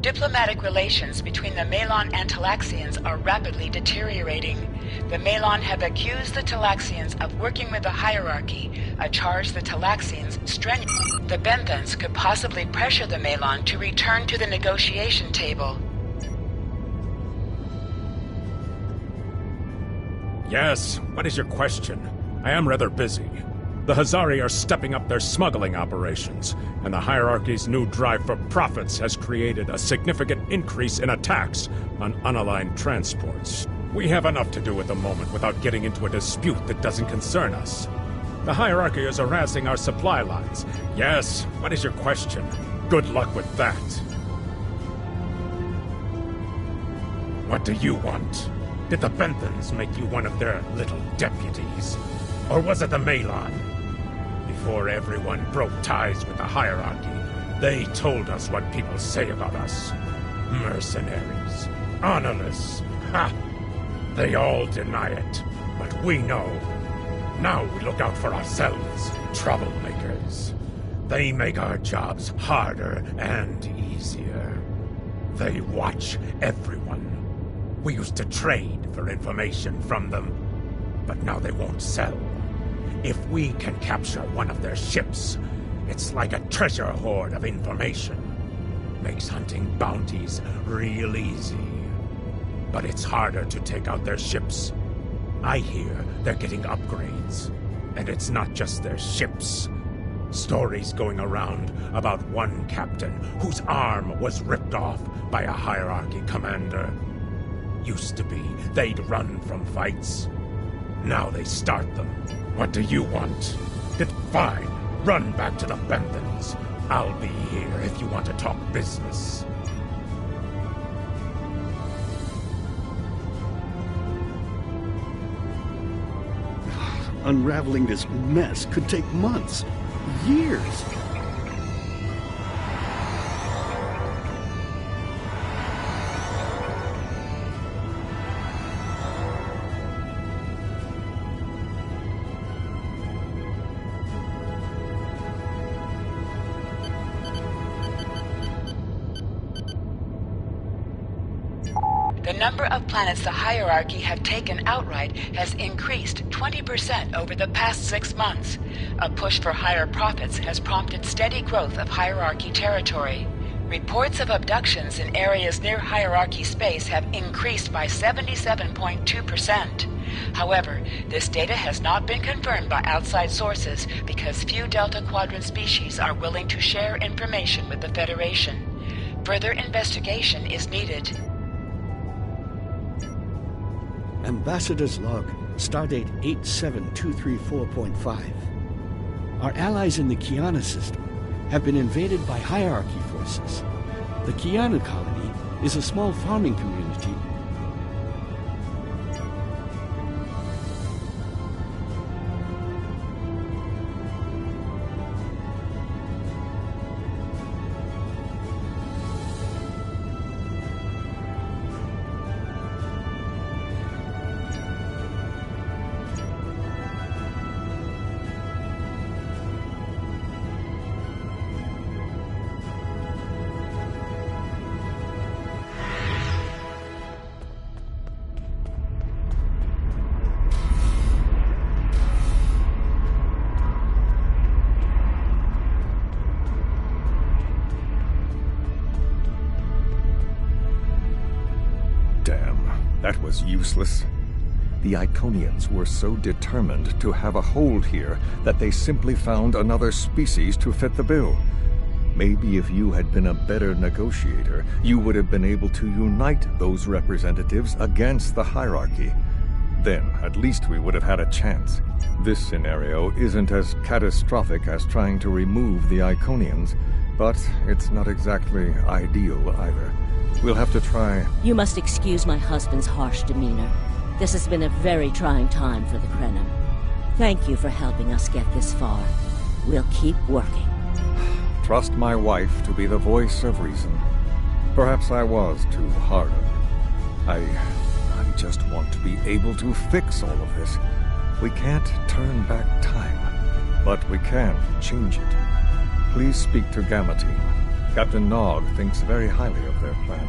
Diplomatic relations between the Malon and Talaxians are rapidly deteriorating. The Malon have accused the Talaxians of working with the hierarchy, a charge the Talaxians strenuously. The Benthans could possibly pressure the Malon to return to the negotiation table. Yes, what is your question? I am rather busy. The Hazari are stepping up their smuggling operations, and the hierarchy's new drive for profits has created a significant increase in attacks on unaligned transports. We have enough to do at the moment without getting into a dispute that doesn't concern us. The hierarchy is harassing our supply lines. Yes, what is your question? Good luck with that. What do you want? Did the Benthans make you one of their little deputies? Or was it the Malon? Before everyone broke ties with the hierarchy, they told us what people say about us. Mercenaries. Honorless. Ha! They all deny it, but we know. Now we look out for ourselves, troublemakers. They make our jobs harder and easier. They watch everyone. We used to trade for information from them, but now they won't sell. If we can capture one of their ships, it's like a treasure hoard of information. Makes hunting bounties real easy. But it's harder to take out their ships. I hear they're getting upgrades. And it's not just their ships. Stories going around about one captain whose arm was ripped off by a hierarchy commander. Used to be they'd run from fights. Now they start them. What do you want? Fine. Run back to the Benthans. I'll be here if you want to talk business. Unraveling this mess could take months, years. The number of planets the hierarchy have taken outright has increased 20% over the past 6 months. A push for higher profits has prompted steady growth of hierarchy territory. Reports of abductions in areas near hierarchy space have increased by 77.2%. However, this data has not been confirmed by outside sources because few Delta Quadrant species are willing to share information with the Federation. Further investigation is needed. Ambassador's log, stardate 87234.5. Our allies in the Kiana system have been invaded by hierarchy forces. The Kiana colony is a small farming community. That was useless. The Iconians were so determined to have a hold here that they simply found another species to fit the bill. Maybe if you had been a better negotiator, you would have been able to unite those representatives against the hierarchy. Then, at least we would have had a chance. This scenario isn't as catastrophic as trying to remove the Iconians, but it's not exactly ideal either. We'll have to try... You must excuse my husband's harsh demeanor. This has been a very trying time for the Krenim. Thank you for helping us get this far. We'll keep working. Trust my wife to be the voice of reason. Perhaps I was too hard on her. I just want to be able to fix all of this. We can't turn back time, but we can change it. Please speak to Gamma Team. Captain Nog thinks very highly of their plan.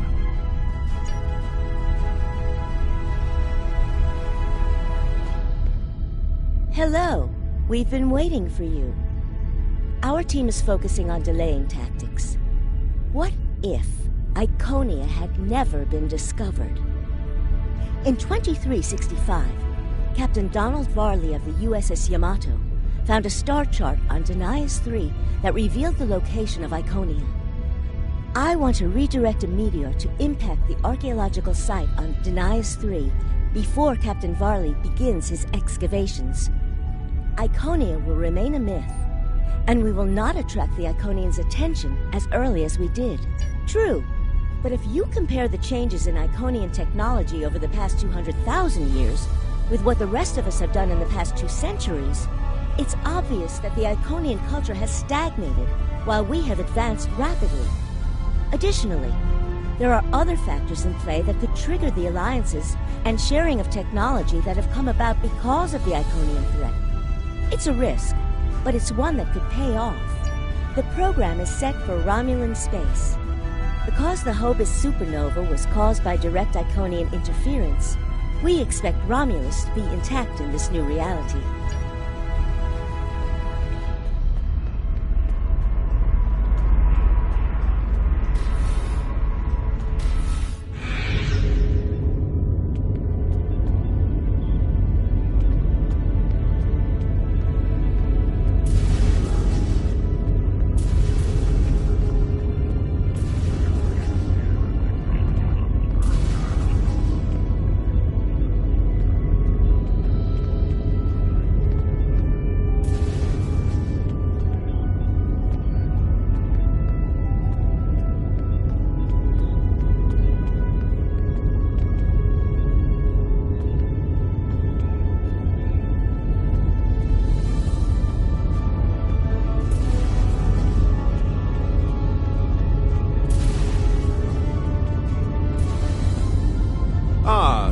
Hello. We've been waiting for you. Our team is focusing on delaying tactics. What if Iconia had never been discovered? In 2365, Captain Donald Varley of the USS Yamato found a star chart on Denias 3 that revealed the location of Iconia. I want to redirect a meteor to impact the archaeological site on Denias 3 before Captain Varley begins his excavations. Iconia will remain a myth, and we will not attract the Iconians' attention as early as we did. True, but if you compare the changes in Iconian technology over the past 200,000 years with what the rest of us have done in the past 2 centuries, it's obvious that the Iconian culture has stagnated while we have advanced rapidly. Additionally, there are other factors in play that could trigger the alliances and sharing of technology that have come about because of the Iconian threat. It's a risk, but it's one that could pay off. The program is set for Romulan space. Because the Hobus supernova was caused by direct Iconian interference, we expect Romulus to be intact in this new reality.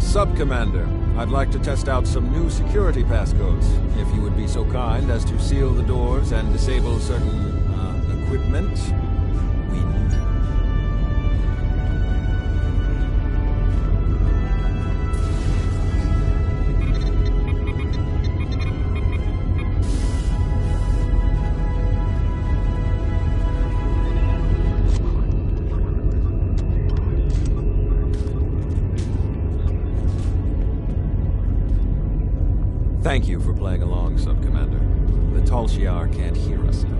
Sub-Commander, I'd like to test out some new security passcodes. If you would be so kind as to seal the doors and disable certain, equipment we need. Thank you for playing along, Sub-Commander. The Tal Shiar can't hear us now.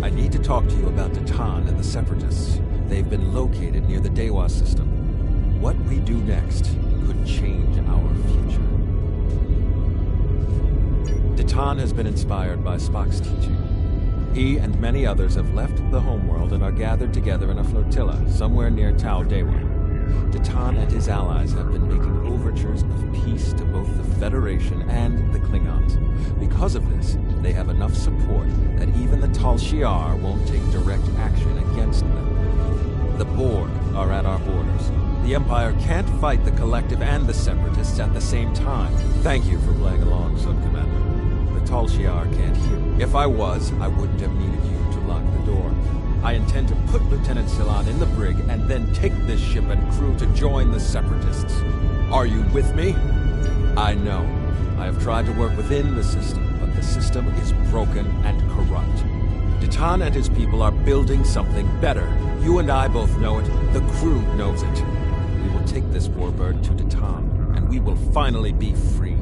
I need to talk to you about Datan and the Separatists. They've been located near the Dewa system. What we do next could change our future. Datan has been inspired by Spock's teaching. He and many others have left the homeworld and are gathered together in a flotilla somewhere near Tau Dewa. Datan and his allies have been making overtures of peace to both the Federation and the Klingons. Because of this, they have enough support that even the Tal Shiar won't take direct action against them. The Borg are at our borders. The Empire can't fight the Collective and the Separatists at the same time. Thank you for playing along, Sub-Commander. The Tal Shiar can't hear me. If I was, I wouldn't have needed you to lock the door. I intend to put Lieutenant Silan in the brig and then take this ship and crew to join the Separatists. Are you with me? I know. I have tried to work within the system, but the system is broken and corrupt. Datan and his people are building something better. You and I both know it. The crew knows it. We will take this warbird to Datan, and we will finally be free.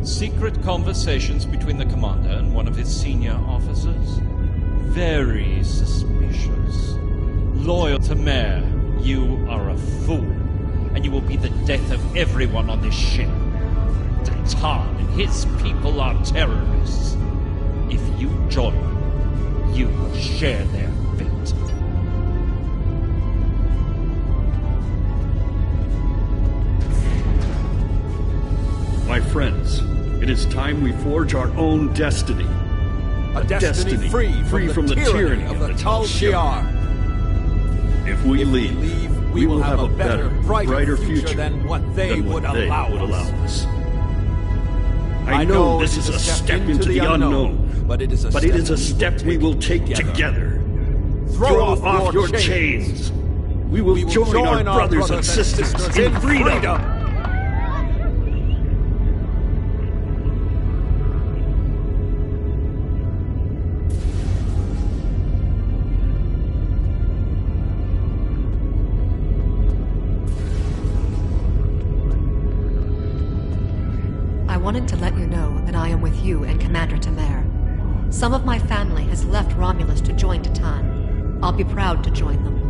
Secret conversations between the commander and one of his senior officers? Very suspicious. Loyal to Mare, you are a fool, and you will be the death of everyone on this ship. Datan and his people are terrorists. If you join them, you will share their fate. My friends, it is time we forge our own destiny. A destiny free from the tyranny of the Tal Shiar. If we leave, we will have a better, brighter future than what they would allow us. I know this is a step into the unknown, but it is a step we will take together. Throw off your chains. We will join our brothers and sisters in freedom. that I am with you and Commander Tamer. Some of my family has left Romulus to join Titan. I'll be proud to join them.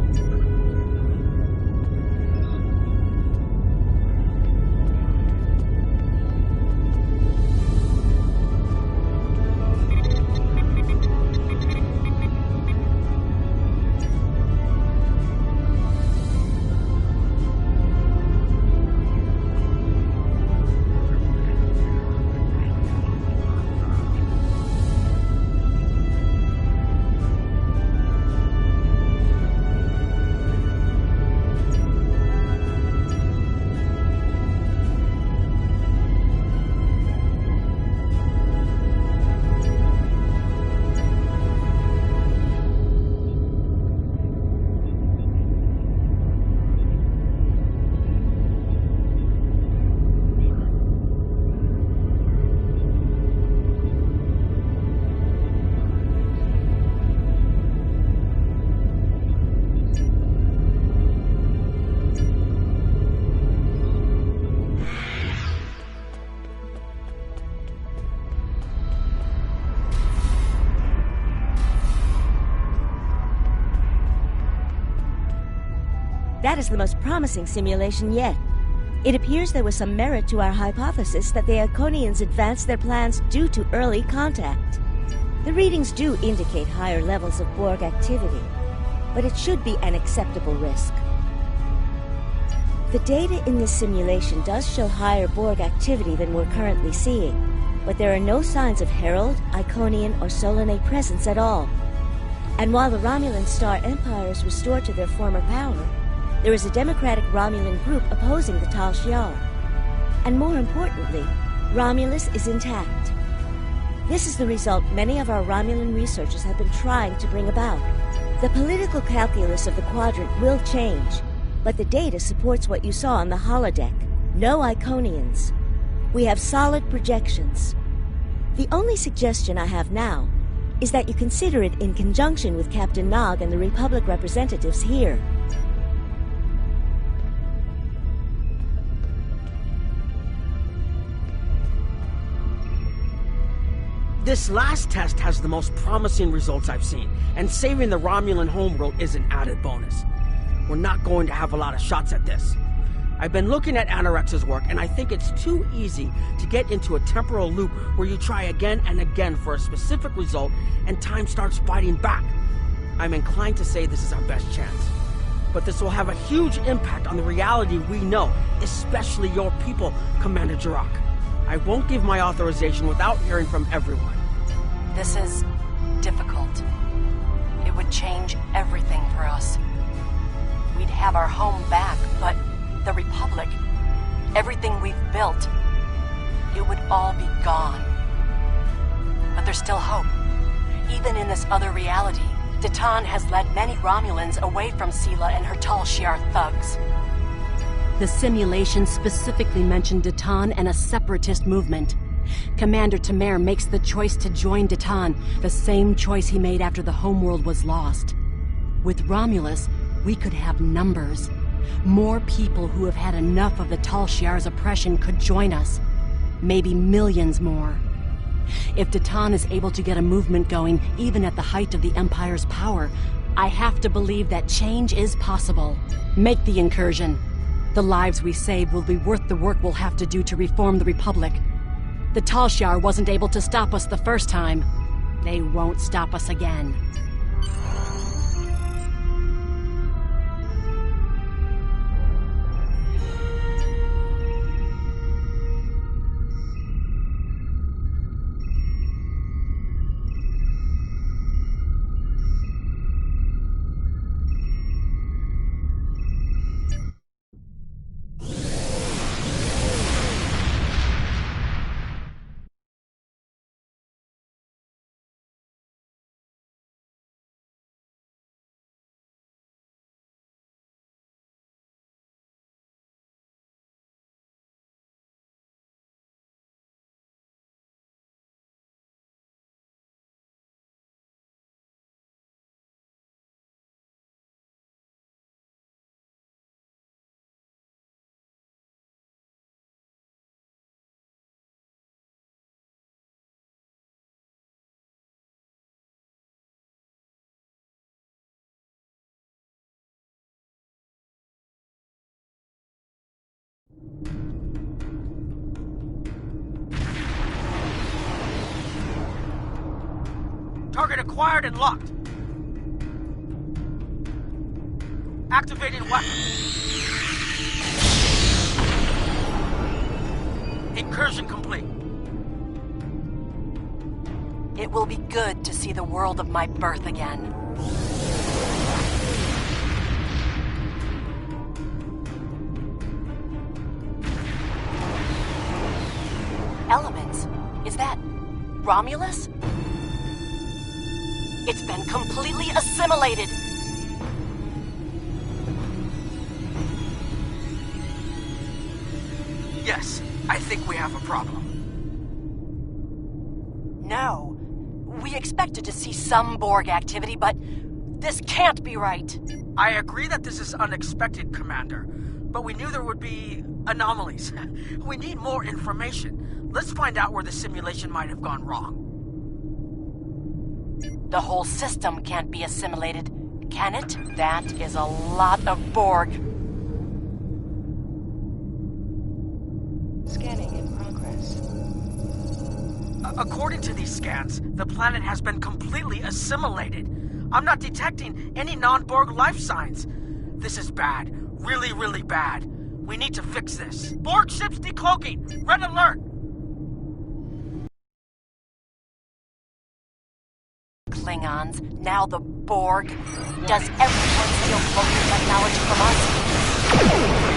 That is the most promising simulation yet. It appears there was some merit to our hypothesis that the Iconians advanced their plans due to early contact. The readings do indicate higher levels of Borg activity, but it should be an acceptable risk. The data in this simulation does show higher Borg activity than we're currently seeing, but there are no signs of Herald, Iconian, or Solanae presence at all. And while the Romulan Star Empire is restored to their former power, there is a democratic Romulan group opposing the Tal Shiar. And more importantly, Romulus is intact. This is the result many of our Romulan researchers have been trying to bring about. The political calculus of the Quadrant will change, but the data supports what you saw on the holodeck. No Iconians. We have solid projections. The only suggestion I have now is that you consider it in conjunction with Captain Nog and the Republic representatives here. This last test has the most promising results I've seen, and saving the Romulan homeworld is an added bonus. We're not going to have a lot of shots at this. I've been looking at Anorex's work, and I think it's too easy to get into a temporal loop where you try again and again for a specific result, and time starts fighting back. I'm inclined to say this is our best chance. But this will have a huge impact on the reality we know, especially your people, Commander Jirok. I won't give my authorization without hearing from everyone. This is difficult. It would change everything for us. We'd have our home back, but the Republic, everything we've built, it would all be gone. But there's still hope. Even in this other reality, Titan has led many Romulans away from Sela and her Tal Shiar thugs. The simulation specifically mentioned Titan and a separatist movement. Commander Tamer makes the choice to join Titan, the same choice he made after the homeworld was lost. With Romulus, we could have numbers. More people who have had enough of the Tal Shiar's oppression could join us. Maybe millions more. If Titan is able to get a movement going, even at the height of the Empire's power, I have to believe that change is possible. Make the incursion. The lives we save will be worth the work we'll have to do to reform the Republic. The Tal Shiar wasn't able to stop us the first time. They won't stop us again. Target acquired and locked. Activating weapon. Incursion complete. It will be good to see the world of my birth again. Elements? Is that Romulus? It's been completely assimilated. Yes, I think we have a problem. No. We expected to see some Borg activity, but this can't be right. I agree that this is unexpected, Commander, but we knew there would be anomalies. We need more information. Let's find out where the simulation might have gone wrong. The whole system can't be assimilated, can it? That is a lot of Borg. Scanning in progress. According to these scans, the planet has been completely assimilated. I'm not detecting any non-Borg life signs. This is bad. Really, really bad. We need to fix this. Borg ships decloaking! Red alert! Klingons, now the Borg. Does everyone steal cloaking technology from us?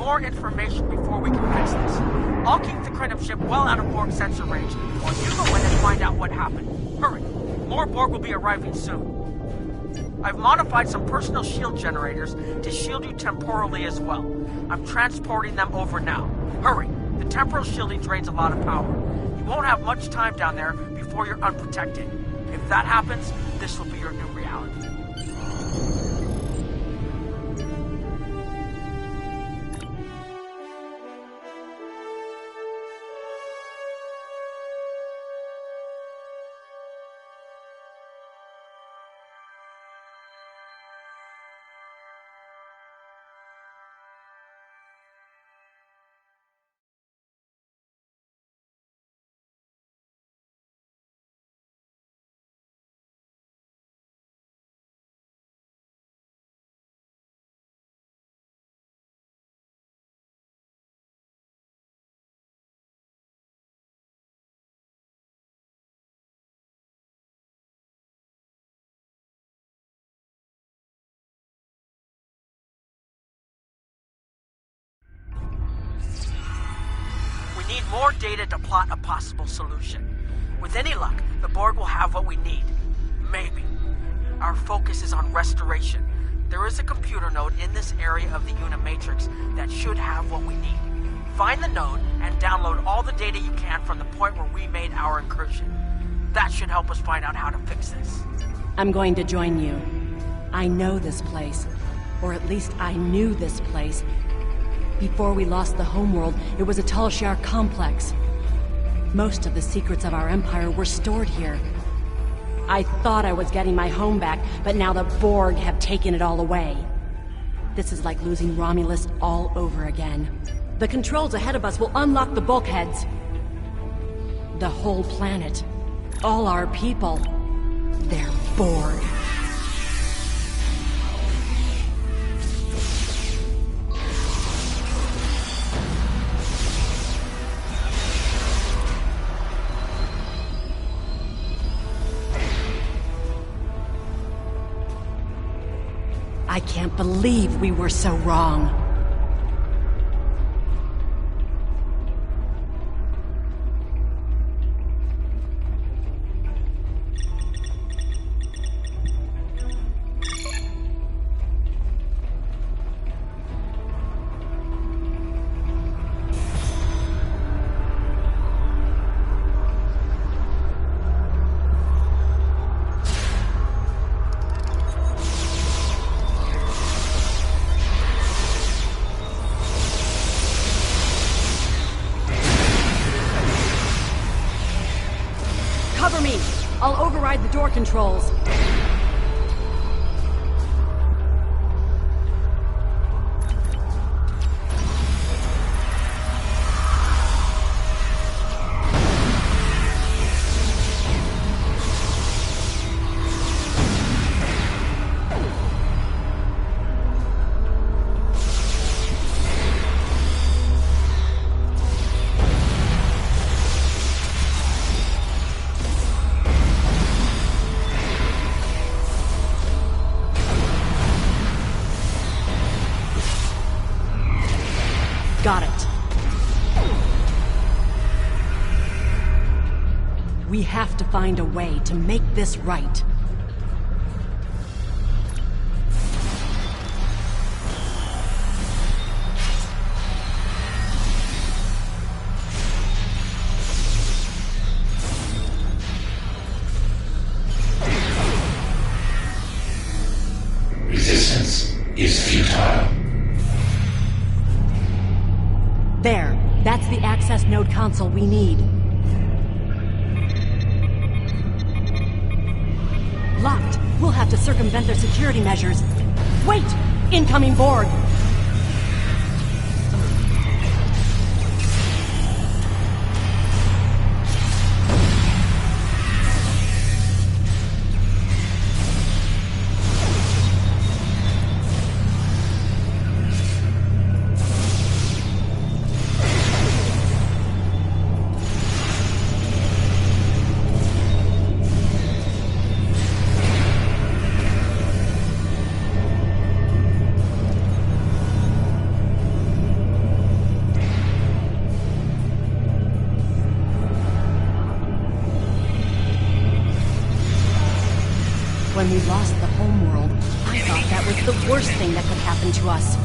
more information before we can fix this. I'll keep the Krenim ship well out of Borg sensor range, while you go in and find out what happened. Hurry! More Borg will be arriving soon. I've modified some personal shield generators to shield you temporally as well. I'm transporting them over now. Hurry! The temporal shielding drains a lot of power. You won't have much time down there before you're unprotected. If that happens, this will be your new reality. We need more data to plot a possible solution. With any luck, the Borg will have what we need. Maybe. Our focus is on restoration. There is a computer node in this area of the Unimatrix that should have what we need. Find the node and download all the data you can from the point where we made our incursion. That should help us find out how to fix this. I'm going to join you. I know this place. Or at least I knew this place. Before we lost the homeworld, it was a Tal Shiar complex. Most of the secrets of our empire were stored here. I thought I was getting my home back, but now the Borg have taken it all away. This is like losing Romulus all over again. The controls ahead of us will unlock the bulkheads. The whole planet. All our people. They're Borg. I can't believe we were so wrong. Cover me! I'll override the door controls. Got it. We have to find a way to make this right. Resistance is futile. There. That's the access node console we need. Locked. We'll have to circumvent their security measures. Wait! Incoming Borg! we lost the homeworld, I thought that was the worst thing that could happen to us.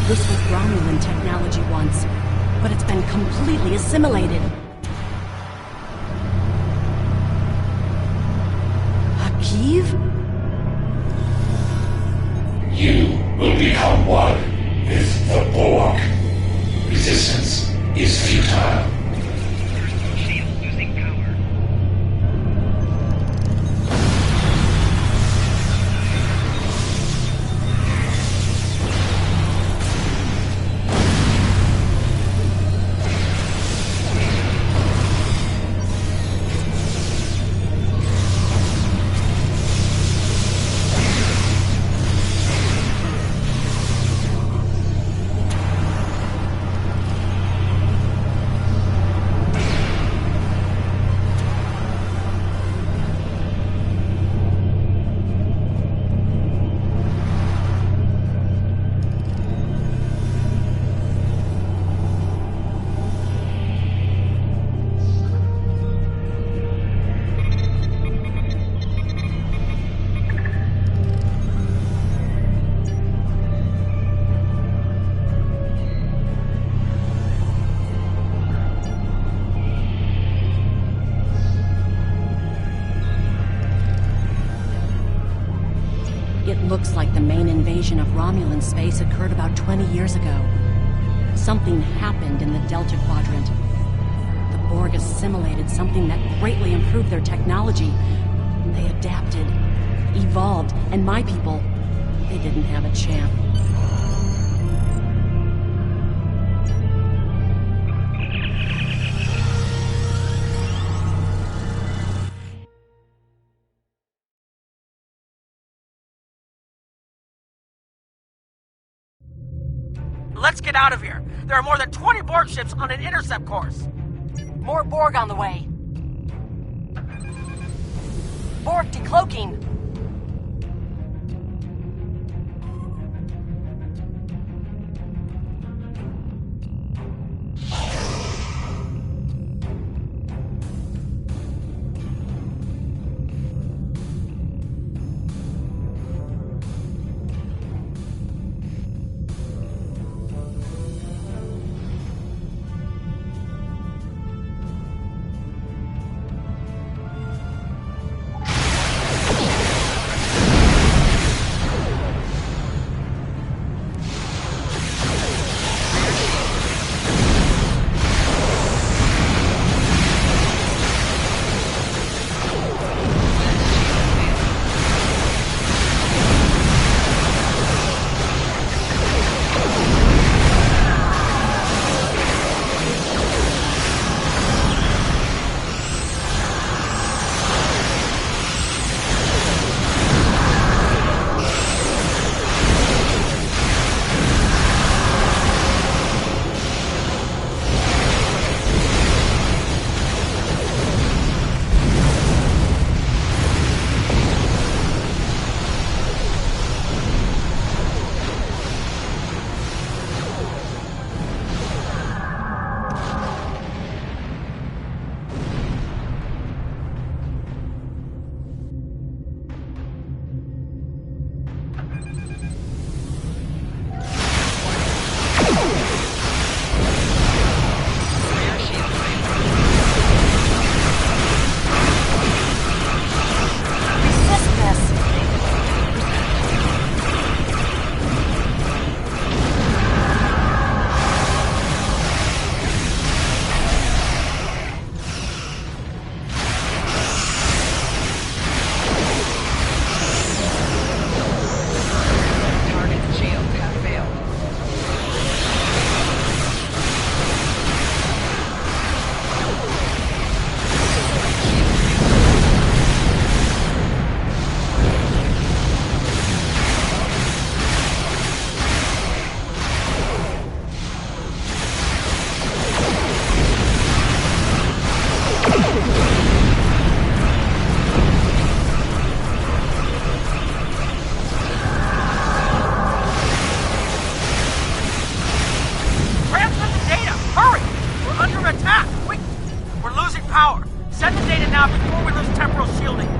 This was Romulan technology once, but it's been completely assimilated. Akiv? You will become one with the Borg. Resistance is futile. It looks like the main invasion of Romulan space occurred about 20 years ago. Something happened in the Delta Quadrant. The Borg assimilated something that greatly improved their technology. They adapted, evolved, and my people, they didn't have a chance. Let's get out of here. There are more than 20 Borg ships on an intercept course. More Borg on the way. Borg decloaking.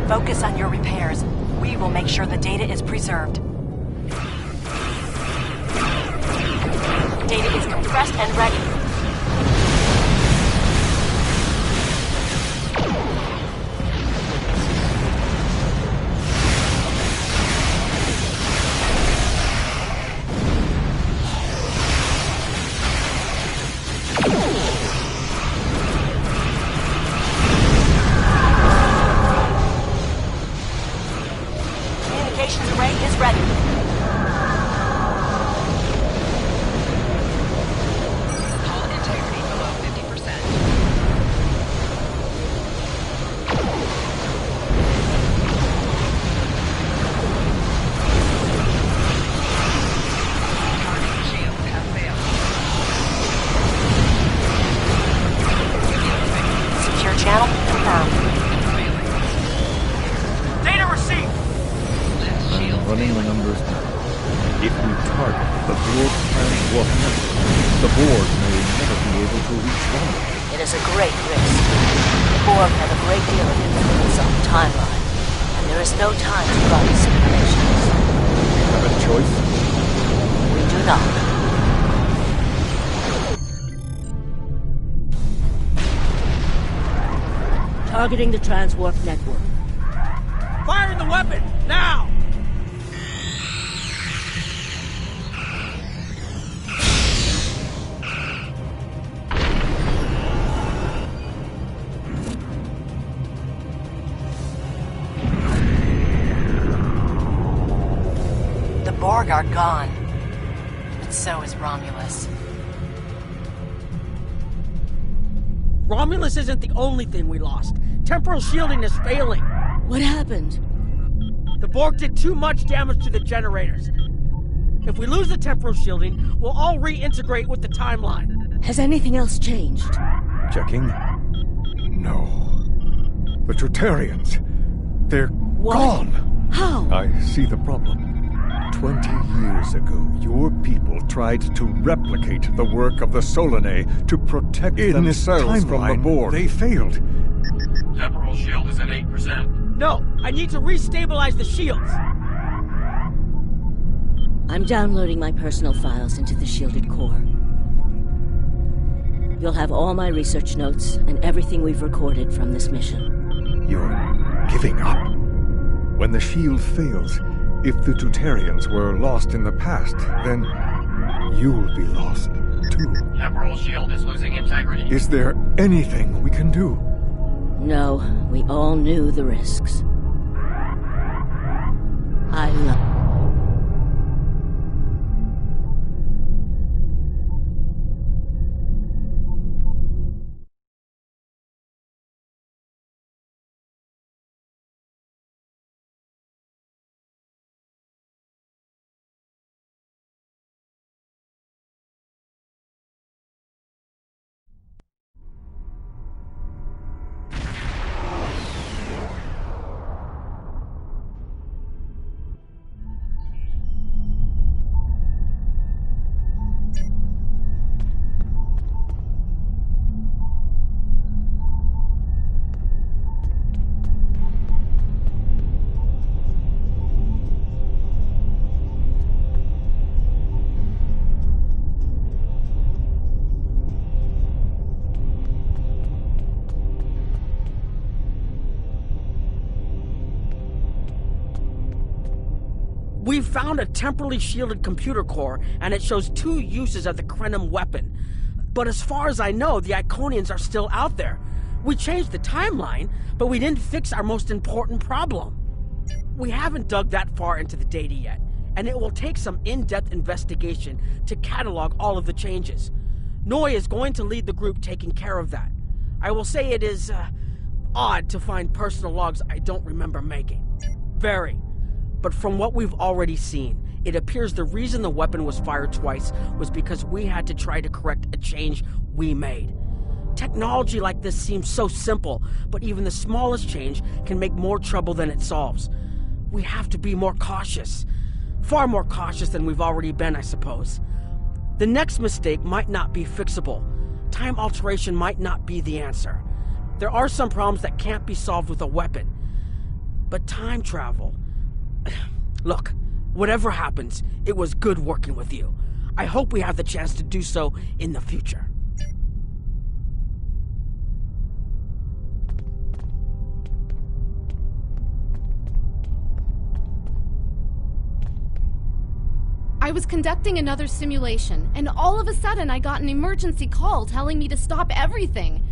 Focus on your repairs. We will make sure the data is preserved. Data is compressed and ready. Communications array is ready. Hull integrity below 50%. Target shields have failed. Secure channel confirmed. Data received! I'm running the numbers now. If we target the Borg transport network, the Borg may never be able to reach Romulus. It is a great risk. The Borg have a great deal of influence on the timeline, and there is no time to run simulations. We have a choice? We do not. Targeting the transwarp network. Firing the weapon! Now! The Borg are gone. But so is Romulus. Romulus isn't the only thing we lost. Temporal shielding is failing. What happened? The Borg did too much damage to the generators. If we lose the temporal shielding, we'll all reintegrate with the timeline. Has anything else changed? Checking. No. The Trutarians. They're gone. How? I see the problem. 20 years ago, your people tried to replicate the work of the Solanae to protect themselves from the Borg. They failed. Temporal shield is at 8%. No, I need to restabilize the shields. I'm downloading my personal files into the shielded core. You'll have all my research notes and everything we've recorded from this mission. You're giving up? When the shield fails, if the Tutarians were lost in the past, then you'll be lost too. Temporal shield is losing integrity. Is there anything we can do? No, we all knew the risks. I love... We've found a temporally shielded computer core, and it shows 2 uses of the Krenim weapon. But as far as I know, the Iconians are still out there. We changed the timeline, but we didn't fix our most important problem. We haven't dug that far into the data yet, and it will take some in-depth investigation to catalog all of the changes. Noi is going to lead the group taking care of that. I will say it is, odd to find personal logs I don't remember making. Very. But from what we've already seen, it appears the reason the weapon was fired twice was because we had to try to correct a change we made. Technology like this seems so simple, but even the smallest change can make more trouble than it solves. We have to be more cautious. Far more cautious than we've already been, I suppose. The next mistake might not be fixable. Time alteration might not be the answer. There are some problems that can't be solved with a weapon. But time travel... Look, whatever happens, it was good working with you. I hope we have the chance to do so in the future. I was conducting another simulation, and all of a sudden I got an emergency call telling me to stop everything.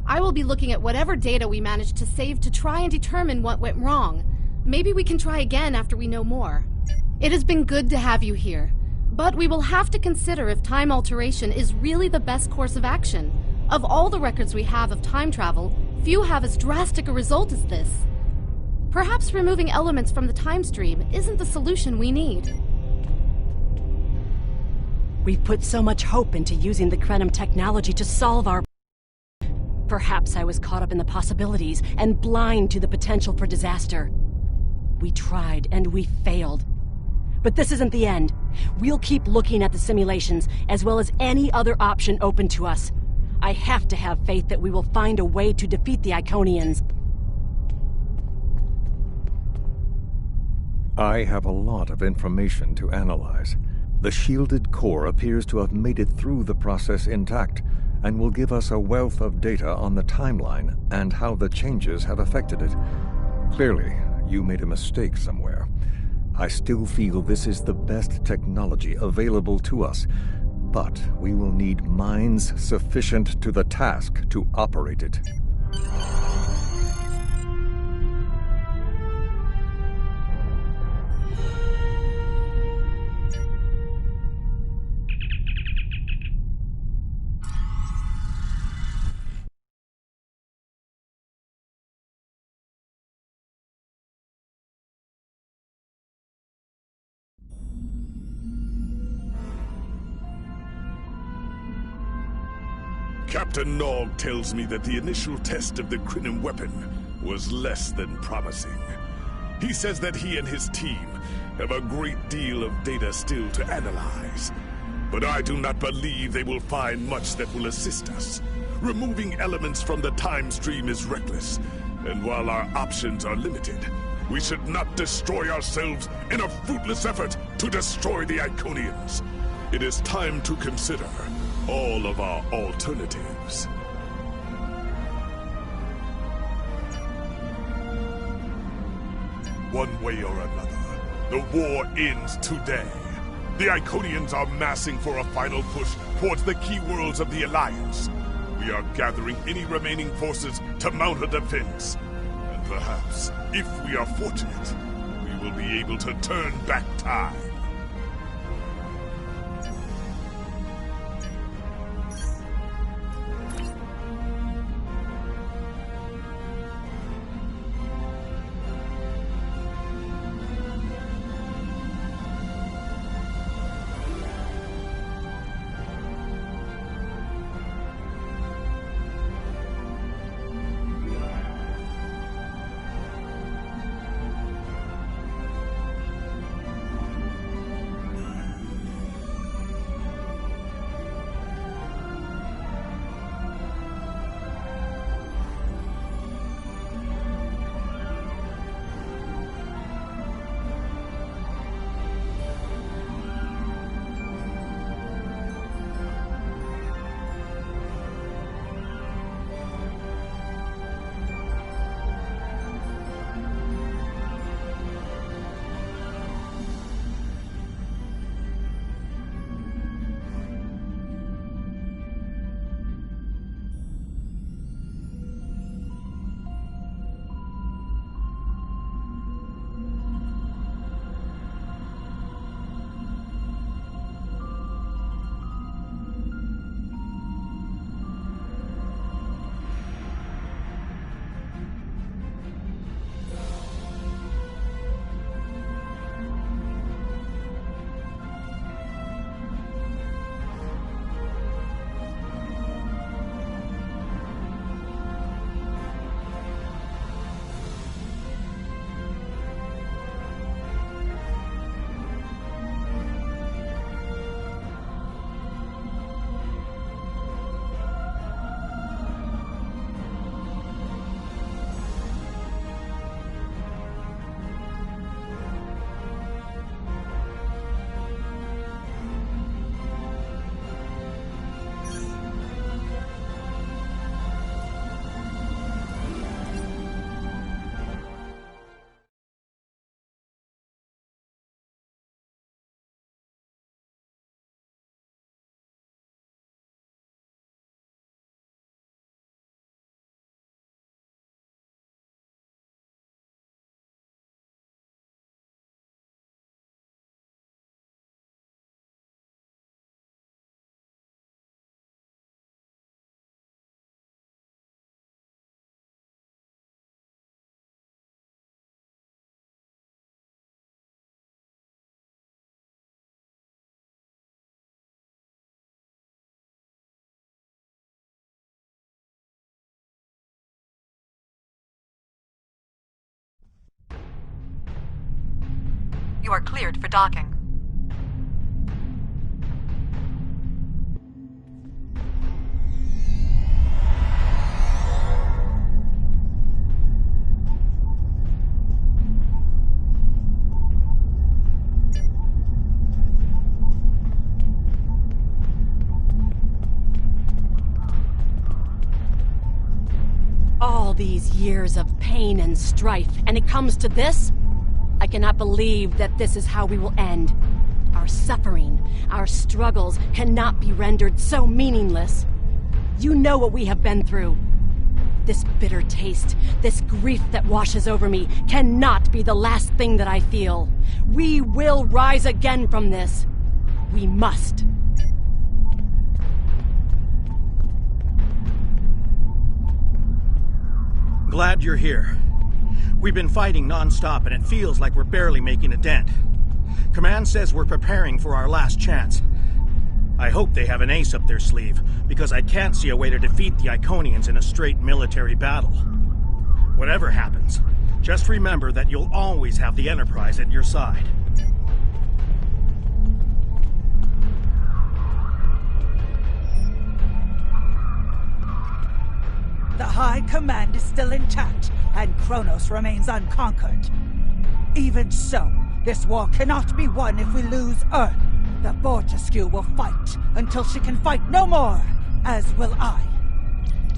I will be looking at whatever data we managed to save to try and determine what went wrong. Maybe we can try again after we know more. It has been good to have you here, but we will have to consider if time alteration is really the best course of action. Of all the records we have of time travel, few have as drastic a result as this. Perhaps removing elements from the time stream isn't the solution we need. We've put so much hope into using the Krenim technology to solve our... Perhaps I was caught up in the possibilities and blind to the potential for disaster. We tried and we failed. But this isn't the end. We'll keep looking at the simulations as well as any other option open to us. I have to have faith that we will find a way to defeat the Iconians. I have a lot of information to analyze. The shielded core appears to have made it through the process intact, and will give us a wealth of data on the timeline and how the changes have affected it. Clearly, you made a mistake somewhere. I still feel this is the best technology available to us, but we will need minds sufficient to the task to operate it. Captain Nog tells me that the initial test of the Krenim weapon was less than promising. He says that he and his team have a great deal of data still to analyze. But I do not believe they will find much that will assist us. Removing elements from the time stream is reckless, and while our options are limited, we should not destroy ourselves in a fruitless effort to destroy the Iconians. It is time to consider all of our alternatives. One way or another, the war ends today. The Iconians are massing for a final push towards the key worlds of the Alliance. We are gathering any remaining forces to mount a defense. And perhaps, if we are fortunate, we will be able to turn back time. You are cleared for docking. All these years of pain and strife, and it comes to this? I cannot believe that this is how we will end. Our suffering, our struggles cannot be rendered so meaningless. You know what we have been through. This bitter taste, this grief that washes over me, cannot be the last thing that I feel. We will rise again from this. We must. Glad you're here. We've been fighting non-stop and it feels like we're barely making a dent. Command says we're preparing for our last chance. I hope they have an ace up their sleeve, because I can't see a way to defeat the Iconians in a straight military battle. Whatever happens, just remember that you'll always have the Enterprise at your side. The High Command is still intact, and Kronos remains unconquered. Even so, this war cannot be won if we lose Earth. The Fortescue will fight until she can fight no more, as will I.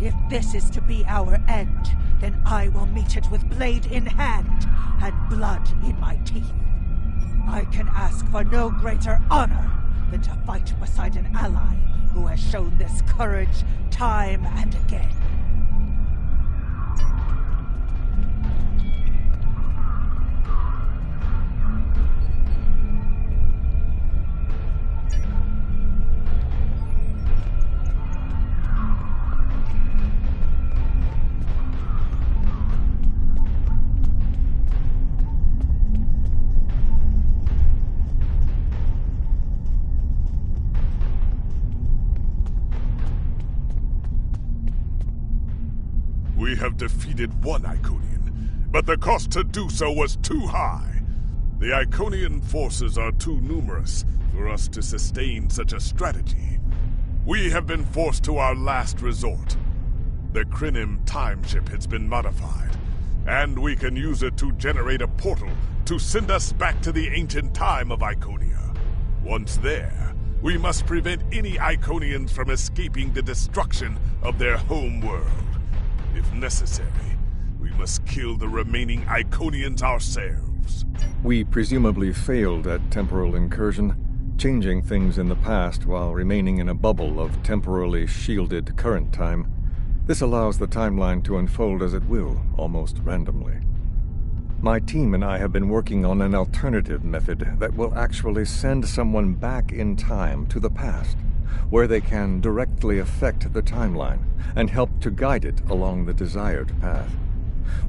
If this is to be our end, then I will meet it with blade in hand and blood in my teeth. I can ask for no greater honor than to fight beside an ally who has shown this courage time and again. We have defeated one Iconian, but the cost to do so was too high. The Iconian forces are too numerous for us to sustain such a strategy. We have been forced to our last resort. The Krynim time ship has been modified, and we can use it to generate a portal to send us back to the ancient time of Iconia. Once there, we must prevent any Iconians from escaping the destruction of their home world. If necessary, we must kill the remaining Iconians ourselves. We presumably failed at temporal incursion, changing things in the past while remaining in a bubble of temporally shielded current time. This allows the timeline to unfold as it will, almost randomly. My team and I have been working on an alternative method that will actually send someone back in time to the past, where they can directly affect the timeline and help to guide it along the desired path.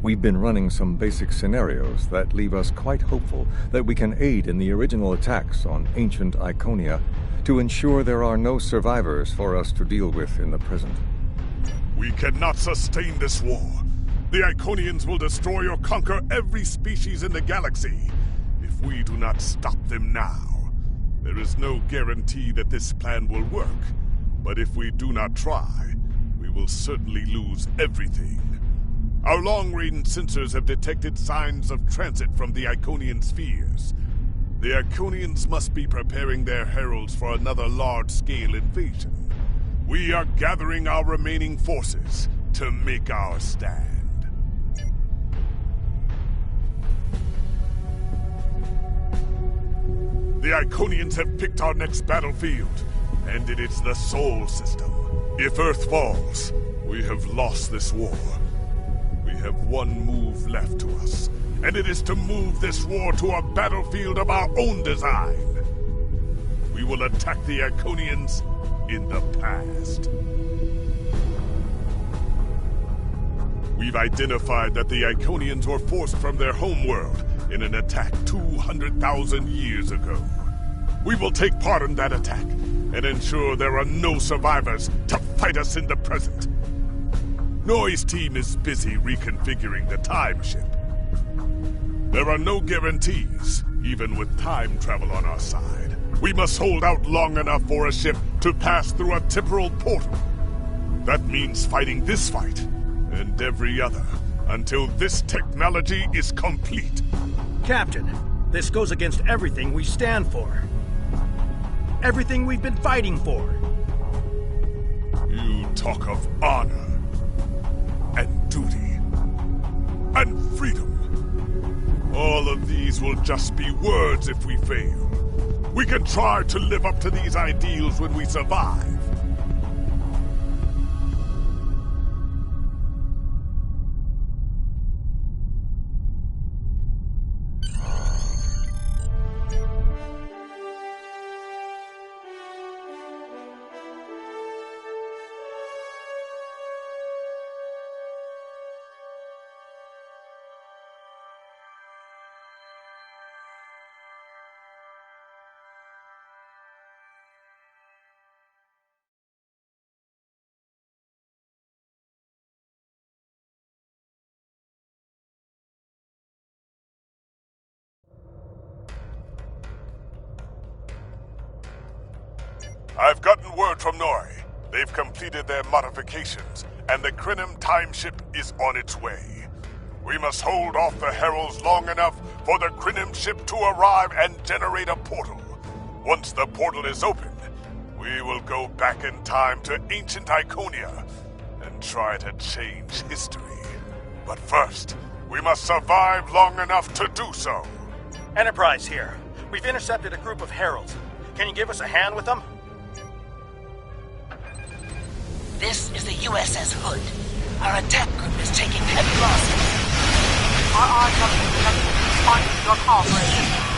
We've been running some basic scenarios that leave us quite hopeful that we can aid in the original attacks on ancient Iconia to ensure there are no survivors for us to deal with in the present. We cannot sustain this war. The Iconians will destroy or conquer every species in the galaxy if we do not stop them now. There is no guarantee that this plan will work, but if we do not try, we will certainly lose everything. Our long-range sensors have detected signs of transit from the Iconian spheres. The Iconians must be preparing their heralds for another large-scale invasion. We are gathering our remaining forces to make our stand. The Iconians have picked our next battlefield, and it is the Sol system. If Earth falls, we have lost this war. We have one move left to us, and it is to move this war to a battlefield of our own design. We will attack the Iconians in the past. We've identified that the Iconians were forced from their homeworld in an attack 200,000 years ago. We will take part in that attack and ensure there are no survivors to fight us in the present. Noy's team is busy reconfiguring the time ship. There are no guarantees, Even with time travel on our side, we must hold out long enough for a ship to pass through a temporal portal. That means fighting this fight, and every other, until this technology is complete. Captain, this goes against everything we stand for. Everything we've been fighting for. You talk of honor, and duty, and freedom. All of these will just be words if we fail. We can try to live up to these ideals when we survive. I've gotten word from Nori. They've completed their modifications, and the Krenim time ship is on its way. We must hold off the Heralds long enough for the Krenim ship to arrive and generate a portal. Once the portal is opened, we will go back in time to ancient Iconia and try to change history. But first, we must survive long enough to do so. Enterprise here. We've intercepted a group of Heralds. Can you give us a hand with them? This is the USS Hood. Our attack group is taking heavy losses. RRW connected. Responding to your call for assistance.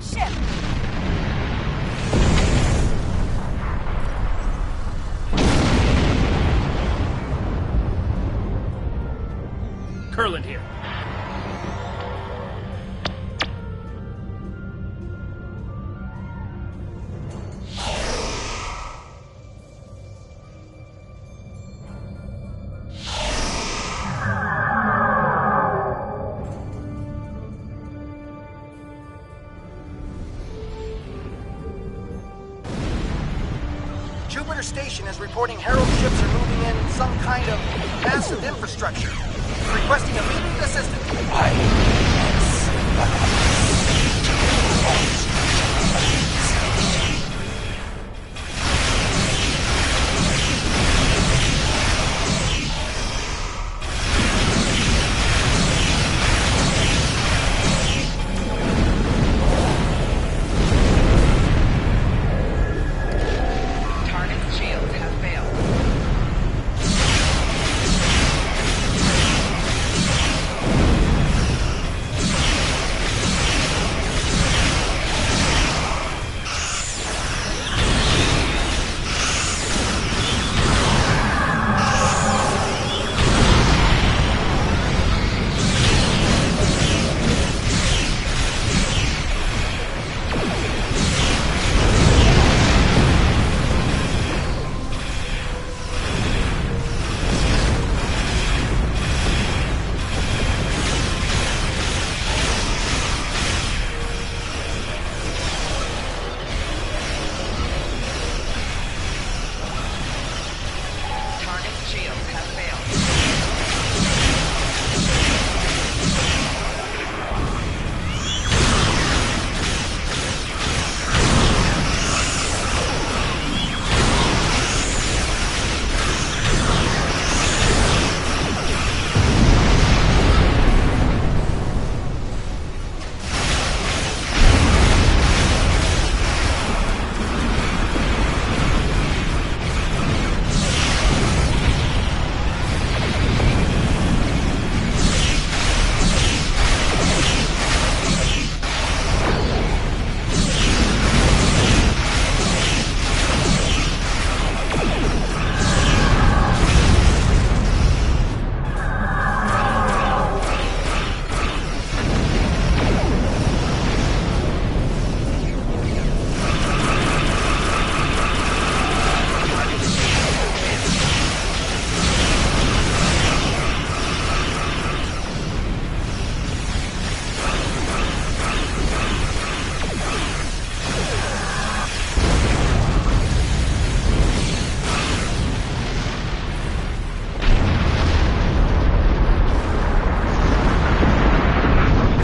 that ship! Kurland here. Jupiter Station is reporting Herald ships are moving in some kind of massive infrastructure. Requesting immediate assistance. Target's shields have failed. Target's shields have failed.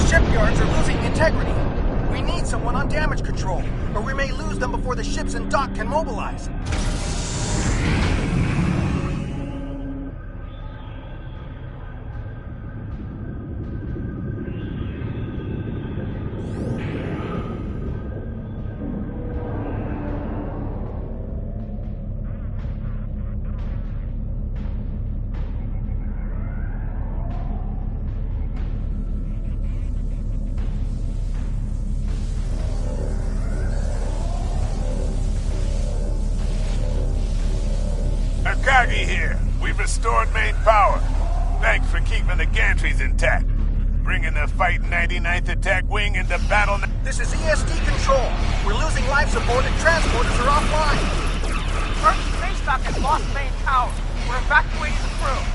Shipyards are losing integrity. We need someone on damage control, or we may lose them before the ships in dock can mobilize. Akagi here. We've restored main power. Thanks for keeping the gantries intact. Bringing the Fight 99th Attack Wing into battle now. This is ESD control. We're losing life support and transporters are offline. Earth space dock has lost main power. We're evacuating the crew.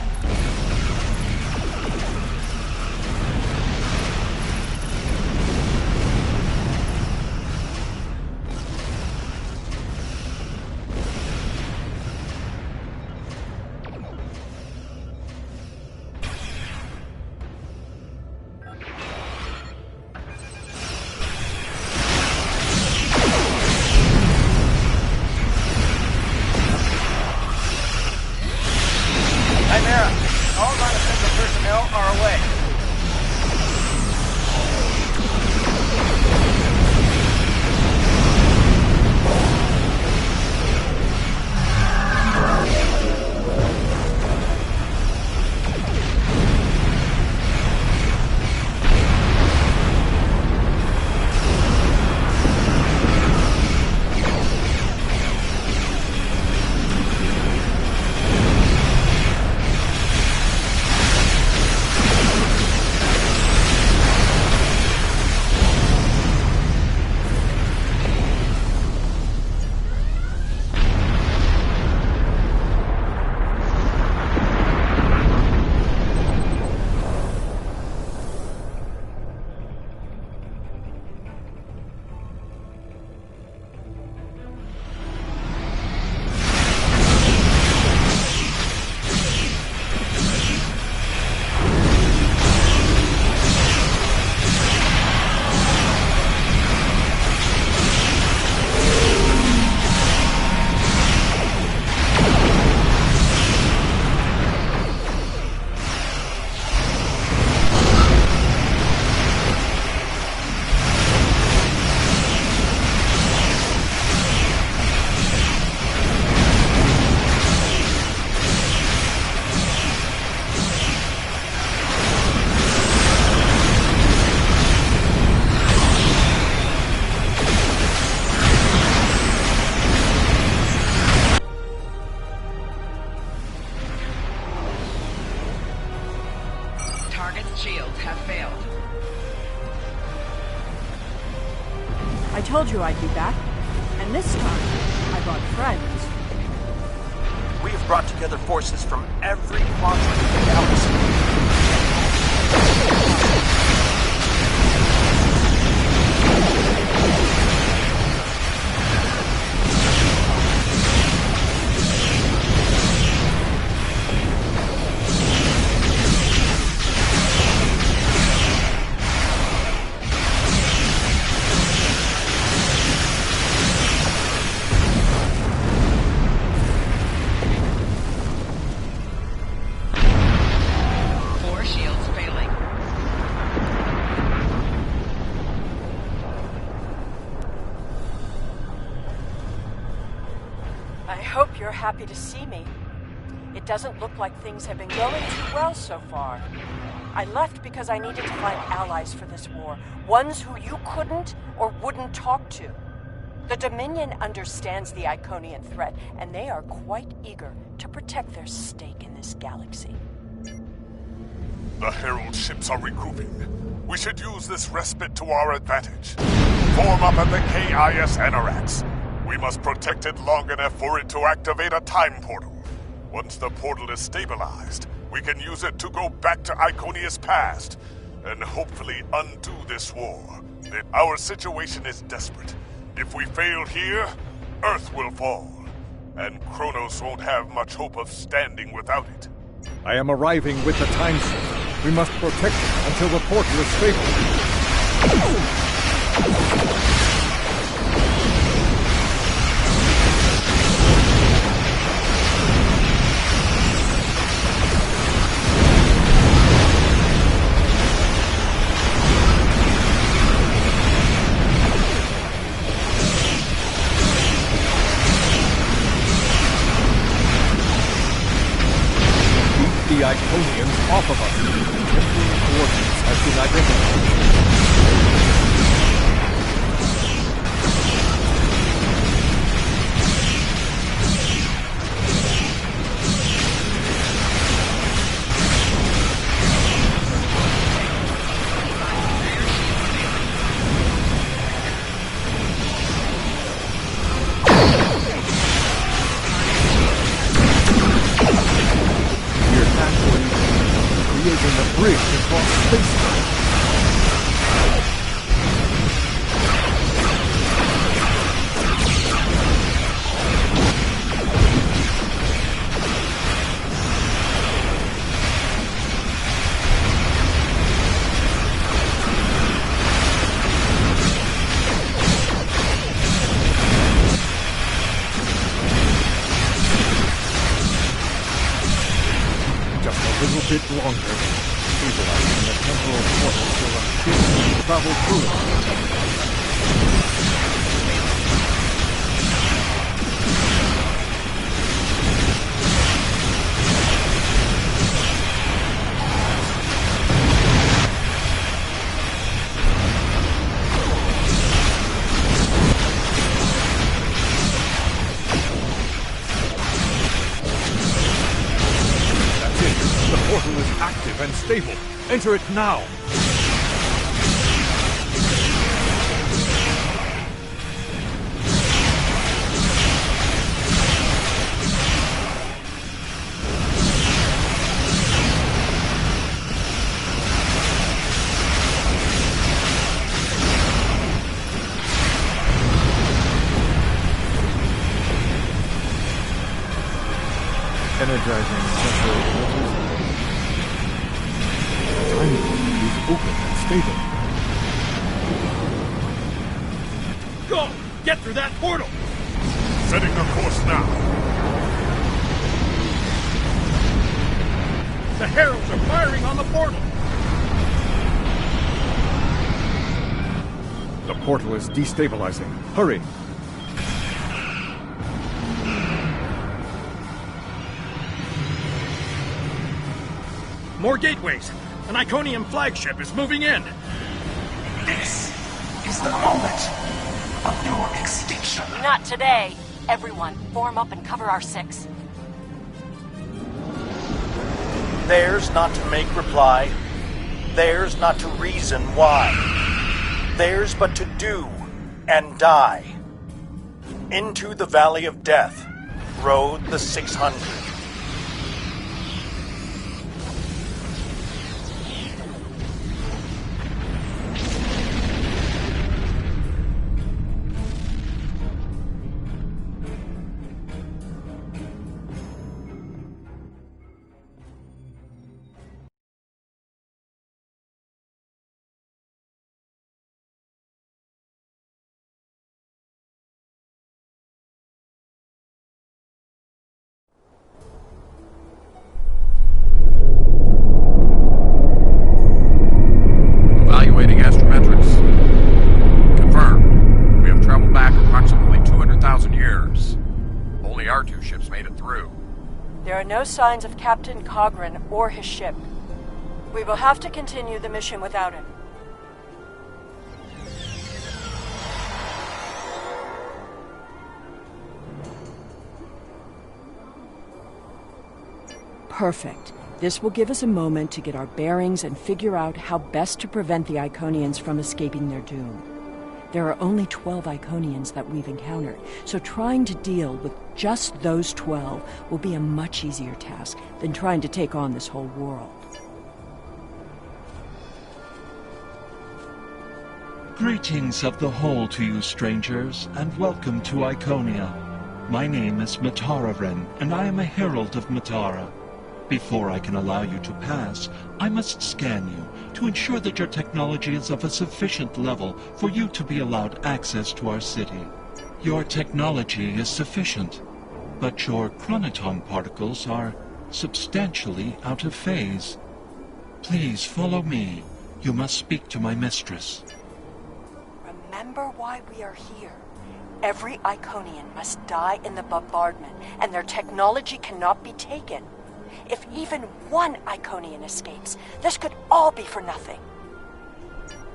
told you I'd be back. And this time, I brought friends. We have brought together forces from every quadrant of the galaxy. Happy to see me. It doesn't look like things have been going too well so far. I left because I needed to find allies for this war, ones who you couldn't or wouldn't talk to. The Dominion understands the Iconian threat, and they are quite eager to protect their stake in this galaxy. The Herald ships are regrouping. We should use this respite to our advantage. Form up at the KIS Anarax. We must protect it long enough for it to activate a time portal. Once the portal is stabilized, we can use it to go back to Iconia's past, and hopefully undo this war. Our situation is desperate. If we fail here, Earth will fall, and Kronos won't have much hope of standing without it. I am arriving with the time shift. We must protect it until the portal is stable. The Iconians off of us. Temporary coordinates have been identified. Creating a bridge across space-time. Just a little bit longer. Stabilizing the temporal portal so a ship can travel through it. The portal is active and stable. Enter it now. Energizing temporal filters. Time portal is open and stable. Go! Get through that portal! Setting a course now. The Heralds are firing on the portal! The portal is destabilizing. Hurry! More gateways! An Iconian flagship is moving in! This is the moment of your extinction. Not today. Everyone, form up and cover our six. Theirs not to make reply. Theirs not to reason why. Theirs but to do. and die. Into the Valley of Death rode the 600. Evaluating astrometrics. Confirmed. We have traveled back approximately 200,000 years. Only our two ships made it through. There are no signs of Captain Cogran or his ship. We will have to continue the mission without him. Perfect. This will give us a moment to get our bearings and figure out how best to prevent the Iconians from escaping their doom. There are only 12 Iconians that we've encountered, so trying to deal with just those 12 will be a much easier task than trying to take on this whole world. Greetings of the whole to you, strangers, and welcome to Iconia. My name is Matararen, and I am a herald of Matara. Before I can allow you to pass, I must scan you to ensure that your technology is of a sufficient level for you to be allowed access to our city. Your technology is sufficient, but your chronoton particles are substantially out of phase. Please follow me. You must speak to my mistress. Remember why we are here. Every Iconian must die in the bombardment, and their technology cannot be taken. If even one Iconian escapes, this could all be for nothing.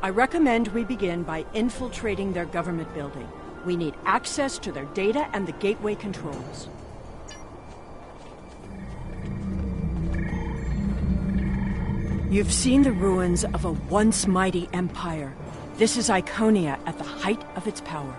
I recommend we begin by infiltrating their government building. We need access to their data and the gateway controls. You've seen the ruins of a once mighty empire. This is Iconia at the height of its power.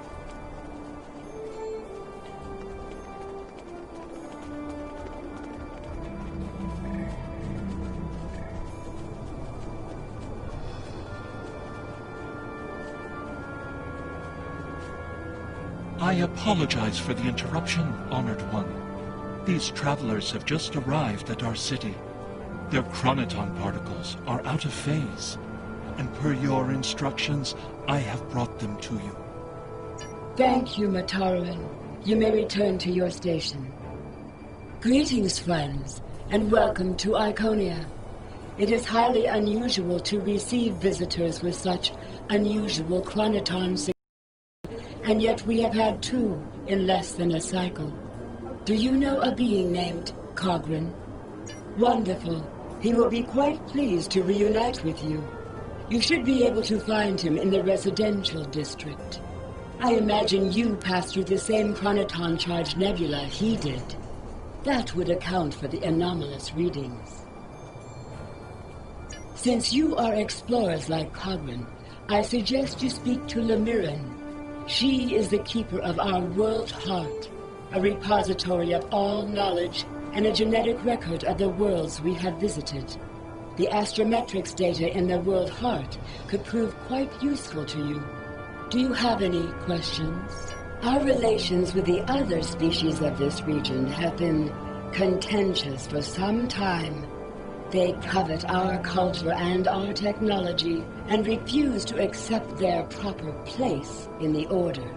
I apologize for the interruption, Honored One. These travelers have just arrived at our city. Their chronoton particles are out of phase, and per your instructions, I have brought them to you. Thank you, Mataran. You may return to your station. Greetings, friends, and welcome to Iconia. It is highly unusual to receive visitors with such unusual chronotons. And yet we have had 2 in less than a cycle. Do you know a being named Cogran? Wonderful. He will be quite pleased to reunite with you. You should be able to find him in the residential district. I imagine you passed through the same chronoton-charged nebula he did. That would account for the anomalous readings. Since you are explorers like Cogran, I suggest you speak to Lemiran. She is the keeper of our world heart, a repository of all knowledge and a genetic record of the worlds we have visited. The astrometrics data in the world heart could prove quite useful to you. Do you have any questions? Our relations with the other species of this region have been contentious for some time. They covet our culture and our technology and refuse to accept their proper place in the Order.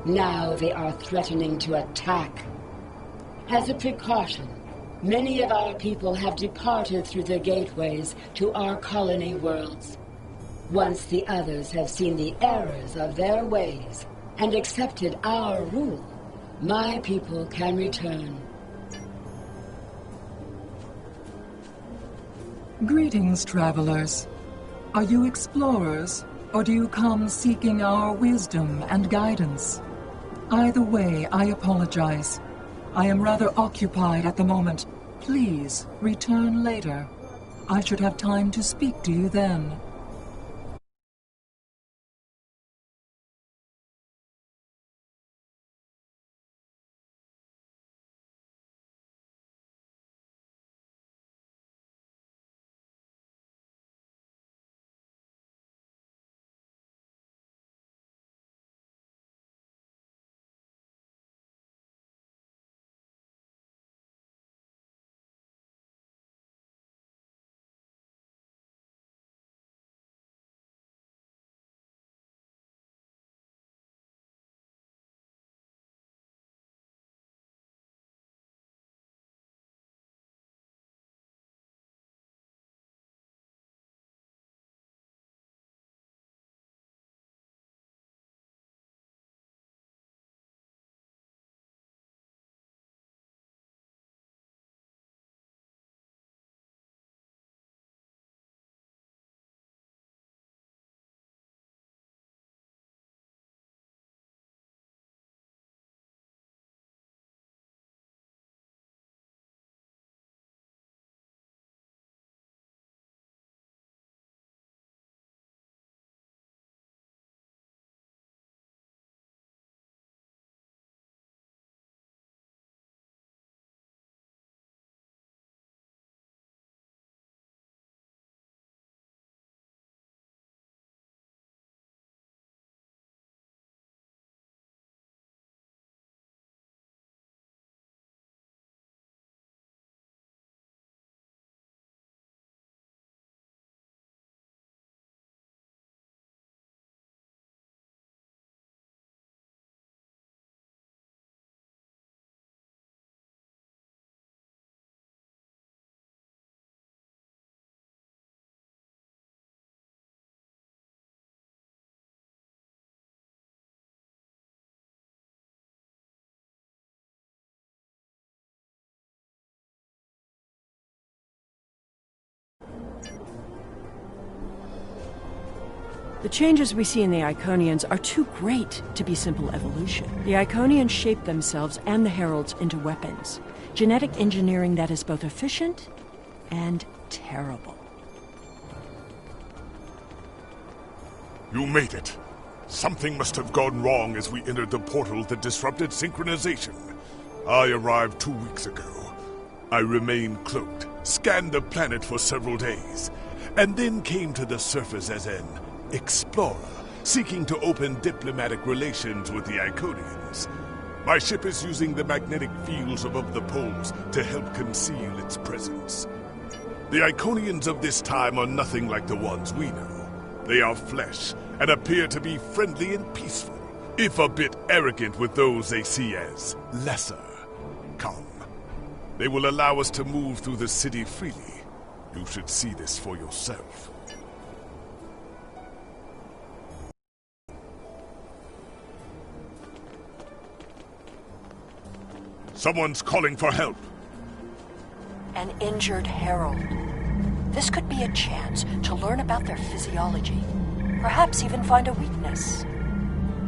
Now they are threatening to attack. As a precaution, many of our people have departed through the gateways to our colony worlds. Once the others have seen the errors of their ways and accepted our rule, my people can return. Greetings, travelers. Are you explorers, or do you come seeking our wisdom and guidance? Either way, I apologize. I am rather occupied at the moment. Please, return later. I should have time to speak to you then. The changes we see in the Iconians are too great to be simple evolution. The Iconians shape themselves and the Heralds into weapons. Genetic engineering that is both efficient and terrible. You made it. Something must have gone wrong as we entered the portal that disrupted synchronization. I arrived 2 weeks ago. I remained cloaked, scanned the planet for several days, and then came to the surface as an explorer, seeking to open diplomatic relations with the Iconians. My ship is using the magnetic fields above the poles to help conceal its presence. The Iconians of this time are nothing like the ones we know. They are flesh, and appear to be friendly and peaceful, if a bit arrogant with those they see as lesser. Come. They will allow us to move through the city freely. You should see this for yourself. Someone's calling for help. An injured herald. This could be a chance to learn about their physiology. Perhaps even find a weakness.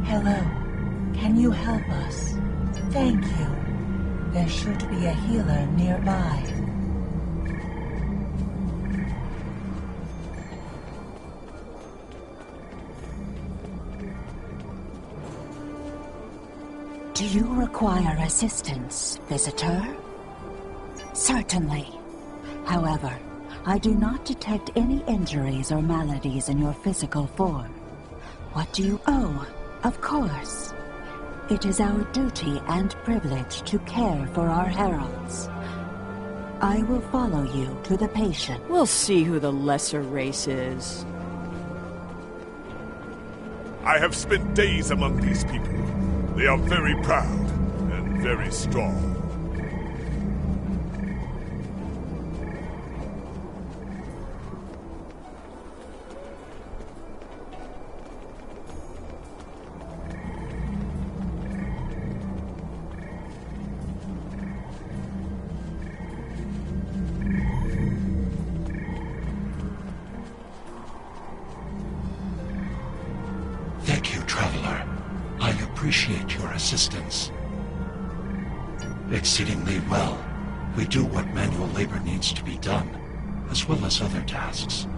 Hello. Can you help us? Thank you. There should be a healer nearby. Do you require assistance, visitor? Certainly. However, I do not detect any injuries or maladies in your physical form. What do you... Oh, of course. It is our duty and privilege to care for our heralds. I will follow you to the patient. We'll see who the lesser race is. I have spent days among these people. They are very proud and very strong. Thank you, Traveler. I appreciate your assistance. Exceedingly well. We do what manual labor needs to be done, as well as other tasks.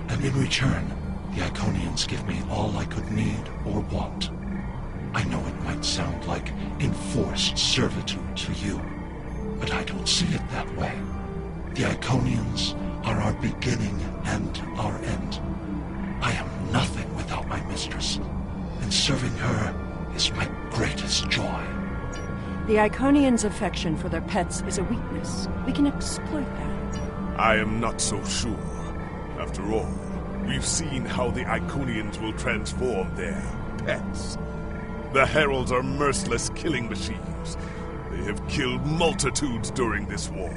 And in return, the Iconians give me all I could need or want. I know it might sound like enforced servitude to you, but I don't see it that way. The Iconians are our beginning and our end. I am nothing without my mistress, and serving her is my greatest joy. The Iconians' affection for their pets is a weakness. We can exploit that. I am not so sure. After all, we've seen how the Iconians will transform their pets. The Heralds are merciless killing machines. They have killed multitudes during this war.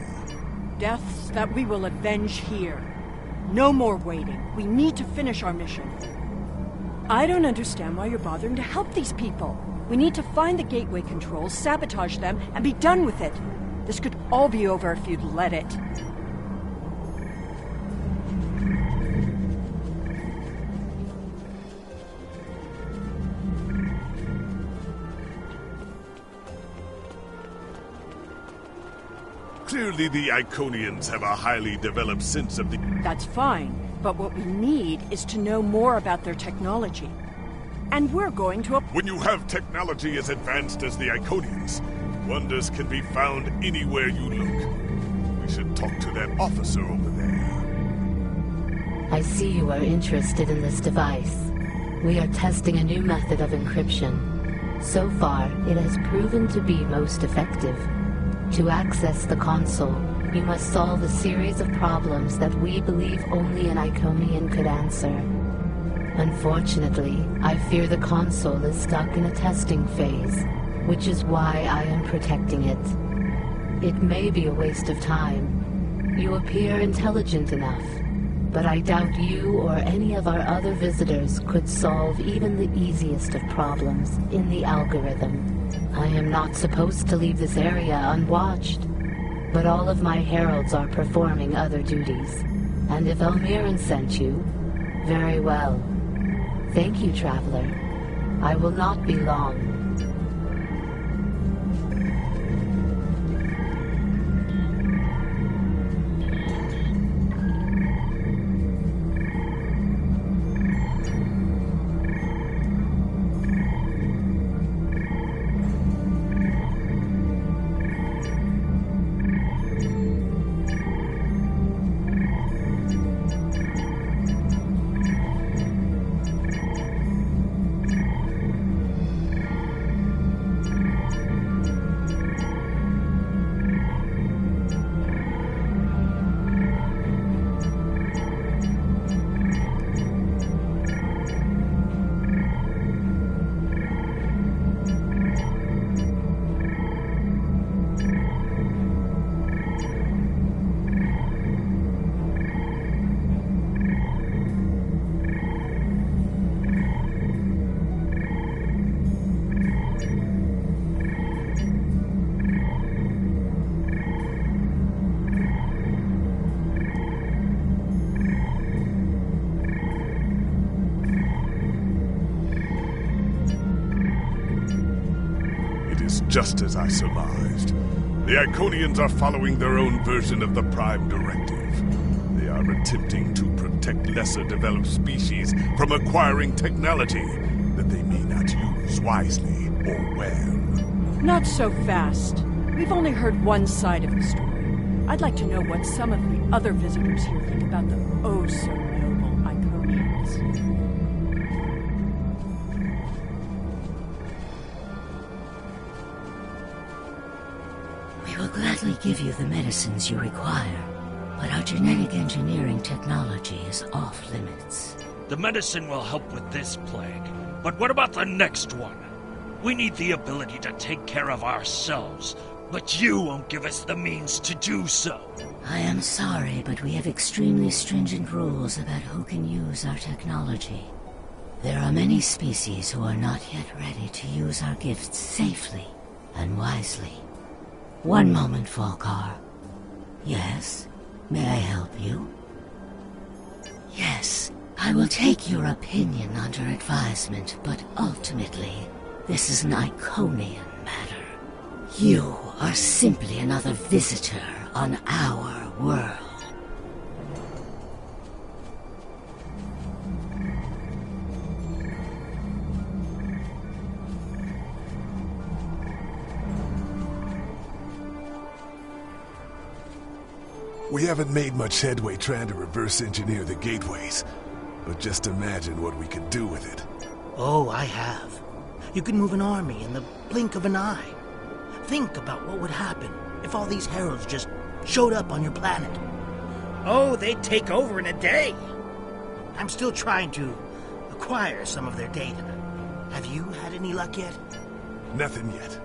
Deaths that we will avenge here. No more waiting. We need to finish our mission. I don't understand why you're bothering to help these people. We need to find the gateway controls, sabotage them, and be done with it. This could all be over if you'd let it. Clearly the Iconians have a highly developed sense of the... That's fine, but what we need is to know more about their technology. And we're going to... When you have technology as advanced as the Iconians, wonders can be found anywhere you look. We should talk to that officer over there. I see you are interested in this device. We are testing a new method of encryption. So far, it has proven to be most effective. To access the console, you must solve a series of problems that we believe only an Iconian could answer. Unfortunately, I fear the console is stuck in a testing phase, which is why I am protecting it. It may be a waste of time. You appear intelligent enough, but I doubt you or any of our other visitors could solve even the easiest of problems in the algorithm. I am not supposed to leave this area unwatched, but all of my heralds are performing other duties. And if Almiran sent you, very well. Thank you, traveler. I will not be long. Just as I surmised. The Iconians are following their own version of the Prime Directive. They are attempting to protect lesser-developed species from acquiring technology that they may not use wisely or well. Not so fast. We've only heard one side of the story. I'd like to know what some of the other visitors here think about the oh-so-noble Iconians. We will gladly give you the medicines you require, but our genetic engineering technology is off limits. The medicine will help with this plague, but what about the next one? We need the ability to take care of ourselves, but you won't give us the means to do so. I am sorry, but we have extremely stringent rules about who can use our technology. There are many species who are not yet ready to use our gifts safely and wisely. One moment, Volkar. Yes? May I help you? Yes, I will take your opinion under advisement, but ultimately, this is an Iconian matter. You are simply another visitor on our world. We haven't made much headway trying to reverse engineer the gateways, but just imagine what we could do with it. Oh, I have. You can move an army in the blink of an eye. Think about what would happen if all these heralds just showed up on your planet. Oh, they'd take over in a day. I'm still trying to acquire some of their data. Have you had any luck yet? Nothing yet.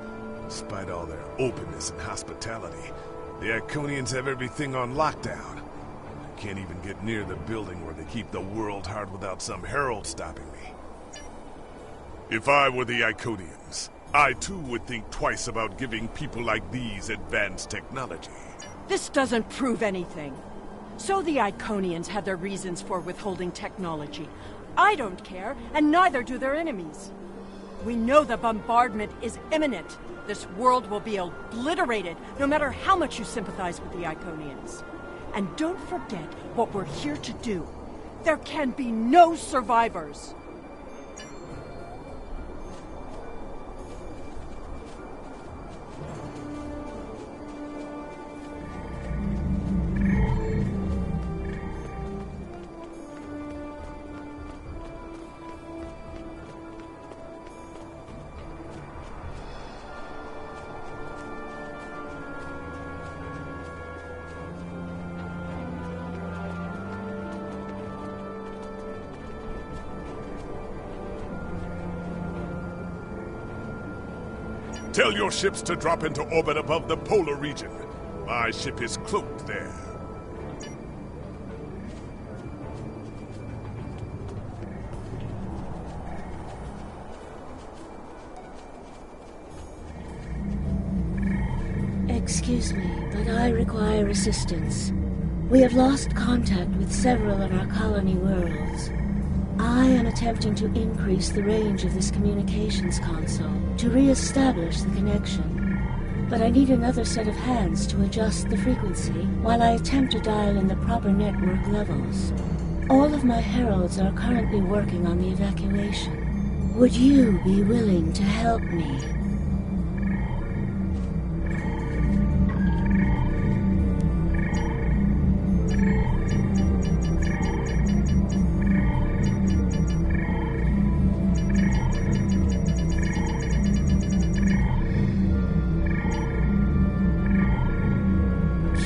Despite all their openness and hospitality, the Iconians have everything on lockdown. I can't even get near the building where they keep the world heart without some herald stopping me. If I were the Iconians, I too would think twice about giving people like these advanced technology. This doesn't prove anything. So the Iconians had their reasons for withholding technology. I don't care, and neither do their enemies. We know the bombardment is imminent. This world will be obliterated, no matter how much you sympathize with the Iconians. And don't forget what we're here to do. There can be no survivors. Tell your ships to drop into orbit above the polar region. My ship is cloaked there. Excuse me, but I require assistance. We have lost contact with several of our colony worlds. I am attempting to increase the range of this communications console to re-establish the connection. But I need another set of hands to adjust the frequency while I attempt to dial in the proper network levels. All of my heralds are currently working on the evacuation. Would you be willing to help me?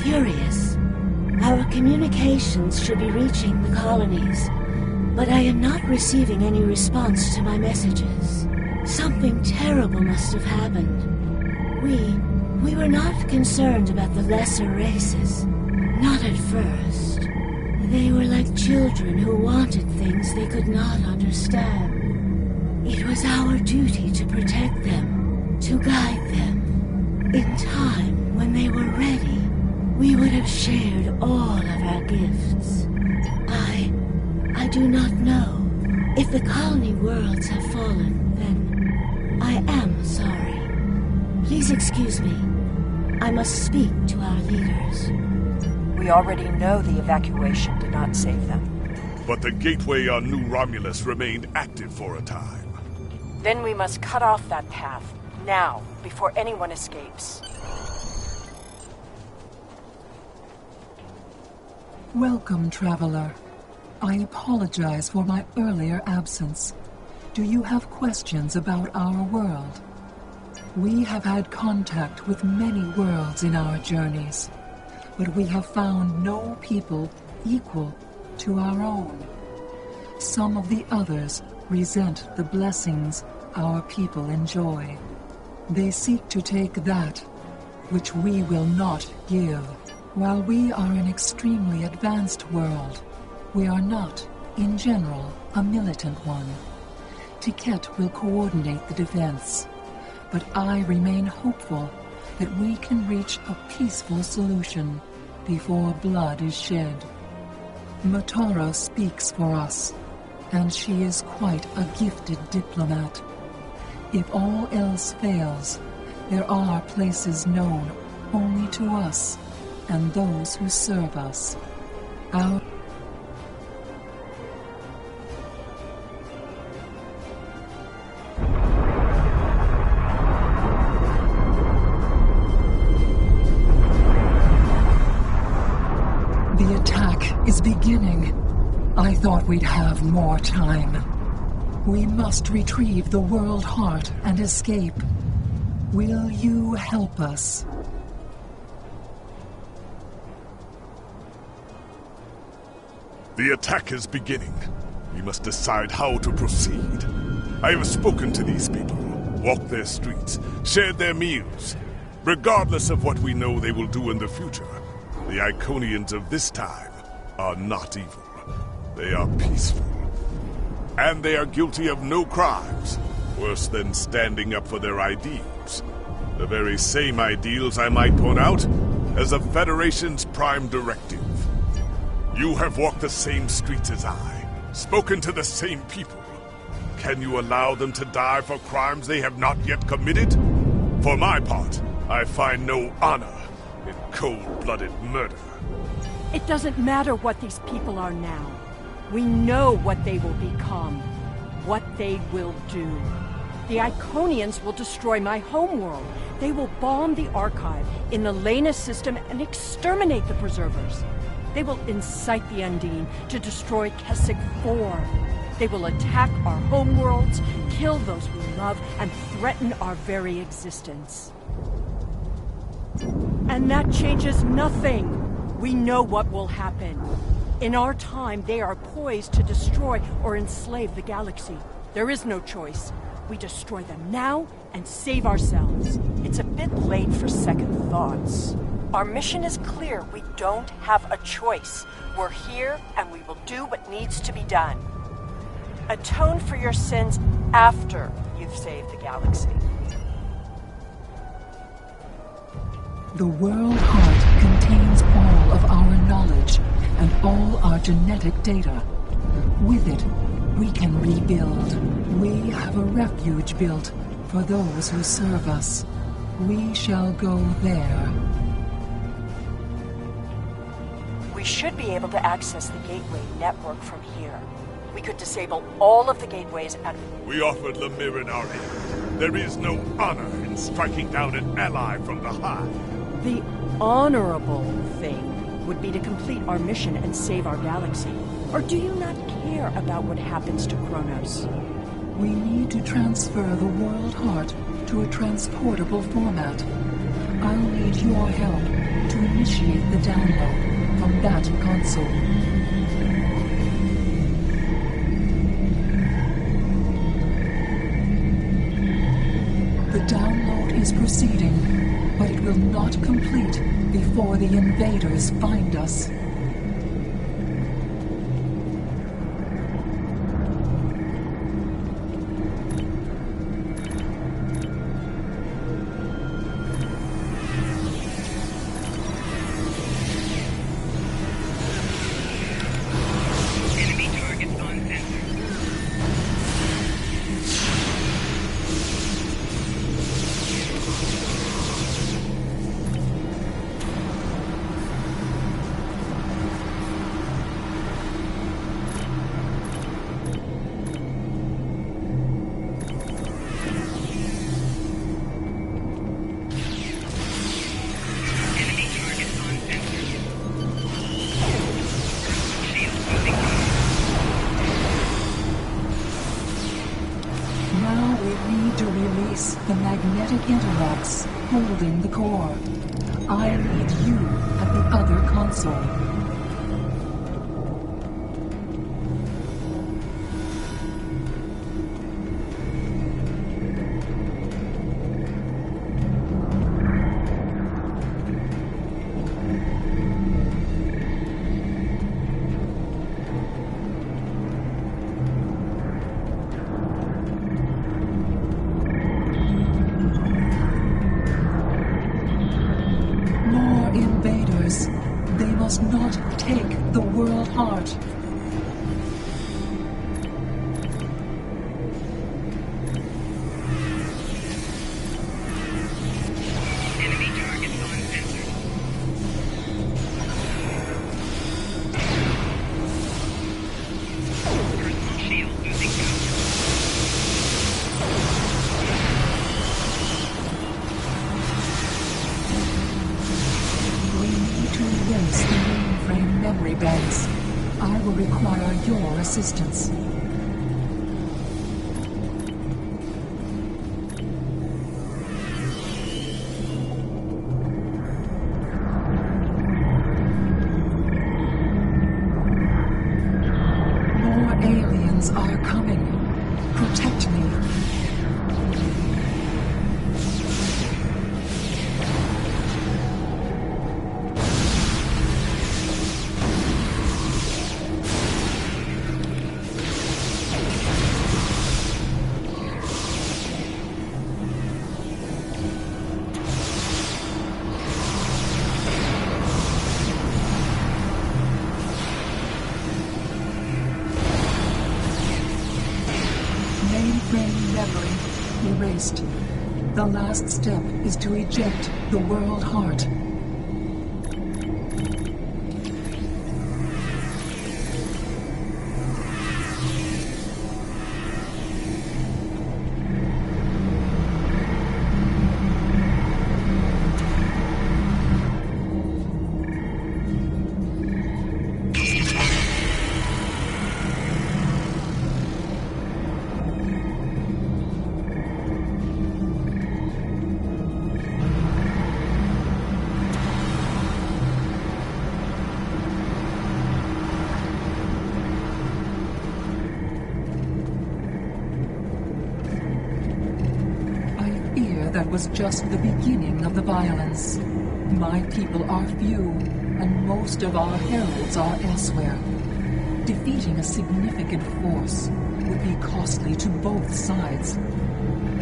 Curious. Our communications should be reaching the colonies, but I am not receiving any response to my messages. Something terrible must have happened. We were not concerned about the lesser races. Not at first. They were like children who wanted things they could not understand. It was our duty to protect them, to guide them. In time, when they were ready, we would have shared all of our gifts. I do not know. If the colony worlds have fallen, then I am sorry. Please excuse me. I must speak to our leaders. We already know the evacuation did not save them. But the gateway on New Romulus remained active for a time. Then we must cut off that path, now, before anyone escapes. Welcome, traveler. I apologize for my earlier absence. Do you have questions about our world? We have had contact with many worlds in our journeys, but we have found no people equal to our own. Some of the others resent the blessings our people enjoy. They seek to take that which we will not give. While we are an extremely advanced world, we are not, in general, a militant one. Tiket will coordinate the defense, but I remain hopeful that we can reach a peaceful solution before blood is shed. Matara speaks for us, and she is quite a gifted diplomat. If all else fails, there are places known only to us and those who serve us. The attack is beginning. I thought we'd have more time. We must retrieve the World Heart and escape. Will you help us? The attack is beginning. We must decide how to proceed. I have spoken to these people, walked their streets, shared their meals. Regardless of what we know they will do in the future, the Iconians of this time are not evil. They are peaceful. And they are guilty of no crimes, worse than standing up for their ideals. The very same ideals, I might point out, as the Federation's prime directive. You have walked the same streets as I, spoken to the same people. Can you allow them to die for crimes they have not yet committed? For my part, I find no honor in cold-blooded murder. It doesn't matter what these people are now. We know what they will become, what they will do. The Iconians will destroy my homeworld. They will bomb the Archive in the Lena system and exterminate the Preservers. They will incite the Undine to destroy Keswick 4. They will attack our homeworlds, kill those we love, and threaten our very existence. And that changes nothing. We know what will happen. In our time, they are poised to destroy or enslave the galaxy. There is no choice. We destroy them now and save ourselves. It's a bit late for second thoughts. Our mission is clear. We don't have a choice. We're here, and we will do what needs to be done. Atone for your sins after you've saved the galaxy. The World Heart contains all of our knowledge. knowledge and all our genetic data. With it, we can rebuild. We have a refuge built for those who serve us. We shall go there. We should be able to access the gateway network from here. We could disable all of the gateways and... We offered Lemirin our aid. There is no honor in striking down an ally from the Hive. The honorable thing would be to complete our mission and save our galaxy. Or do you not care about what happens to Kronos? We need to transfer the World Heart to a transportable format. I'll need your help to initiate the download from that console. The download is proceeding, but it will not complete before the invaders find us. The magnetic interlocks holding the core. I need you at the other console. They must not take the World Heart. Enemy targets uncensored. Personal shield losing power. Erase the mainframe memory banks. I will require your assistance. More aliens are coming. Protect me. Mainframe memory erased. The last step is to eject the World Heart. That was just the beginning of the violence. My people are few, and most of our heralds are elsewhere. Defeating a significant force would be costly to both sides.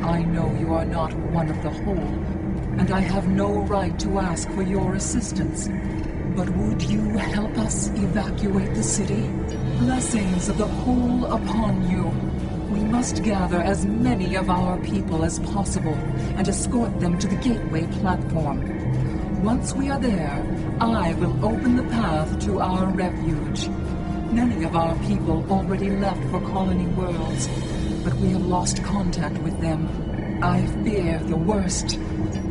I know you are not one of the whole, and I have no right to ask for your assistance. But would you help us evacuate the city? Blessings of the whole upon you. We must gather as many of our people as possible and escort them to the gateway platform. Once we are there, I will open the path to our refuge. Many of our people already left for Colony Worlds, but we have lost contact with them. I fear the worst.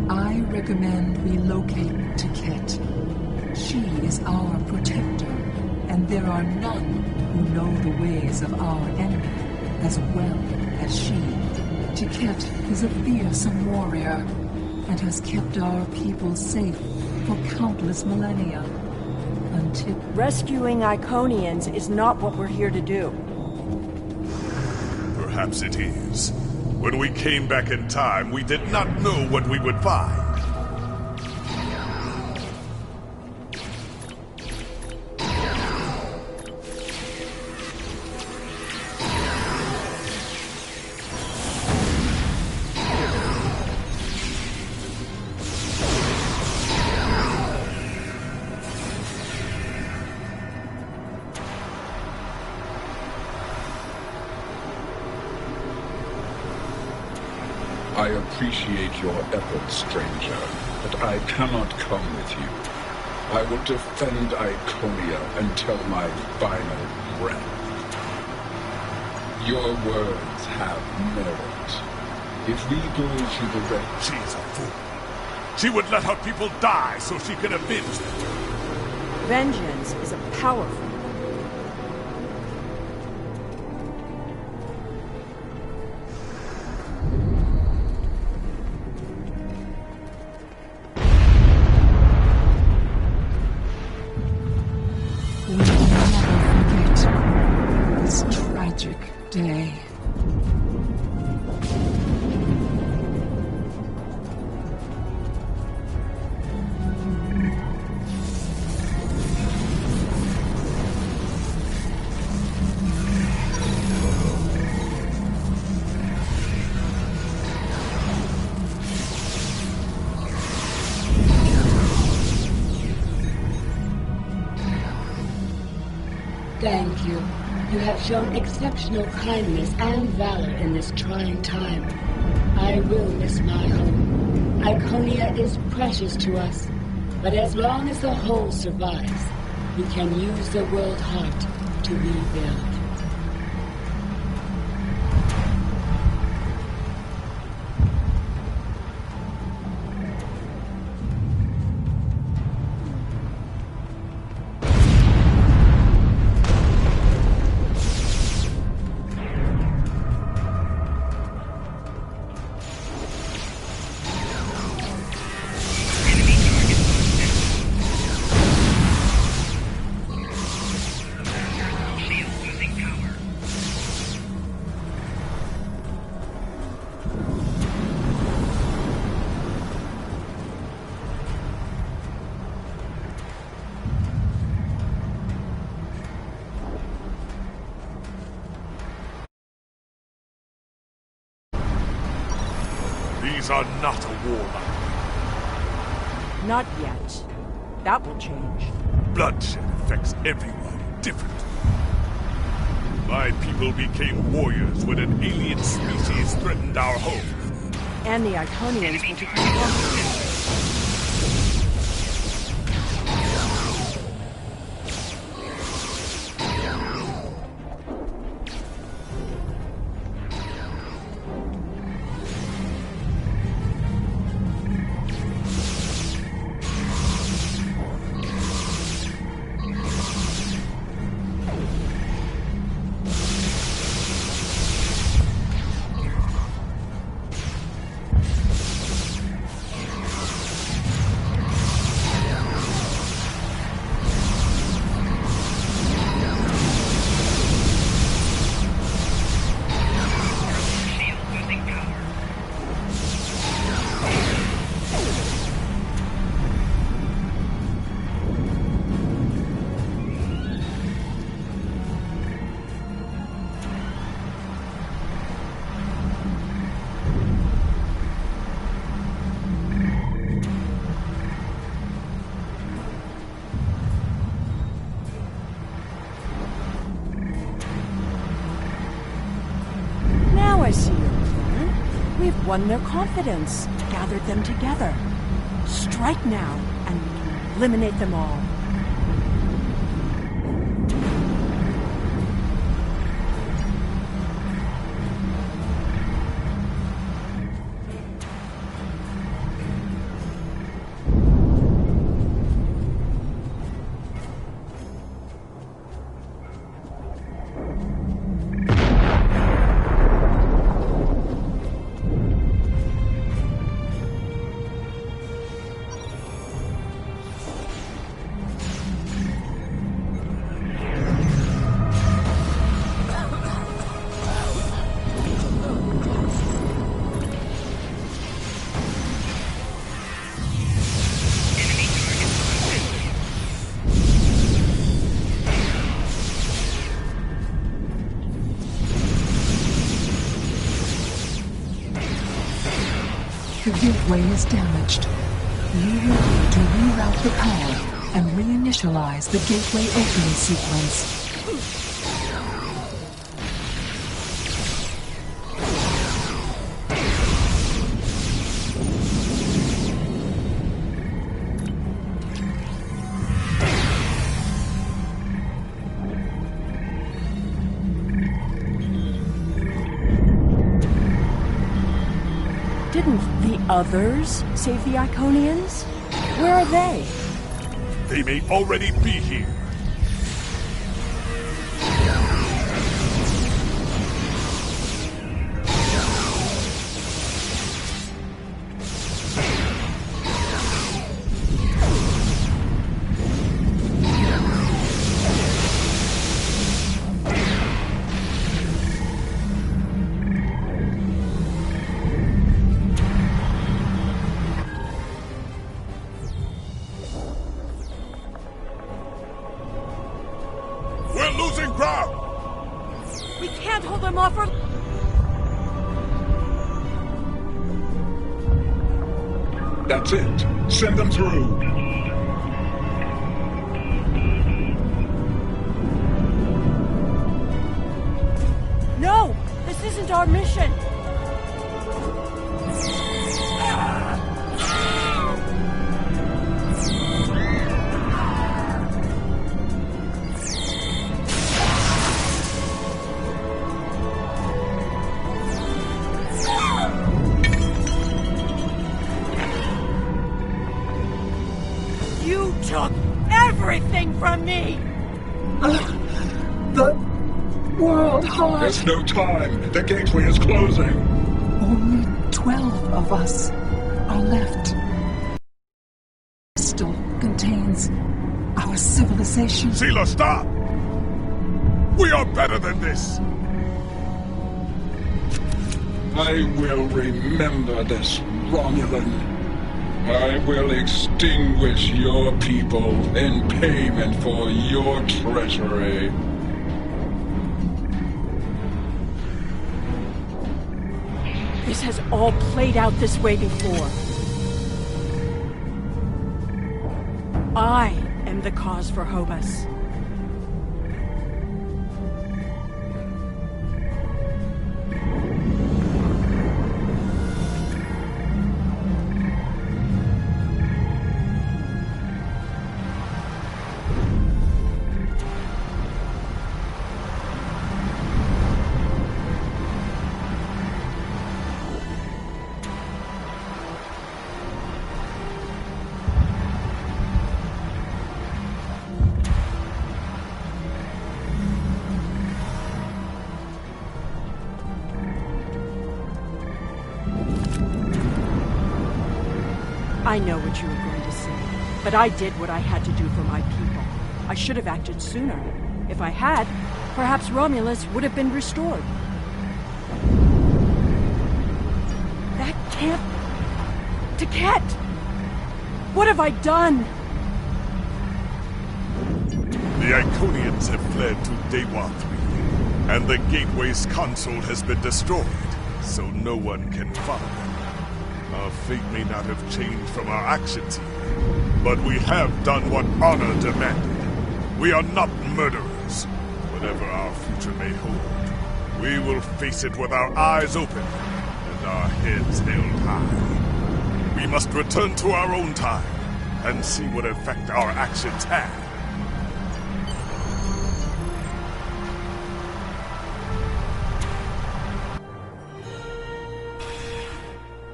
I recommend we locate Tiket. She is our protector, and there are none who know the ways of our enemy as well as she. Tiket is a fearsome warrior, and has kept our people safe for countless millennia. Until... Rescuing Iconians is not what we're here to do. Perhaps it is. When we came back in time, we did not know what we would find. I appreciate your efforts, stranger, but I cannot come with you. I will defend Iconia until my final breath. Your words have merit. If we go to the red... She's a fool. She would let her people die so she could avenge them. Vengeance is a powerful... day. Thank you. You have shown exceptional kindness and valor in this trying time. I will miss my home. Iconia is precious to us, but as long as the whole survives, we can use the world heart to rebuild. These are not a warlike. Not yet. That will change. Bloodshed affects everyone differently. My people became warriors when an alien species threatened our home. And the Iconians will become warriors. won their confidence, gathered them together. Strike now, and we can eliminate them all. The gateway is damaged. You will need to reroute the power and reinitialize the gateway opening sequence. Didn't the others save the Iconians? Where are they? They may already be here. Losing ground! We can't hold them off for... That's it. Send them through. No! This isn't our mission! You took everything from me! The World Heart. There's no time. The gateway is closing. Only 12 of us are left. Still contains our civilization. Sheila, stop! We are better than this! I will remember this, Romulan. I will extinguish your people in payment for your treachery. This has all played out this way before. I am the cause for Hobus. I know what you were going to say, but I did what I had to do for my people. I should have acted sooner. If I had, perhaps Romulus would have been restored. That can't... Taket! What have I done? The Iconians have fled to Dewa 3, and the Gateway's console has been destroyed, so no one can follow them. Our fate may not have changed from our actions here, but we have done what honor demanded. We are not murderers. Whatever our future may hold, we will face it with our eyes open and our heads held high. We must return to our own time and see what effect our actions have.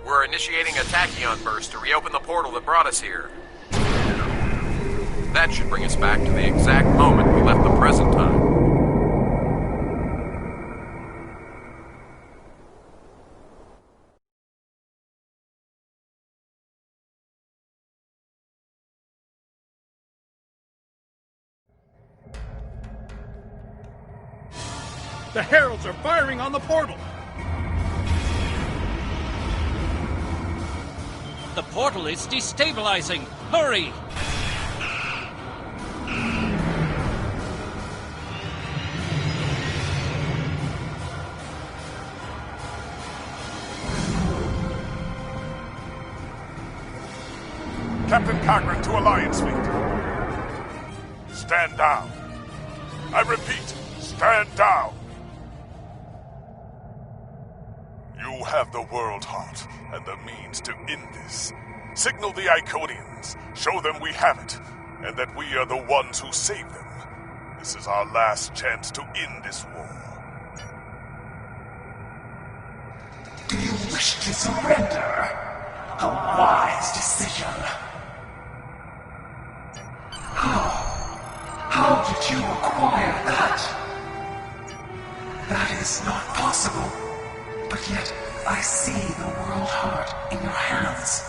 We're initiating a tachyon burst to reopen the portal that brought us here. That should bring us back to the exact moment we left the present time. The heralds are firing on the portal! The portal is destabilizing! Hurry! Captain Cochran to Alliance Fleet. Stand down. I repeat, stand down. You have the World Heart and the means to end this. Signal the Iconians, show them we have it, and that we are the ones who save them. This is our last chance to end this war. Do you wish to surrender? A wise decision. How did you acquire that? That is not possible. But yet, I see the World Heart in your hands.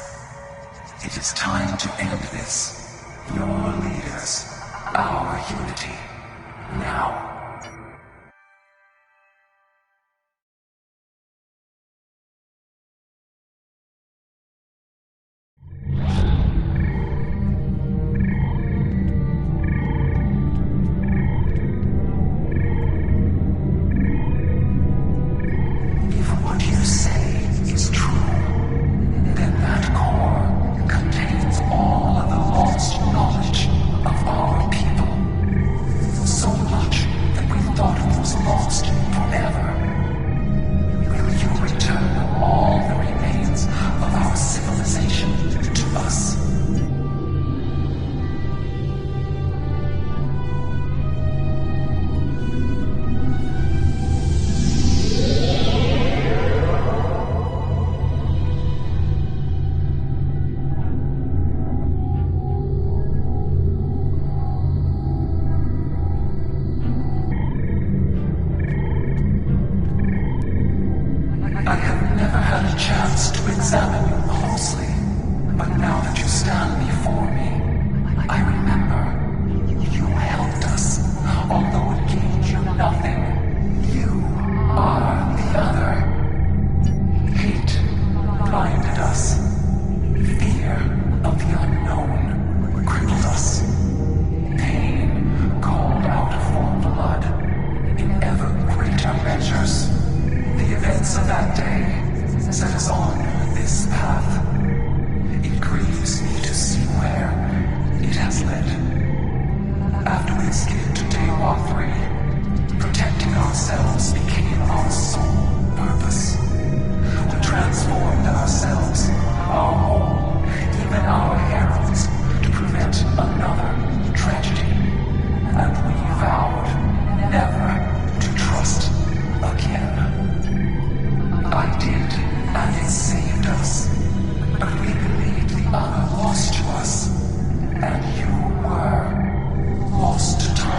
It is time to end this. Your leaders, our unity. Now. Lost to us, and you were lost to time.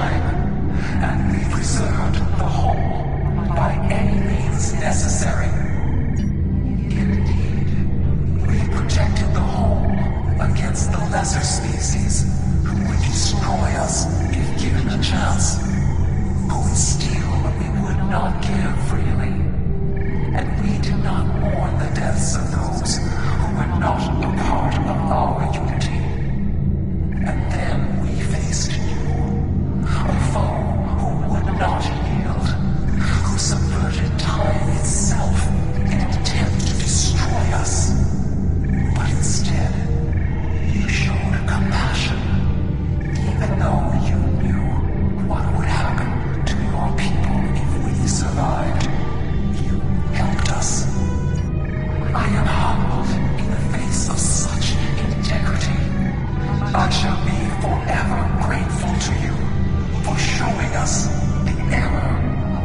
showing us the error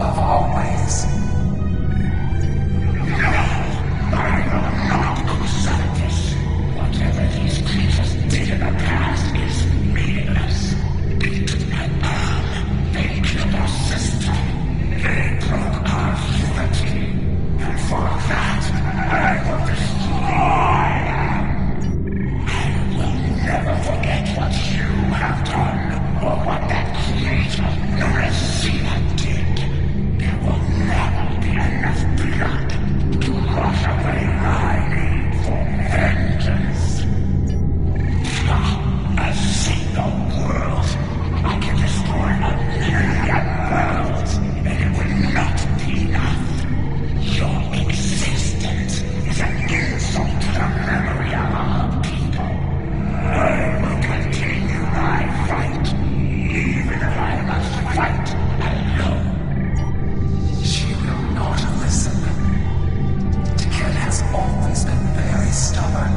of our ways. No, I will not accept this. Whatever these creatures did in the past is meaningless. They took my arm. They killed our sister. They broke our unity. And for that, I will destroy them. I will never forget what you have done, or what that creator, Eurasia, did. There will never be enough blood to wash away my need for vengeance. A single world. I can destroy 1,000,000 worlds, and it will not be enough. Your existence is an insult to the memory of our people. I will continue my fight, even if I must fight alone. She will not listen. Tiket has always been very stubborn.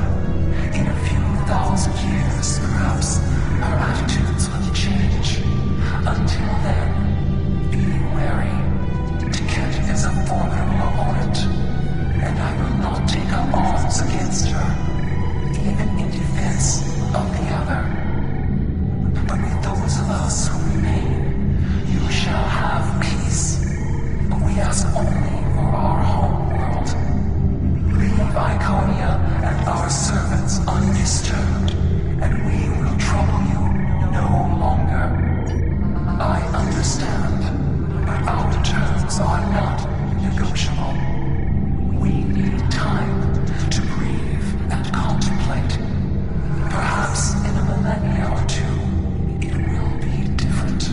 In a few thousand years, perhaps, her attitudes will change. Until then, be wary. Tiket is a formidable opponent, and I will not take up arms against her, even in defense of the other. But with those of us who remain, you shall have peace. We ask only for our home world. Leave Iconia and our servants undisturbed, and we will trouble you no longer. I understand, but our terms are not negotiable. We need time to breathe and contemplate. Perhaps in a millennia or two, it will be different.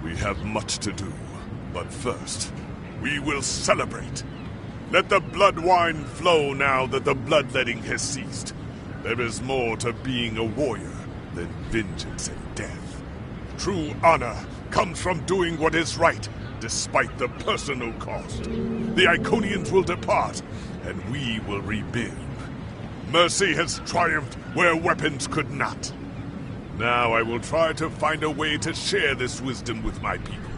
We have much to do, but first, we will celebrate. Let the blood wine flow now that the bloodletting has ceased. There is more to being a warrior than vengeance and death. True honor comes from doing what is right, despite the personal cost. The Iconians will depart, and we will rebuild. Mercy has triumphed where weapons could not. Now I will try to find a way to share this wisdom with my people.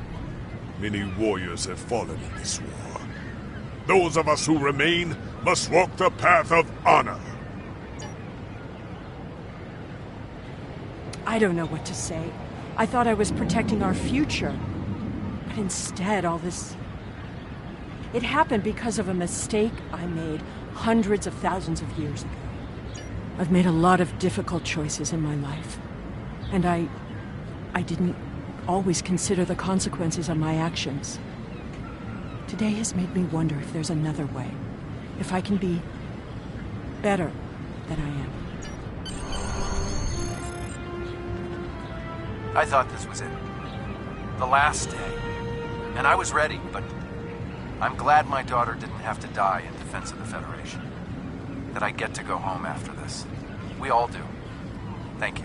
Many warriors have fallen in this war. Those of us who remain must walk the path of honor. I don't know what to say. I thought I was protecting our future. But instead, all this... It happened because of a mistake I made hundreds of thousands of years ago. I've made a lot of difficult choices in my life. And I didn't always consider the consequences of my actions. Today has made me wonder if there's another way. If I can be better than I am. I thought this was it. The last day. And I was ready, but I'm glad my daughter didn't have to die in defense of the Federation. That I get to go home after this. We all do. Thank you.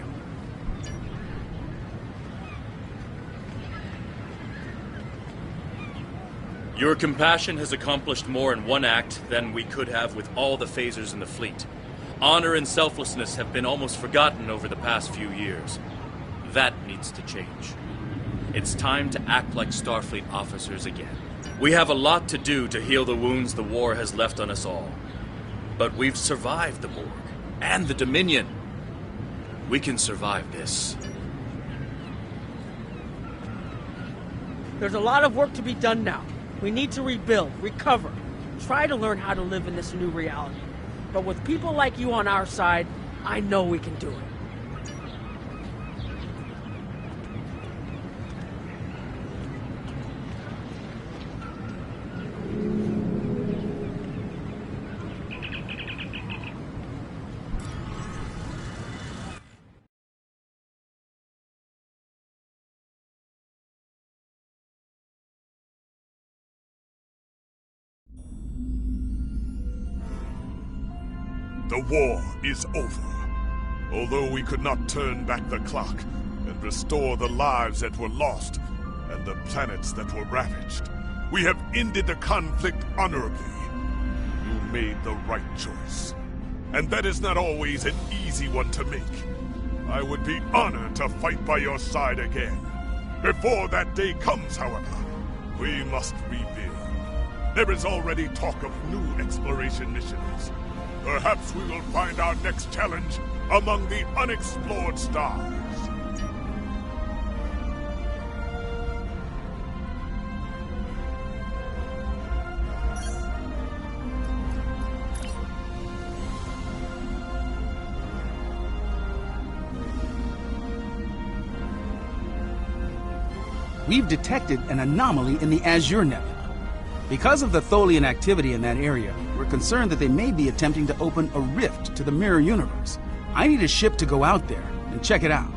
Your compassion has accomplished more in one act than we could have with all the phasers in the fleet. Honor and selflessness have been almost forgotten over the past few years. That needs to change. It's time to act like Starfleet officers again. We have a lot to do to heal the wounds the war has left on us all. But we've survived the Borg. and the Dominion. We can survive this. There's a lot of work to be done now. We need to rebuild, recover, try to learn how to live in this new reality. But with people like you on our side, I know we can do it. The war is over. Although we could not turn back the clock and restore the lives that were lost and the planets that were ravaged, we have ended the conflict honorably. You made the right choice. And that is not always an easy one to make. I would be honored to fight by your side again. Before that day comes, however, we must rebuild. There is already talk of new exploration missions. Perhaps we will find our next challenge among the unexplored stars. We've detected an anomaly in the Azure Nebula. Because of the Tholian activity in that area, we're concerned that they may be attempting to open a rift to the mirror universe. I need a ship to go out there and check it out.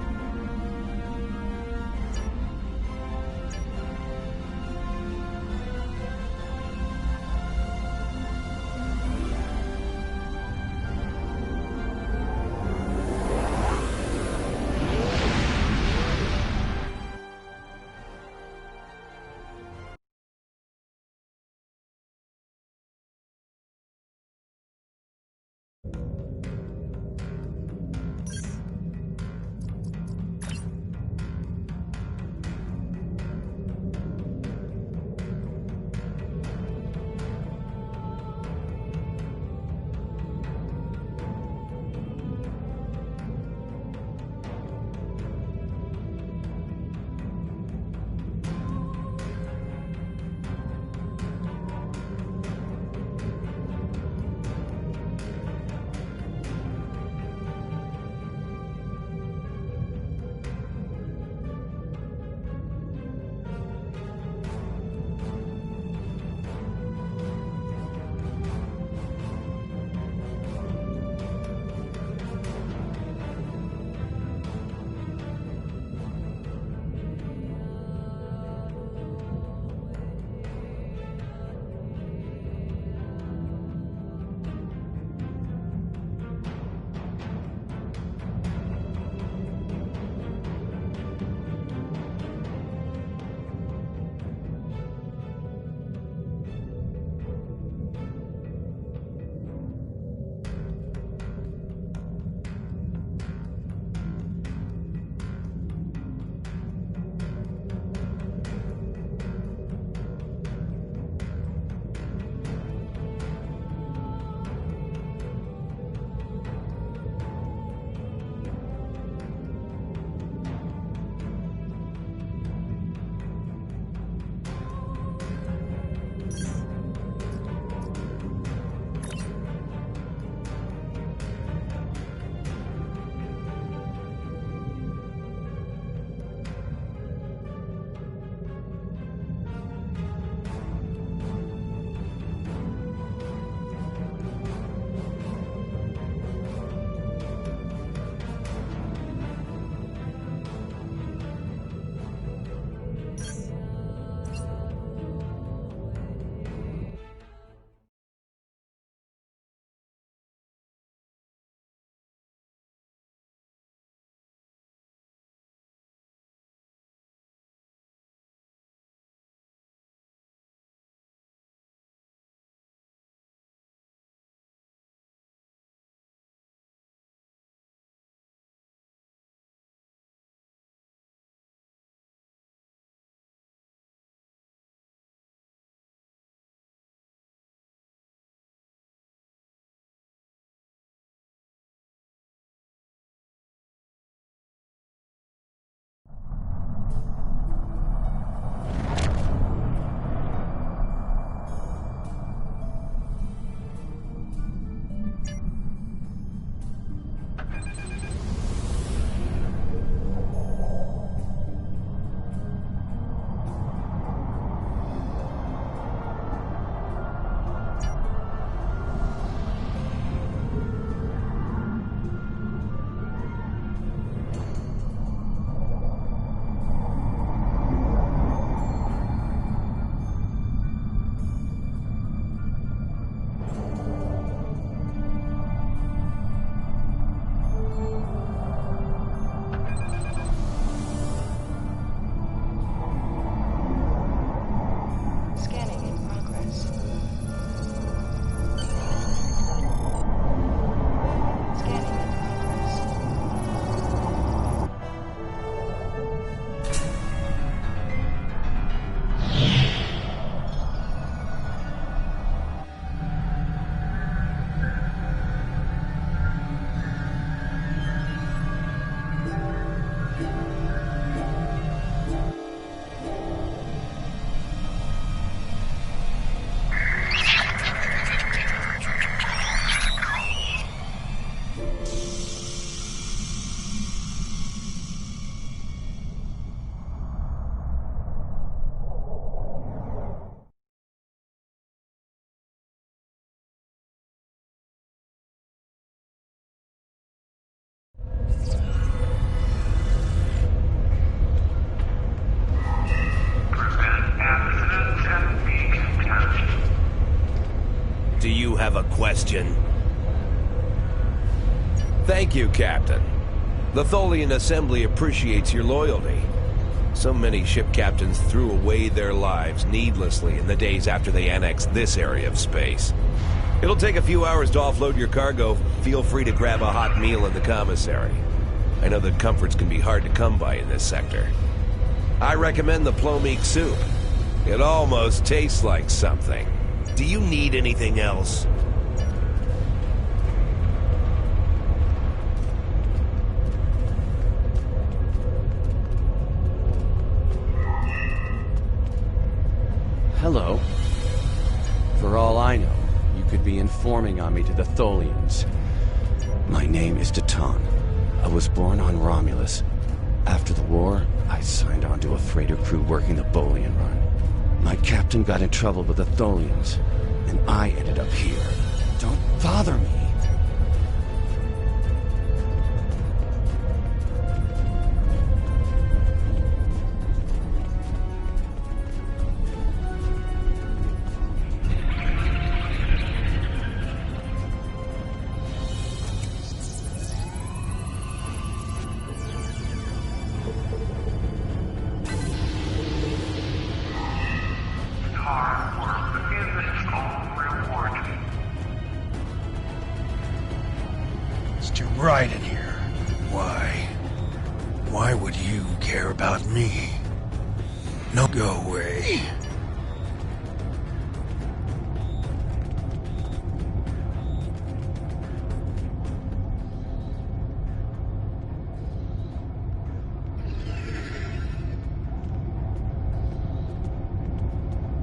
have a question? Thank you, Captain. The Tholian Assembly appreciates your loyalty. So many ship captains threw away their lives needlessly in the days after they annexed this area of space. It'll take a few hours to offload your cargo. Feel free to grab a hot meal in the commissary. I know that comforts can be hard to come by in this sector. I recommend the plomeek soup. It almost tastes like something. Do you need anything else? Hello. For all I know, you could be informing on me to the Tholians. My name is Tatan. I was born on Romulus. After the war, I signed on to a freighter crew working the Bolian run. My captain got in trouble with the Tholians, and I ended up here. Don't bother me. Right in here. Why would you care about me? No, go away.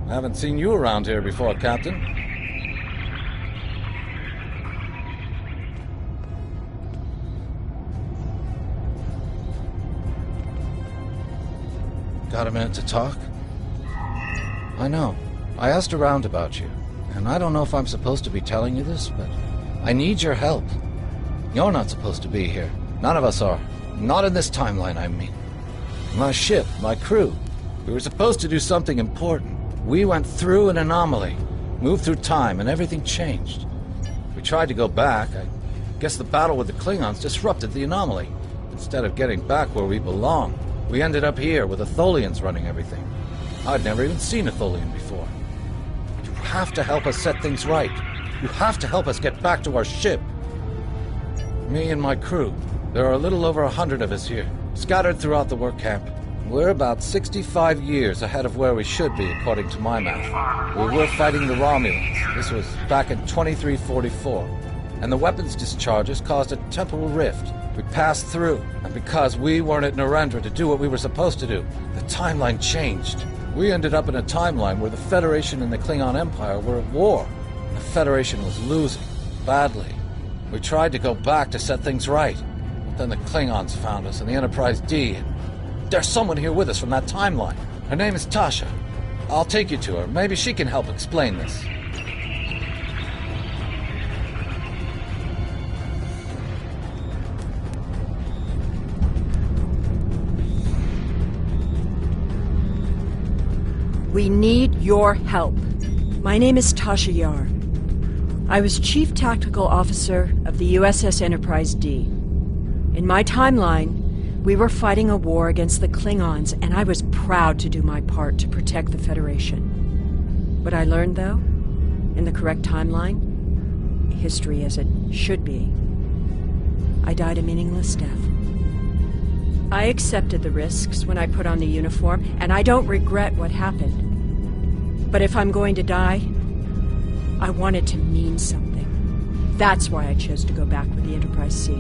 I haven't seen you around here before, Captain. Got a minute to talk? I know. I asked around about you, and I don't know if I'm supposed to be telling you this, but I need your help. You're not supposed to be here. None of us are. Not in this timeline, I mean. My ship, my crew. We were supposed to do something important. We went through an anomaly, moved through time, and everything changed. We tried to go back. I guess the battle with the Klingons disrupted the anomaly. Instead of getting back where we belong, we ended up here with the Tholians running everything. I'd never even seen a Tholian before. You have to help us set things right. You have to help us get back to our ship. Me and my crew. There are a little over 100 of us here, scattered throughout the work camp. We're about 65 years ahead of where we should be, according to my math. We were fighting the Romulans. This was back in 2344. And the weapons discharges caused a temporal rift. We passed through, and because we weren't at Narendra to do what we were supposed to do, the timeline changed. We ended up in a timeline where the Federation and the Klingon Empire were at war. The Federation was losing, badly. We tried to go back to set things right, but then the Klingons found us and the Enterprise D. There's someone here with us from that timeline. Her name is Tasha. I'll take you to her. Maybe she can help explain this. We need your help. My name is Tasha Yar. I was Chief Tactical Officer of the USS Enterprise D. In my timeline, we were fighting a war against the Klingons, and I was proud to do my part to protect the Federation. What I learned, though, in the correct timeline, history as it should be, I died a meaningless death. I accepted the risks when I put on the uniform, and I don't regret what happened. But if I'm going to die, I want it to mean something. That's why I chose to go back with the Enterprise C.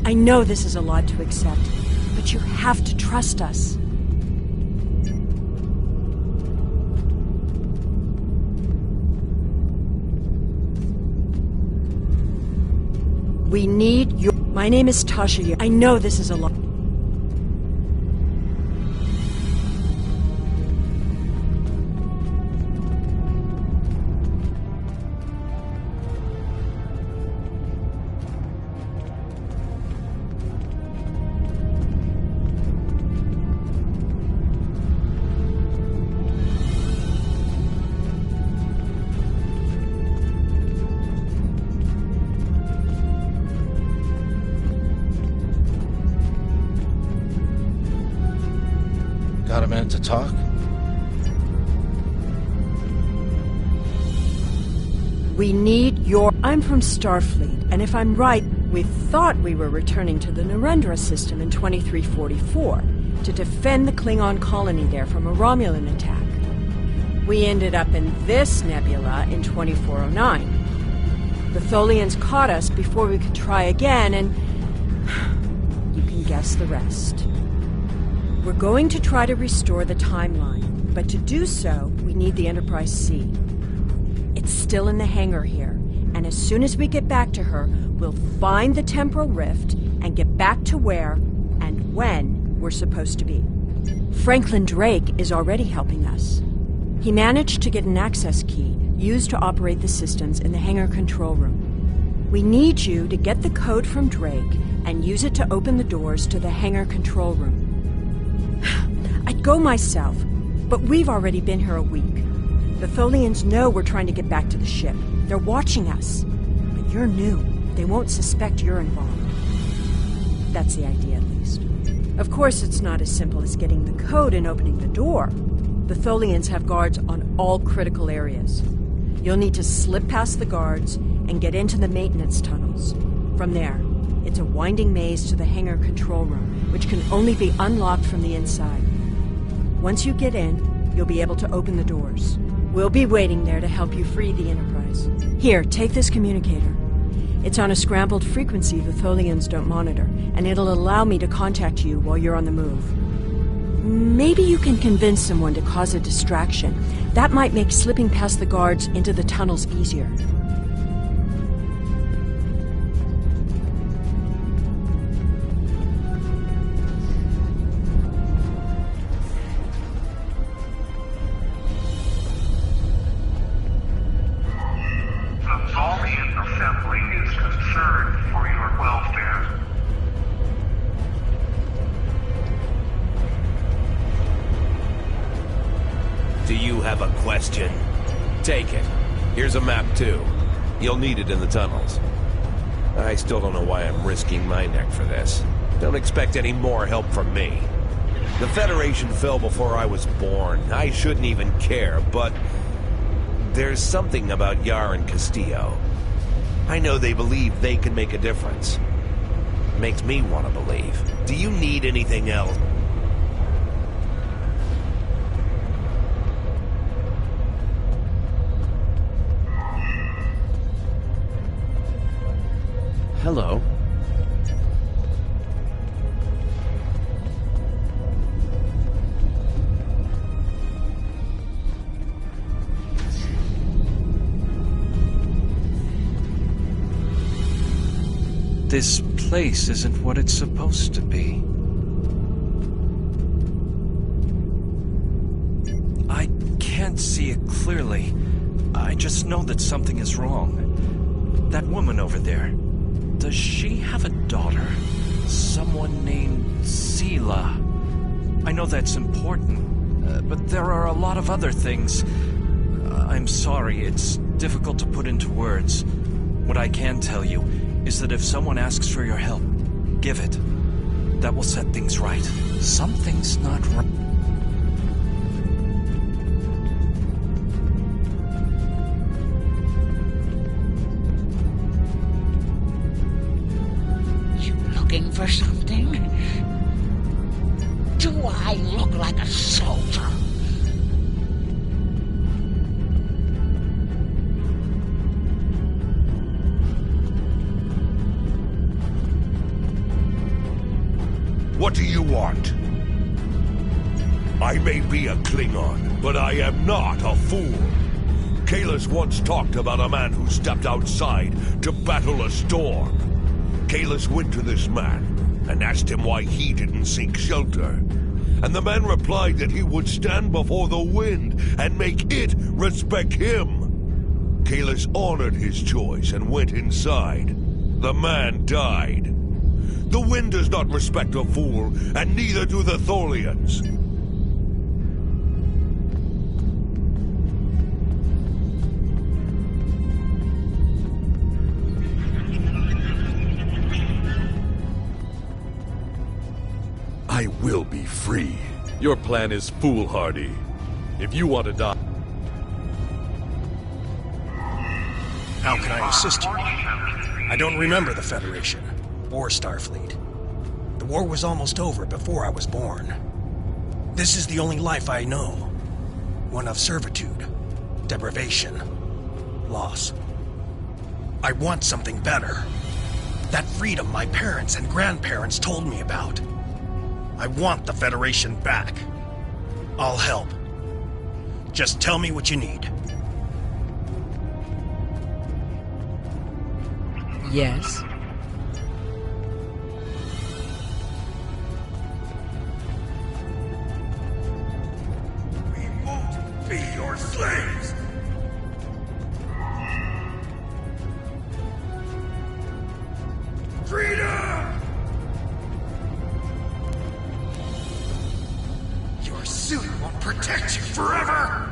I know this is a lot to accept, but you have to trust us. We need your... My name is Tasha. I know this is a lot... Got a minute to talk? We need your... I'm from Starfleet, and if I'm right, we thought we were returning to the Narendra system in 2344 to defend the Klingon colony there from a Romulan attack. We ended up in this nebula in 2409. The Tholians caught us before we could try again, and you can guess the rest. We're going to try to restore the timeline, but to do so, we need the Enterprise C. It's still in the hangar here, and as soon as we get back to her, we'll find the temporal rift and get back to where and when we're supposed to be. Franklin Drake is already helping us. He managed to get an access key used to operate the systems in the hangar control room. We need you to get the code from Drake and use it to open the doors to the hangar control room. I'd go myself, but we've already been here a week. The Tholians know we're trying to get back to the ship. They're watching us. But you're new. They won't suspect you're involved. That's the idea, at least. Of course, it's not as simple as getting the code and opening the door. The Tholians have guards on all critical areas. You'll need to slip past the guards and get into the maintenance tunnels. From there, it's a winding maze to the hangar control room, which can only be unlocked from the inside. Once you get in, you'll be able to open the doors. We'll be waiting there to help you free the Enterprise. Here, take this communicator. It's on a scrambled frequency the Tholians don't monitor, and it'll allow me to contact you while you're on the move. Maybe you can convince someone to cause a distraction. That might make slipping past the guards into the tunnels easier. The Tholian Assembly is concerned for your welfare. Do you have a question? Take it. Here's a map, too. You'll need it in the tunnels. I still don't know why I'm risking my neck for this. Don't expect any more help from me. The Federation fell before I was born. I shouldn't even care, but there's something About Yar and Castillo. I know they believe they can make a difference. Makes me want to believe. Do you need anything else? Hello. This place isn't what it's supposed to be. I can't see it clearly. I just know that something is wrong. That woman over there. Does she have a daughter? Someone named Sela. I know that's important, but there are a lot of other things. I'm sorry, it's difficult to put into words. What I can tell you is that if someone asks for your help, give it. That will set things right. Something's not right. Looking for something? Do I look like a soldier? What do you want? I may be a Klingon, but I am not a fool. Kahless once talked about a man who stepped outside to battle a storm. Kahless went to this man and asked him why he didn't seek shelter. And the man replied that he would stand before the wind and make it respect him. Kahless honored his choice and went inside. The man died. The wind does not respect a fool, and neither do the Tholians. I will be free. Your plan is foolhardy. If you want to die... How can I assist you? I don't remember the Federation, or Starfleet. The war was almost over before I was born. This is the only life I know. One of servitude, deprivation, loss. I want something better. That freedom my parents and grandparents told me about. I want the Federation back. I'll help. Just tell me what you need. Yes? We won't be your slaves! Freedom! Your suit won't protect you forever!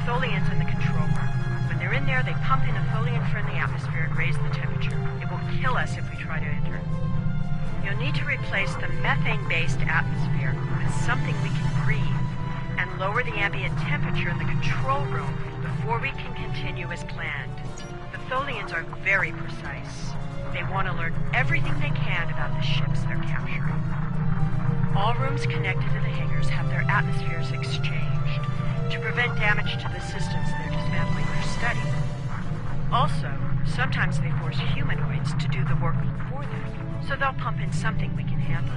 Tholians in the control room. When they're in there, they pump in a Tholian-friendly atmosphere and raise the temperature. It will kill us if we try to enter. You'll need to replace the methane-based atmosphere with something we can breathe and lower the ambient temperature in the control room before we can continue as planned. The Tholians are very precise. They want to learn everything they can about the ships they're capturing. All rooms connected to the hangars have their atmospheres exchanged to prevent damage to the systems they're dismantling or studying. Also, sometimes they force humanoids to do the work for them, so they'll pump in something we can handle.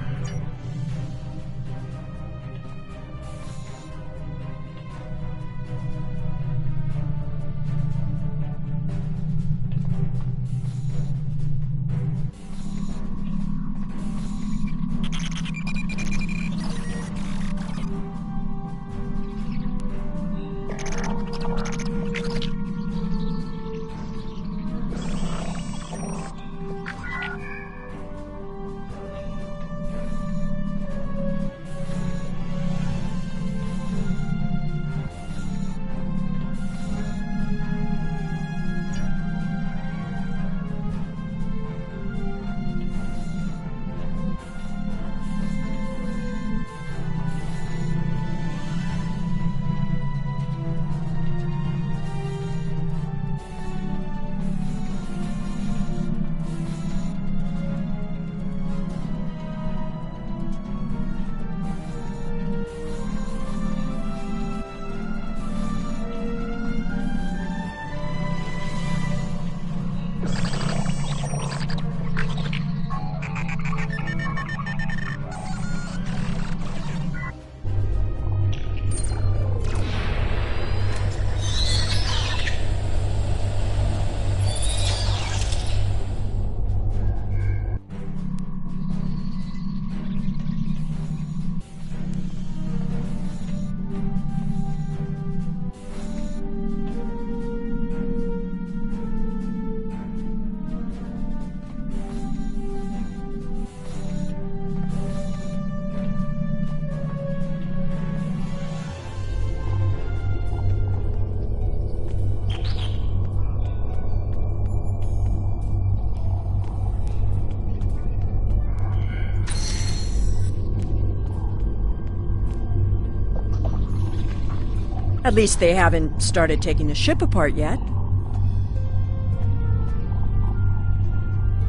At least they haven't started taking the ship apart yet.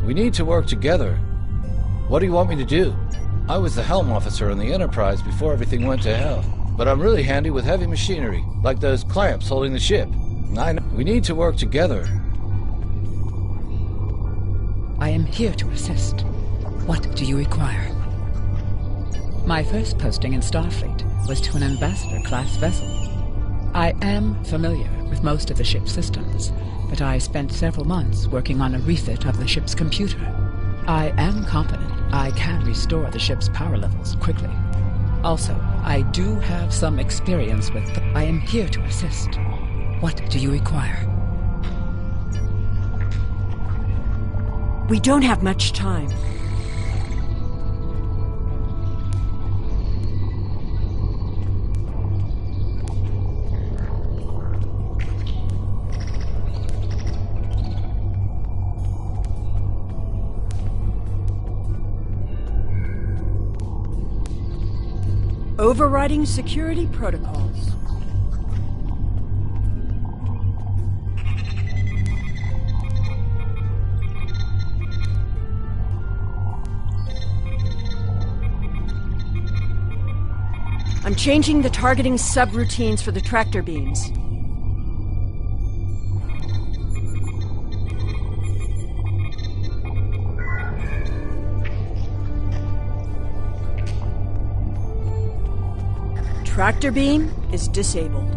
We need to work together. What do you want me to do? I was the helm officer on the Enterprise before everything went to hell. But I'm really handy with heavy machinery, like those clamps holding the ship. I know we need to work together. I am here to assist. What do you require? My first posting in Starfleet was to an Ambassador-class vessel. I am familiar with most of the ship's systems, but I spent several months working on a refit of the ship's computer. I am confident I can restore the ship's power levels quickly. Also, I do have some experience with... I am here to assist. What do you require? We don't have much time. Overriding security protocols. I'm changing the targeting subroutines for the tractor beams. Tractor beam is disabled.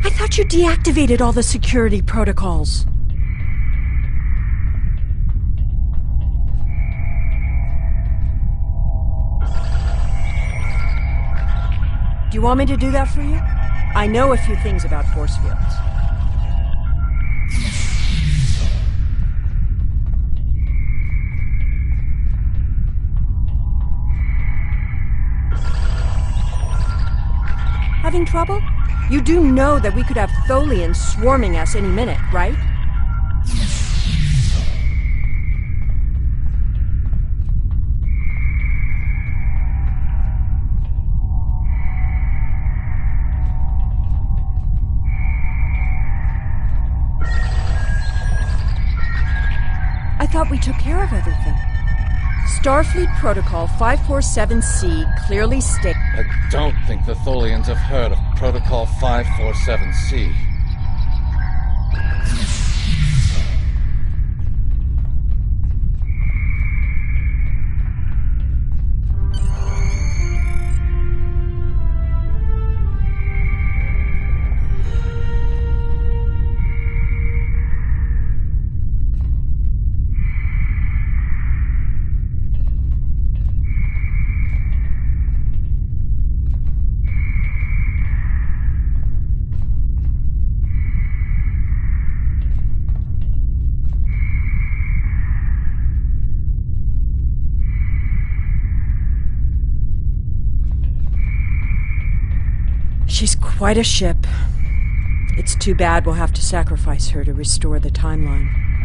I thought you deactivated all the security protocols. Do you want me to do that for you? I know a few things about force fields. Having trouble? You do know that we could have Tholians swarming us any minute, right? I thought we took care of everything. Starfleet Protocol 547C clearly states... I don't think the Tholians have heard of Protocol 547C. She's quite a ship. It's too bad we'll have to sacrifice her to restore the timeline.